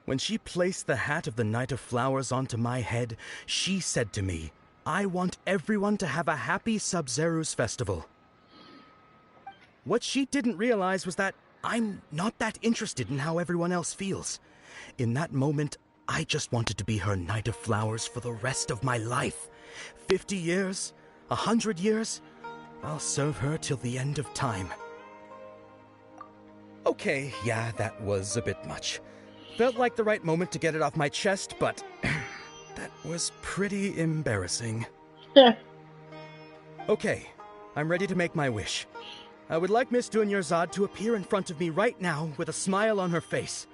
When she placed the hat of the Knight of Flowers onto my head, she said to me, I want everyone to have a happy Sabzeruz festival. What she didn't realize was that I'm not that interested in how everyone else feels. In that moment, I just wanted to be her Knight of Flowers for the rest of my life. 50 years, 100 years, I'll serve her till the end of time. Okay, yeah, that was a bit much. Felt like the right moment to get it off my chest, but that was pretty embarrassing. Okay, I'm ready to make my wish. I would like Miss Dunyarzad to appear in front of me right now with a smile on her face.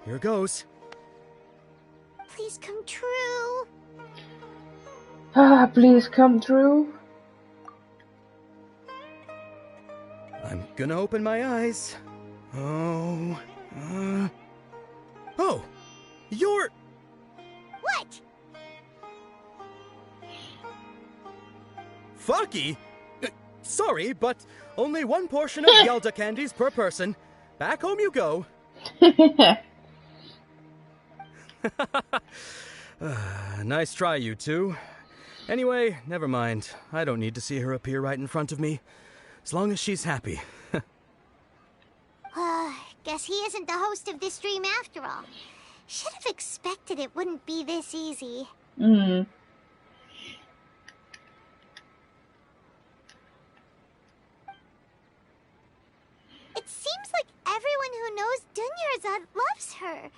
Here goes. Please come true. Ah, please come true. I'm gonna open my eyes. Oh, you're... What? Fucky? Sorry, but only one portion of Yelda candies per person. Back home you go. Nice try, you two. Anyway, never mind. I don't need to see her appear right in front of me. As long as she's happy. Guess he isn't the host of this dream after all. Should have expected it wouldn't be this easy. Mm. It seems like everyone who knows Dunyarzad loves her.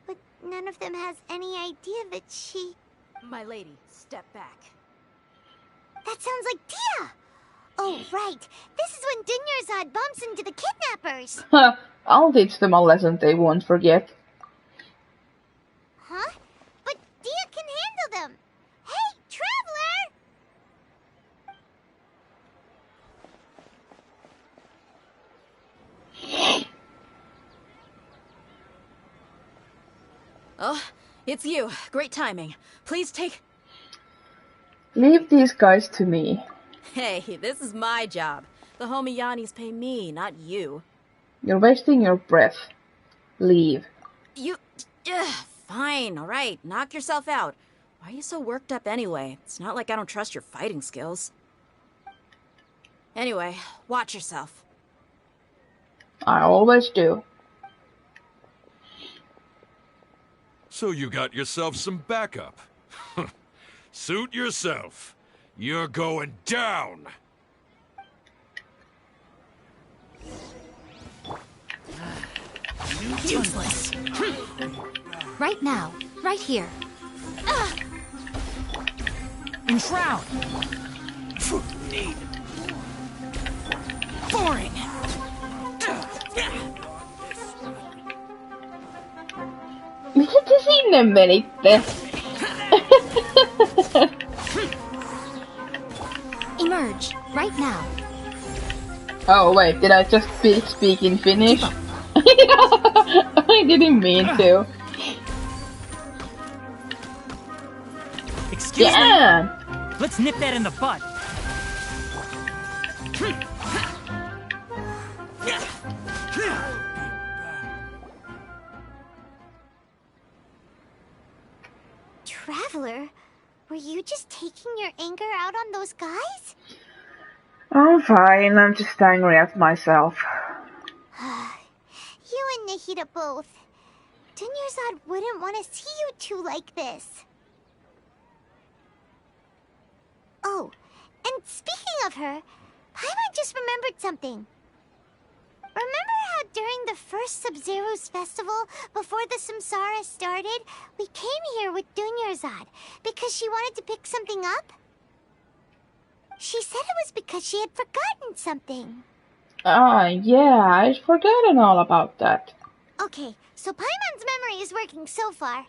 But none of them has any idea that she... My lady, step back. That sounds like Tia! Oh, right. This is when Dunyarzad bumps into the kidnappers. I'll teach them a lesson they won't forget. Huh? But Tia can handle them. Hey, Traveler! Oh, it's you. Great timing. Please take... Leave these guys to me. Hey, this is my job. The homie Yannis pay me, not you. You're wasting your breath. Leave. You... fine, alright. Knock yourself out. Why are you so worked up anyway? It's not like I don't trust your fighting skills. Anyway, watch yourself. I always do. So you got yourself some backup. Suit yourself. You're going down. Useless. Right now. Right here. Enshroud. Boring. Mitä te sinne menitte? Emerge. Right now. Oh wait, did I just speak in Finnish? I didn't mean to. Excuse me? Let's nip that in the bud. Traveler, were you just taking your anger out on those guys? I'm fine, I'm just angry at myself. You and Nahida both. Dunyarzad wouldn't want to see you two like this. Oh, and speaking of her, Paimon just remembered something. Remember how during the first Sabzeruz festival, before the Samsara started, we came here with Dunyarzad because she wanted to pick something up. She said it was because she had forgotten something. Ah, yeah, I'd forgotten all about that. Okay, so Paimon's memory is working so far.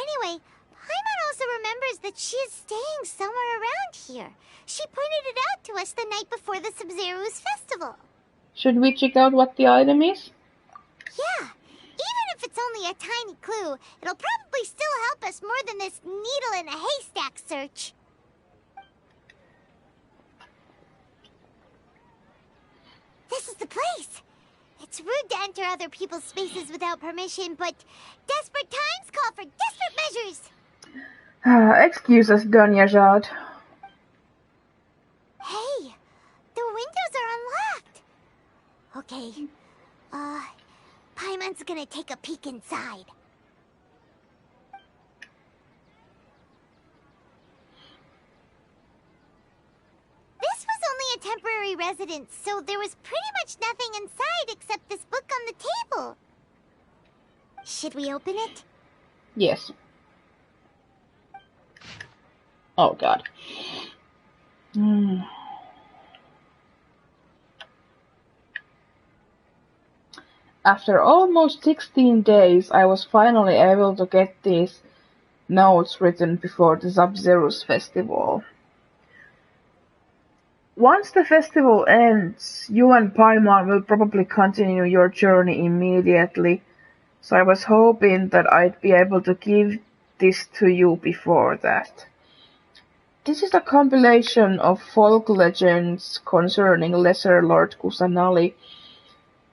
Anyway, Paimon also remembers that she is staying somewhere around here. She pointed it out to us the night before the Sabzeruz festival. Should we check out what the item is? Yeah, even if it's only a tiny clue, it'll probably still help us more than this needle in a haystack search. This is the place. It's rude to enter other people's spaces without permission, but desperate times call for desperate measures. Excuse us, Dunyarzad. Hey, the windows are unlocked. Okay, Paimon's gonna take a peek inside. This was only a temporary residence, so there was pretty much nothing inside except this book on the table. Should we open it? Yes. Oh god. After almost 16 days, I was finally able to get these notes written before the Sabzeruz festival. Once the festival ends, you and Paimon will probably continue your journey immediately, so I was hoping that I'd be able to give this to you before that. This is a compilation of folk legends concerning Lesser Lord Kusanali,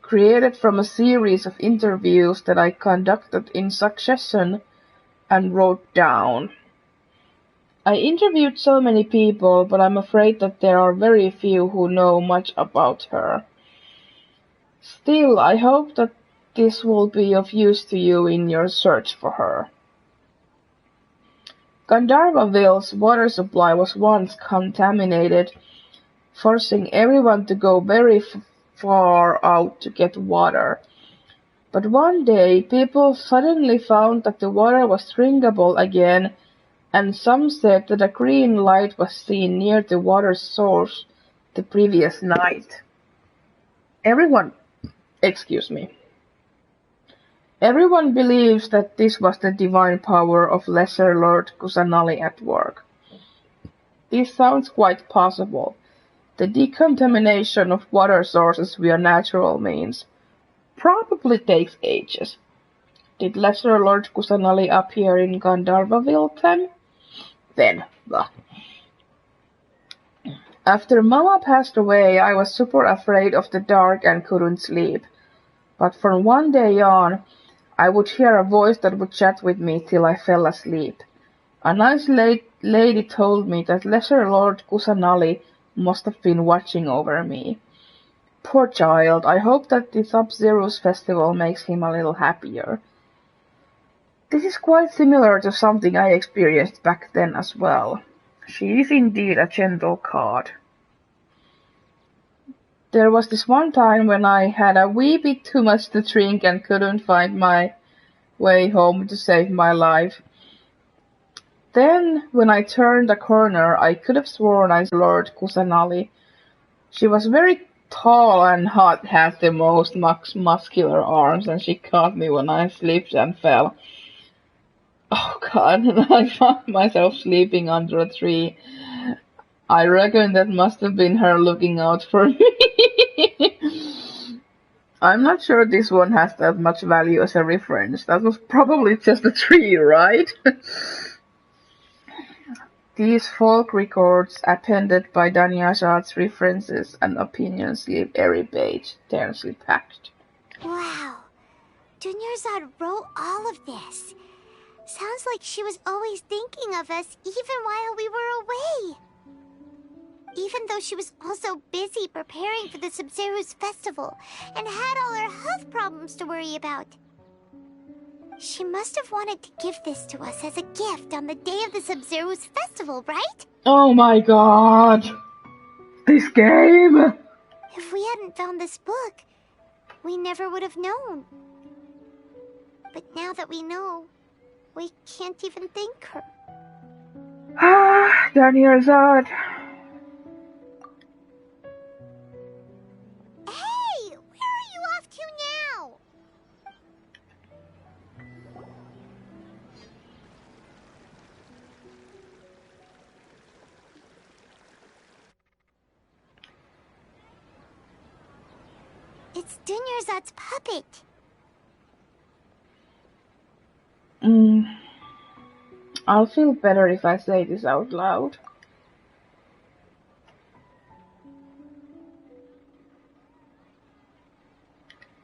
created from a series of interviews that I conducted in succession and wrote down. I interviewed so many people, but I'm afraid that there are very few who know much about her. Still, I hope that this will be of use to you in your search for her. Gandharvaville's water supply was once contaminated, forcing everyone to go very far out to get water. But one day, people suddenly found that the water was drinkable again, and some said that a green light was seen near the water source the previous night. Everyone believes that this was the divine power of Lesser Lord Kusanali at work. This sounds quite possible. The decontamination of water sources via natural means probably takes ages. Did Lesser Lord Kusanali appear in Gandharvaville then? After Mama passed away, I was super afraid of the dark and couldn't sleep. But from one day on, I would hear a voice that would chat with me till I fell asleep. A nice lady told me that Lesser Lord Kusanali must have been watching over me. Poor child, I hope that the Sabzeruz festival makes him a little happier. This is quite similar to something I experienced back then as well. She is indeed a gentle god. There was this one time when I had a wee bit too much to drink and couldn't find my way home to save my life. Then, when I turned a corner, I could have sworn I saw Lord Kusanali. She was very tall and hot, had the most muscular arms, and she caught me when I slipped and fell. Oh god, and I found myself sleeping under a tree. I reckon that must have been her looking out for me. I'm not sure this one has that much value as a reference. That was probably just a tree, right? These folk records, appended by Dunyarzad's references and opinions, leave every page densely packed. Wow, Dunyarzad wrote all of this. Sounds like she was always thinking of us even while we were away. Even though she was also busy preparing for the Sabzeruz festival and had all her health problems to worry about. She must have wanted to give this to us as a gift on the day of the Sabzeruz festival, right? Oh my god! This game! If we hadn't found this book, we never would have known. But now that we know, we can't even thank her. Ah, Danyarzad. Hey! Where are you off to now? It's Dunyarzad's puppet. I'll feel better if I say this out loud.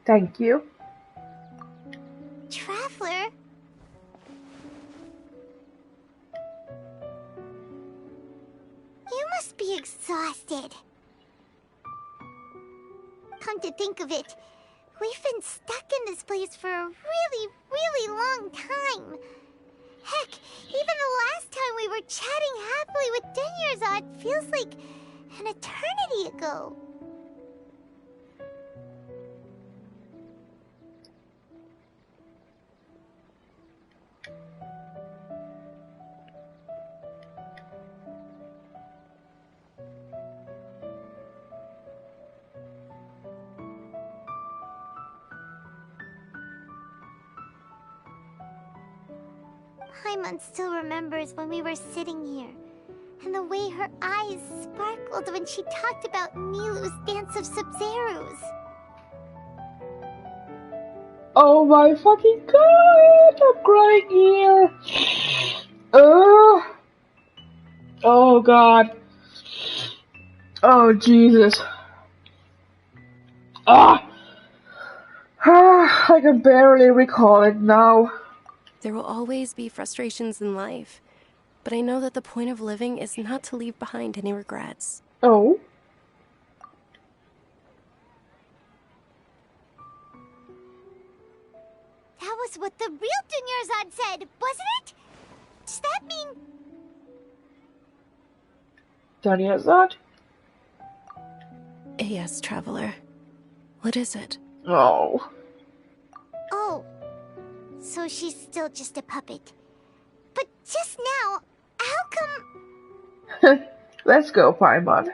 Thank you. Traveler? You must be exhausted. Come to think of it, we've been stuck in this place for a really long time. Heck, even the last time we were chatting happily with Dunyarzad feels like an eternity ago. Paimon still remembers when we were sitting here, and the way her eyes sparkled when she talked about Nilu's dance of Sabzeruz. Oh my fucking god! I'm crying here! Oh god. Oh Jesus. Ah! I can barely recall it now. There will always be frustrations in life, but I know that the point of living is not to leave behind any regrets. Oh? That was what the real Dunyarzad said, wasn't it? Does that mean... Danyarzad? Yes, Traveler. What is it? Oh. Oh. So she's still just a puppet. But just now, how come... Let's go, Paimon.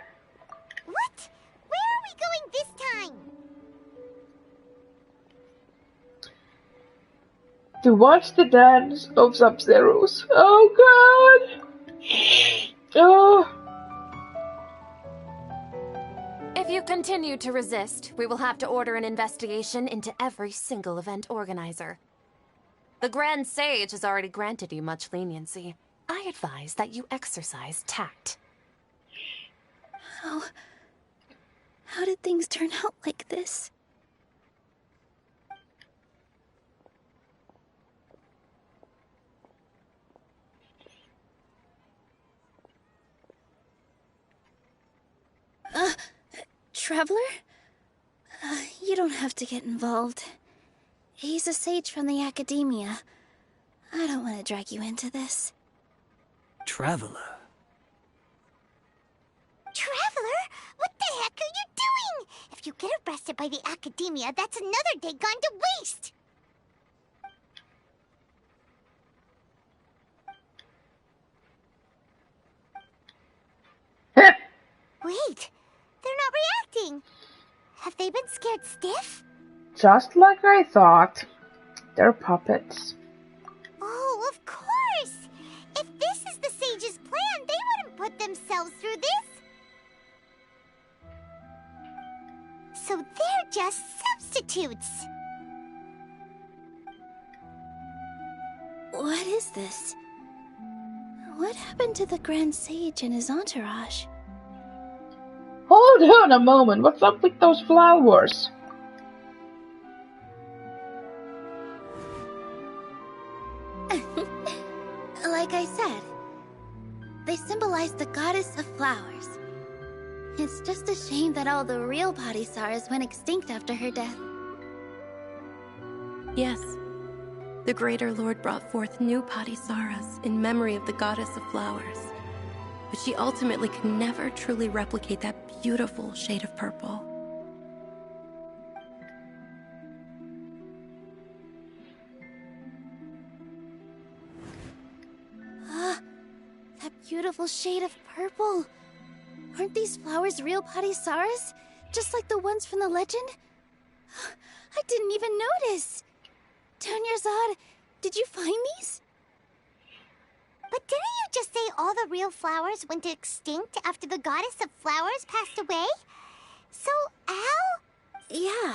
What? Where are we going this time? To watch the dance of Sabzeruz. Oh god! Oh. If you continue to resist, we will have to order an investigation into every single event organizer. The Grand Sage has already granted you much leniency. I advise that you exercise tact. How did things turn out like this? Traveler? You don't have to get involved. He's a sage from the academia. I don't want to drag you into this. Traveler? Traveler? What the heck are you doing? If you get arrested by the academia, that's another day gone to waste! Wait, they're not reacting. Have they been scared stiff? Just like I thought. They're puppets. Oh, of course! If this is the sage's plan, they wouldn't put themselves through this. So they're just substitutes. What is this? What happened to the Grand Sage and his entourage? Hold on a moment, what's up with those flowers? Like I said, they symbolize the goddess of flowers. It's just a shame that all the real Bodhisattvas went extinct after her death. Yes. The Greater Lord brought forth new Bodhisattvas in memory of the goddess of flowers. But she ultimately could never truly replicate that beautiful shade of purple. beautiful shade of purple. Aren't these flowers real Padisaras? Just like the ones from the legend? I didn't even notice. Dunyarzad, did you find these? But didn't you just say all the real flowers went extinct after the goddess of flowers passed away? So, how? Yeah.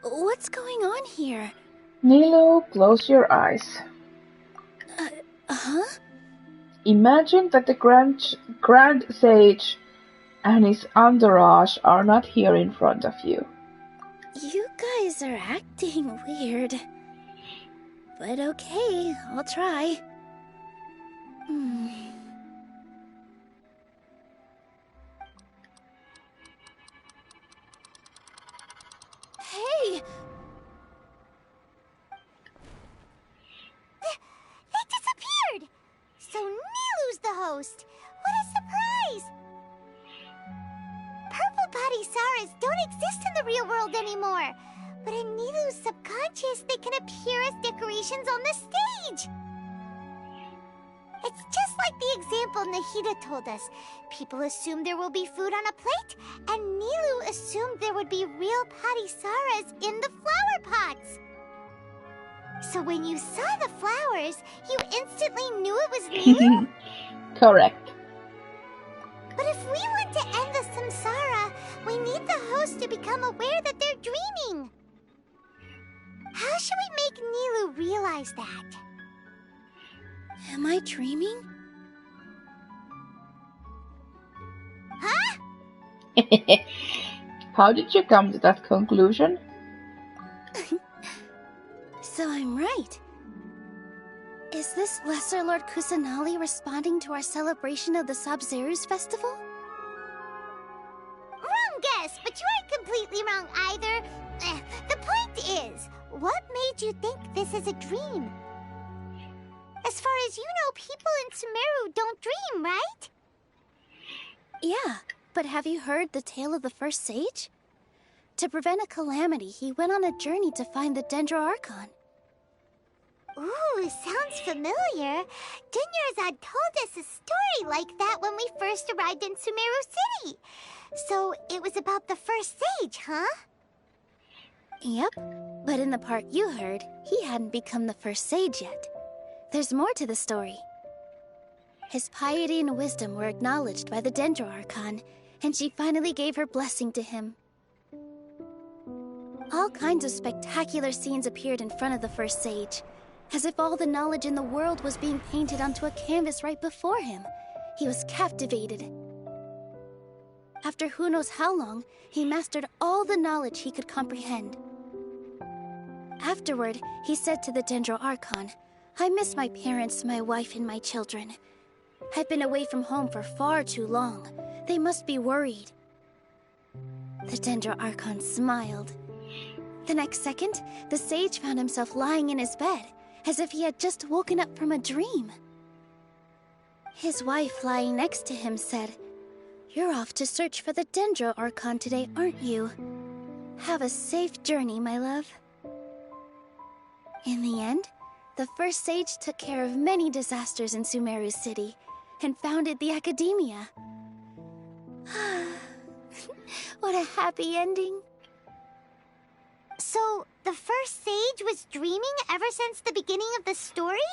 What's going on here? Nilo, close your eyes. Huh? Imagine that the Grand Sage and his entourage are not here in front of you. You guys are acting weird. But okay, I'll try. Hey! They disappeared! So Nilu's the host! What a surprise! Purple Padisaras don't exist in the real world anymore. But in Nilu's subconscious, they can appear as decorations on the stage. It's just like the example Nahida told us. People assume there will be food on a plate, and Nilu assumed there would be real Padisaras in the flower pots. So when you saw the flowers, you instantly knew it was Nilu? Correct. But if we want to end the samsara, we need the host to become aware that they're dreaming. How should we make Nilu realize that? Am I dreaming? Huh? How did you come to that conclusion? So I'm right. Is this Lesser Lord Kusanali responding to our celebration of the Sabzeruz festival? Wrong guess, but you aren't completely wrong either. The point is, what made you think this is a dream? As far as you know, people in Sumeru don't dream, right? Yeah, but have you heard the tale of the first sage? To prevent a calamity, he went on a journey to find the Dendro Archon. Ooh, sounds familiar. Dunyarzad told us a story like that when we first arrived in Sumeru City. So it was about the first sage, huh? Yep, but in the part you heard, he hadn't become the first sage yet. There's more to the story. His piety and wisdom were acknowledged by the Dendro Archon, and she finally gave her blessing to him. All kinds of spectacular scenes appeared in front of the first sage, as if all the knowledge in the world was being painted onto a canvas right before him. He was captivated. After who knows how long, he mastered all the knowledge he could comprehend. Afterward, he said to the Dendro Archon, "I miss my parents, my wife, and my children. I've been away from home for far too long. They must be worried." The Dendro Archon smiled. The next second, the sage found himself lying in his bed, as if he had just woken up from a dream. His wife, lying next to him, said, "You're off to search for the Dendro Archon today, aren't you? Have a safe journey, my love." In the end, the first sage took care of many disasters in Sumeru City and founded the Academia. What a happy ending. So, the first sage was dreaming ever since the beginning of the story?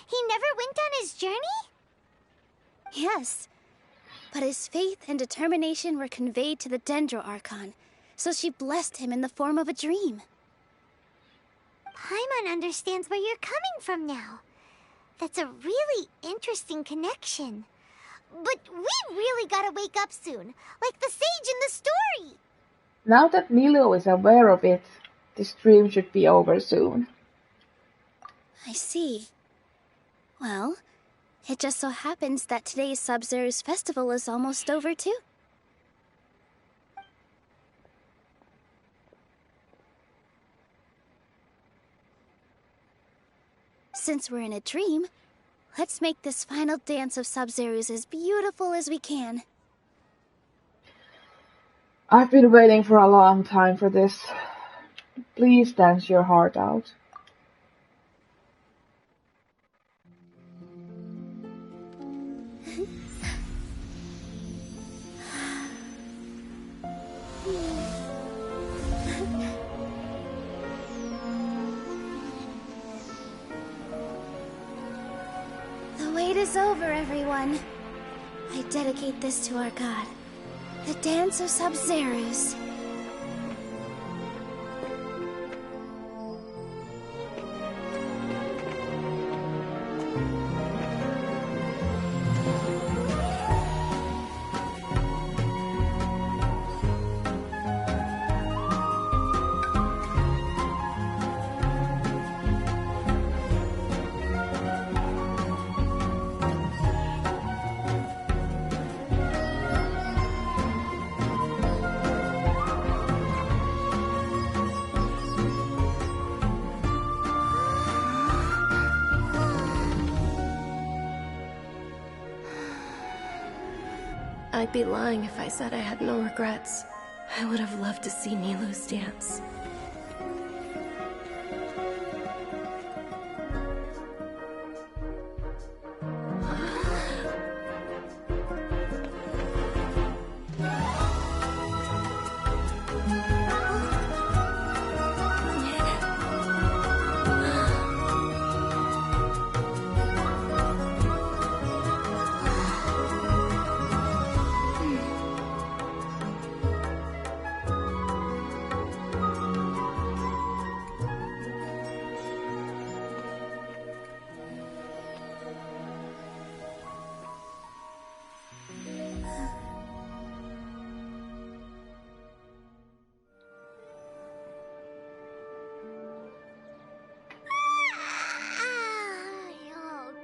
He never went on his journey? Yes, but his faith and determination were conveyed to the Dendro Archon, so she blessed him in the form of a dream. Paimon understands where you're coming from now. That's a really interesting connection. But we really gotta wake up soon, like the sage in the story. Now that Nilo is aware of it, this dream should be over soon. I see. Well, it just so happens that today's Sabzeruz festival is almost over too. Since we're in a dream, let's make this final dance of Sabzeruz as beautiful as we can. I've been waiting for a long time for this. Please dance your heart out. is over, everyone. I dedicate this to our god, the Dance of Sabzeruz. I'd be lying if I said I had no regrets. I would have loved to see Nilou's dance.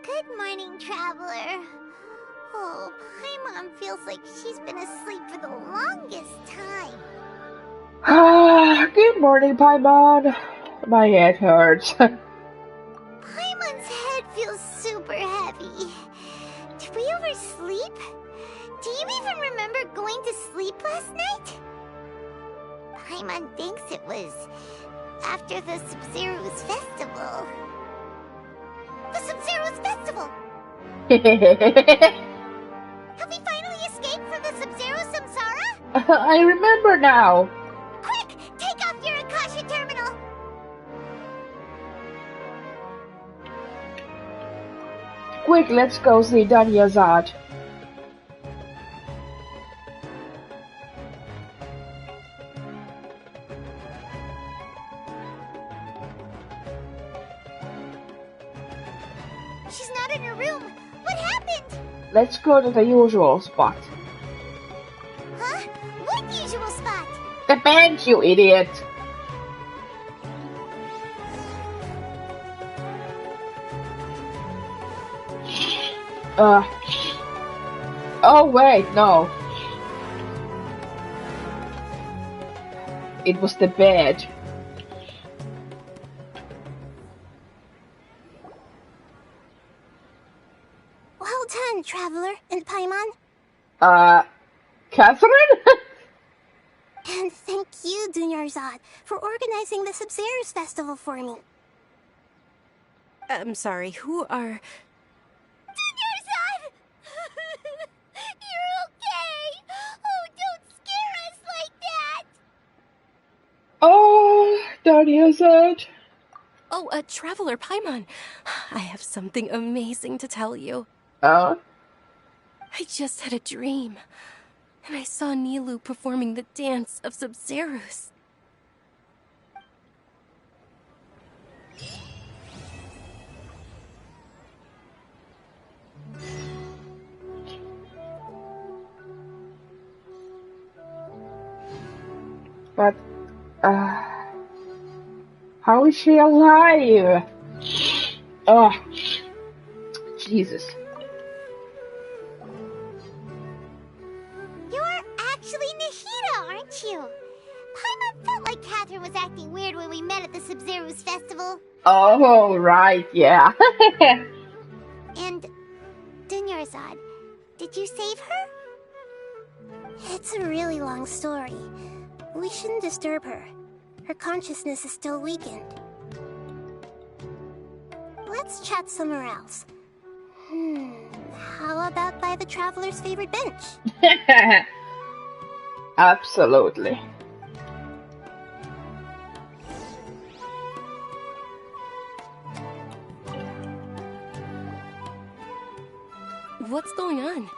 Good morning, traveler. Oh, Paimon feels like she's been asleep for the longest time. Good morning, Paimon. My head hurts. Paimon's head feels super heavy. Did we oversleep? Do you even remember going to sleep last night? Paimon thinks it was after the Sabzeruz festival. The Sabzeruz festival! Have we finally escaped from the Sabzeruz samsara? I remember now. Quick! Take off your Akasha terminal! Quick, let's go see Danyazad. She's not in her room. What happened? Let's go to the usual spot. Huh? What usual spot? The bench, you idiot! Oh wait, no. It was the bed. Well done, traveler and Paimon. Catherine? And thank you, Dunyarzad, for organizing the Sabzeruz festival for me. I'm sorry, who are... Dunyarzad! You're okay! Oh, don't scare us like that! Oh, Danyazad. Oh, Traveler Paimon. I have something amazing to tell you. Oh? I just had a dream, and I saw Nilou performing the dance of Sabzeruz. But, how is she alive? Oh, Jesus. You're actually Nahida, aren't you? Paimon felt like Catherine was acting weird when we met at the Sabzeruz festival. Oh, right, yeah. And Dunyarzad, did you save her? It's a really long story. We shouldn't disturb her. Her consciousness is still weakened. Let's chat somewhere else. How about by the traveler's favorite bench? Absolutely. What's going on?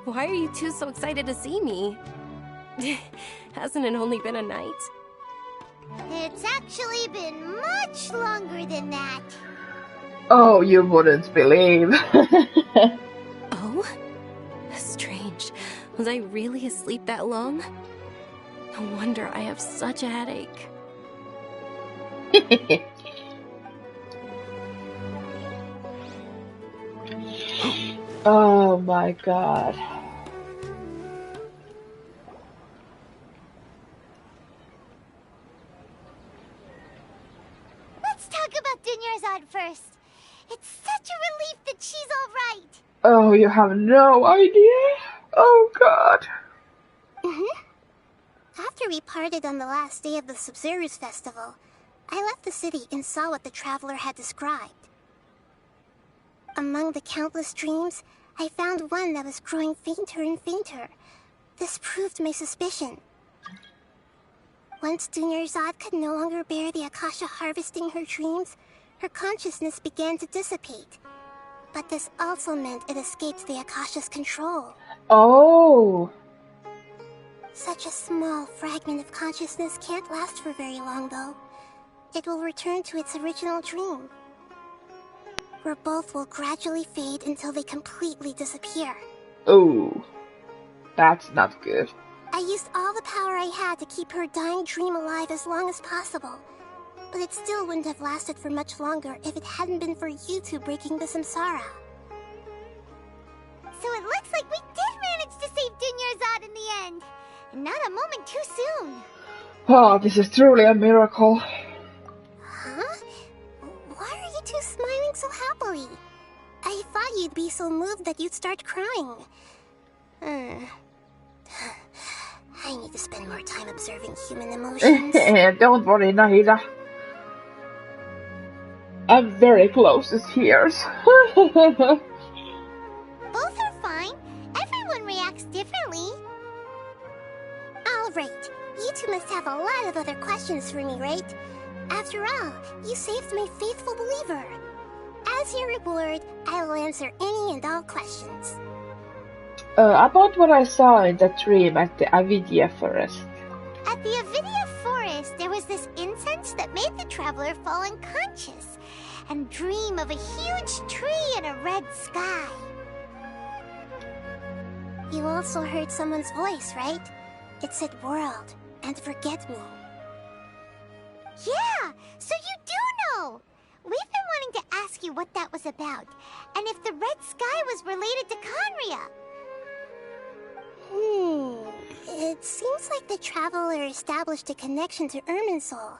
Why are you two so excited to see me? Hasn't it only been a night? It's actually been much longer than that. Oh, you wouldn't believe. Oh? Strange. Was I really asleep that long? No wonder I have such a headache. Oh my god. Let's talk about Dunyarzad first. It's such a relief that she's all right. Oh, you have no idea? Oh god. After we parted on the last day of the Sabzeruz festival, I left the city and saw what the traveler had described. Among the countless dreams, I found one that was growing fainter and fainter. This proved my suspicion. Once Dunyarzad could no longer bear the Akasha harvesting her dreams, her consciousness began to dissipate. But this also meant it escaped the Akasha's control. Oh. Such a small fragment of consciousness can't last for very long, though. It will return to its original dream, where both will gradually fade until they completely disappear. Oh. That's not good. I used all the power I had to keep her dying dream alive as long as possible. But it still wouldn't have lasted for much longer if it hadn't been for you two breaking the samsara. So it looks like we did manage to save Dunyarzad in the end. And not a moment too soon. Oh, this is truly a miracle. Huh? Why are you two smiling so happily? I thought you'd be so moved that you'd start crying. I need to spend more time observing human emotions. Don't worry, Nahida. I'm very close to tears. Both are fine. Everyone reacts differently. Alright, you two must have a lot of other questions for me, right? After all, you saved my faithful believer. As your reward, I will answer any and all questions. About what I saw in the dream at the Avidia forest. At the Avidia forest, there was this incense that made the traveler fall unconscious and dream of a huge tree and a red sky. You also heard someone's voice, right? It said world and forget me. Yeah, so you do know! We've been wanting to ask you what that was about, and if the red sky was related to Conria. It seems like the traveler established a connection to Irminsul.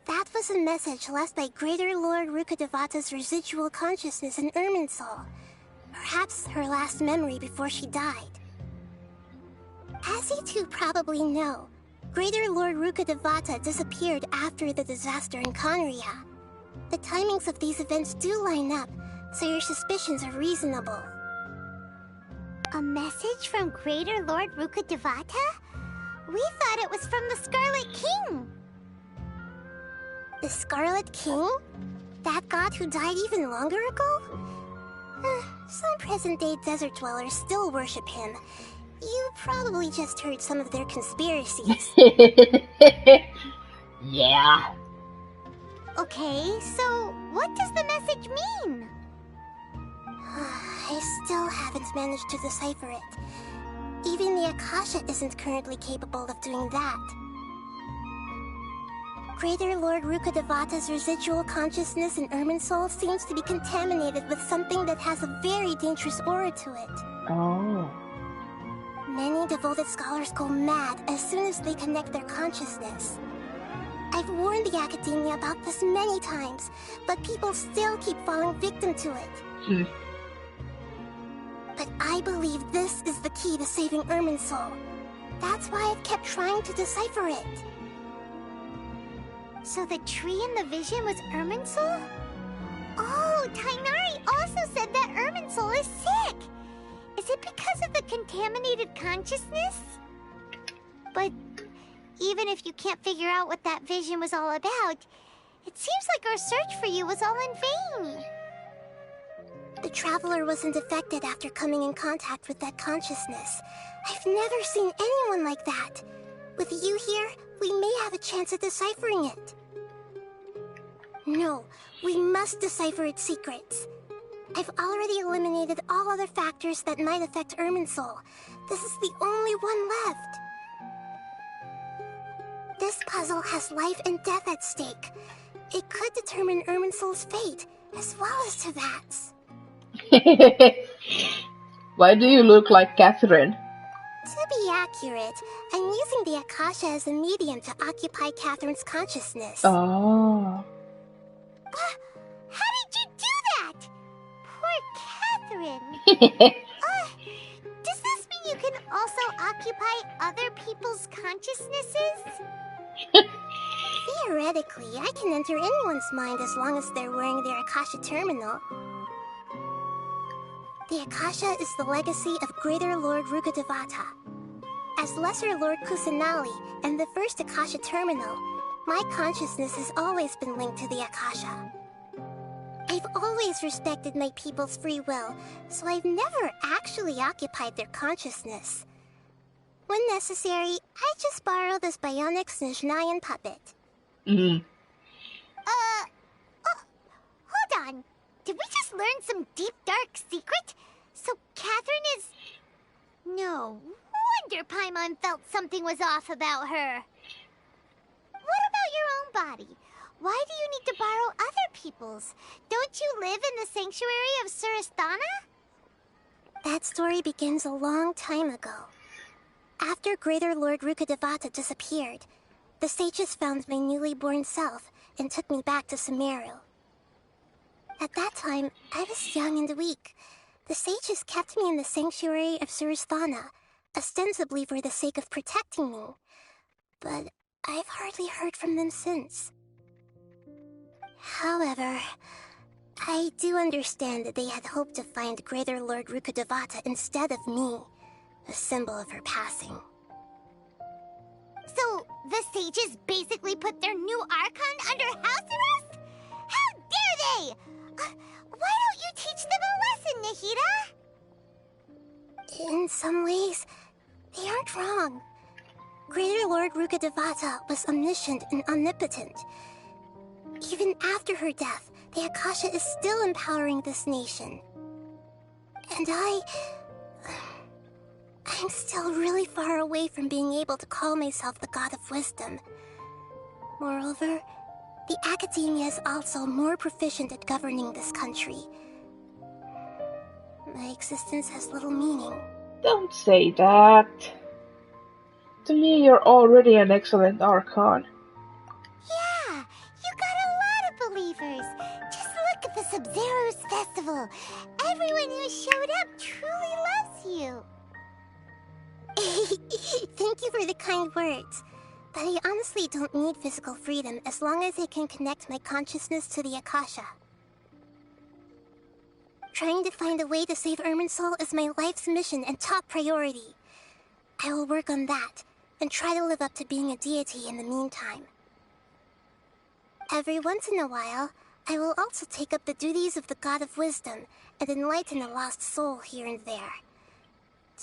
That was a message left by Greater Lord Rukkhadevata's residual consciousness in Irminsul. Perhaps her last memory before she died. As you two probably know, Greater Lord Rukkhadevata disappeared after the disaster in Conria. The timings of these events do line up, so your suspicions are reasonable. A message from Greater Lord Rukkhadevata? We thought it was from the Scarlet King. The Scarlet King? That god who died even longer ago? Some present-day desert dwellers still worship him. You probably just heard some of their conspiracies. Yeah. Okay, so what does the message mean? I still haven't managed to decipher it. Even the Akasha isn't currently capable of doing that. Greater Lord Rukkhadevata's residual consciousness in Irminsul seems to be contaminated with something that has a very dangerous aura to it. Oh. Many devoted scholars go mad as soon as they connect their consciousness. I've warned the academia about this many times, but people still keep falling victim to it. But I believe this is the key to saving Irminsul. That's why I've kept trying to decipher it. So the tree in the vision was Irminsul? Oh, Tainari also said that Irminsul is sick! Is it because of the contaminated consciousness? But even if you can't figure out what that vision was all about, it seems like our search for you was all in vain. The Traveler wasn't affected after coming in contact with that consciousness. I've never seen anyone like that. With you here, we may have a chance at deciphering it. No, we must decipher its secrets. I've already eliminated all other factors that might affect Irminsul. This is the only one left. This puzzle has life and death at stake. It could determine Irminsul's fate, as well as Tevat's. Why do you look like Catherine? To be accurate, I'm using the Akasha as a medium to occupy Catherine's consciousness. Oh. How did you do that? Poor Catherine. Does this mean you can also occupy other people's consciousnesses? Theoretically, I can enter anyone's mind as long as they're wearing their Akasha terminal. The Akasha is the legacy of Greater Lord Rukkhadevata. As Lesser Lord Kusanali and the first Akasha terminal, my consciousness has always been linked to the Akasha. I've always respected my people's free will, so I've never actually occupied their consciousness. When necessary, I just borrow this bionic Snezhnayan puppet. Hold on. Did we just learn some deep, dark secret? So Catherine is... No wonder Paimon felt something was off about her. What about your own body? Why do you need to borrow other people's? Don't you live in the sanctuary of Surasthana? That story begins a long time ago. After Greater Lord Rukkhadevata disappeared, the sages found my newly born self and took me back to Sumeru. At that time, I was young and weak. The sages kept me in the sanctuary of Surasthana, ostensibly for the sake of protecting me. But I've hardly heard from them since. However, I do understand that they had hoped to find Greater Lord Rukkhadevata instead of me, a symbol of her passing. So, the sages basically put their new Archon under house arrest? How dare they! Why don't you teach them a lesson, Nahida? In some ways, they aren't wrong. Greater Lord Rukkhadevata was omniscient and omnipotent. Even after her death, the Akasha is still empowering this nation. And I'm still really far away from being able to call myself the God of Wisdom. Moreover, the Academia is also more proficient at governing this country. My existence has little meaning. Don't say that. To me, you're already an excellent Archon. Yeah, you got a lot of believers. Just look at the Sabzeruz festival. Everyone who showed up truly loves you. Thank you for the kind words. But I honestly don't need physical freedom as long as I can connect my consciousness to the Akasha. Trying to find a way to save Irminsul is my life's mission and top priority. I will work on that, and try to live up to being a deity in the meantime. Every once in a while, I will also take up the duties of the God of Wisdom and enlighten a lost soul here and there.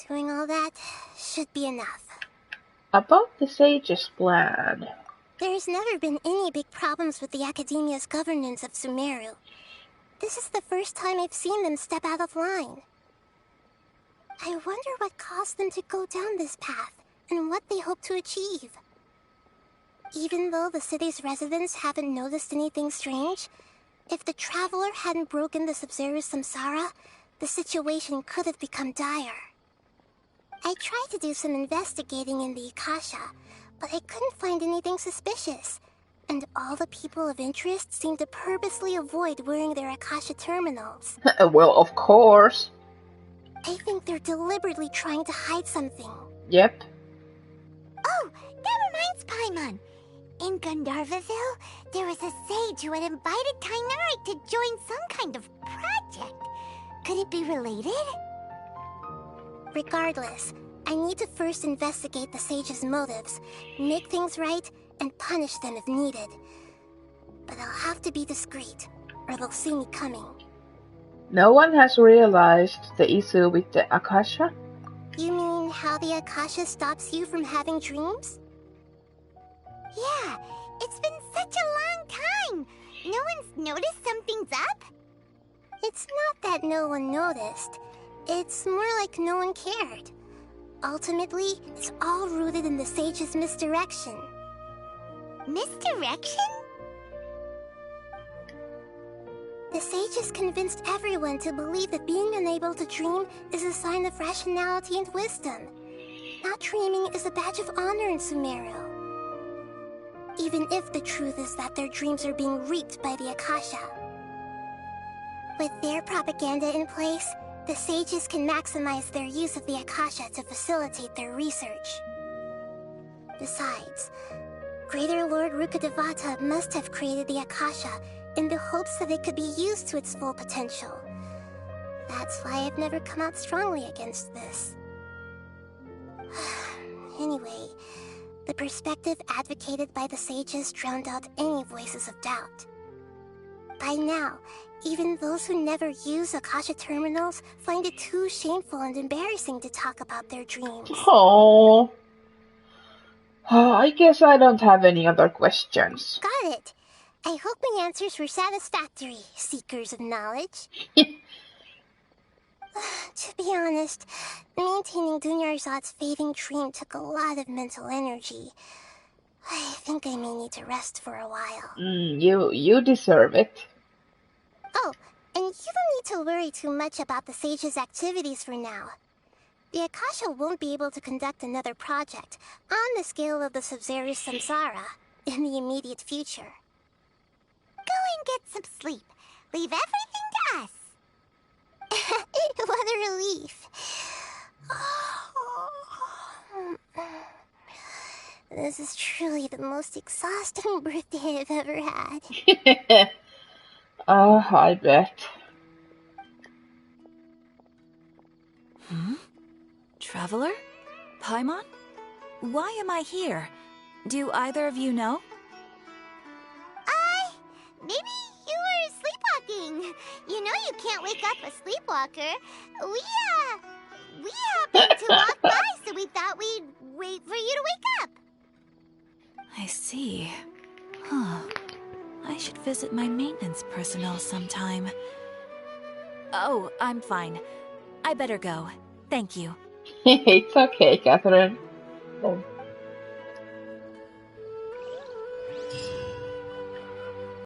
Doing all that should be enough. About the sage's plan. There's never been any big problems with the Academia's governance of Sumeru. This is the first time I've seen them step out of line. I wonder what caused them to go down this path, and what they hope to achieve. Even though the city's residents haven't noticed anything strange, if the Traveler hadn't broken the Sabzeruz samsara, the situation could have become dire. I tried to do some investigating in the Akasha, but I couldn't find anything suspicious, and all the people of interest seemed to purposely avoid wearing their Akasha terminals. Well, of course. I think they're deliberately trying to hide something. Yep. Oh, that reminds Paimon. In Gandharvaville, there was a sage who had invited Tainari to join some kind of project. Could it be related? Regardless, I need to first investigate the sage's motives, make things right, and punish them if needed. But I'll have to be discreet, or they'll see me coming. No one has realized the issue with the Akasha? You mean how the Akasha stops you from having dreams? Yeah, it's been such a long time. No one's noticed something's up? It's not that no one noticed. It's more like no one cared. Ultimately, it's all rooted in the sage's misdirection. Misdirection? The sages convinced everyone to believe that being unable to dream is a sign of rationality and wisdom. Not dreaming is a badge of honor in Sumeru. Even if the truth is that their dreams are being reaped by the Akasha. With their propaganda in place, the sages can maximize their use of the Akasha to facilitate their research. Besides, Greater Lord Rukkhadevata must have created the Akasha in the hopes that it could be used to its full potential. That's why I've never come out strongly against this. Anyway, the perspective advocated by the sages drowned out any voices of doubt. By now, even those who never use Akasha terminals find it too shameful and embarrassing to talk about their dreams. Oh, I guess I don't have any other questions. Got it. I hope my answers were satisfactory, seekers of knowledge. To be honest, maintaining Dunyarzad's fading dream took a lot of mental energy. I think I may need to rest for a while. You deserve it. Oh, and you don't need to worry too much about the sage's activities for now. The Akasha won't be able to conduct another project on the scale of the Sabzeruz Samsara in the immediate future. Go and get some sleep. Leave everything to us. What a relief. This is truly the most exhausting birthday I've ever had. I bet. Traveler? Paimon? Why am I here? Do either of you know? Maybe you were sleepwalking. You know you can't wake up a sleepwalker. We happened to walk by, so we thought we'd wait for you to wake up. I see. Huh. I should visit my maintenance personnel sometime. Oh, I'm fine. I better go. Thank you. It's okay, Catherine. Don't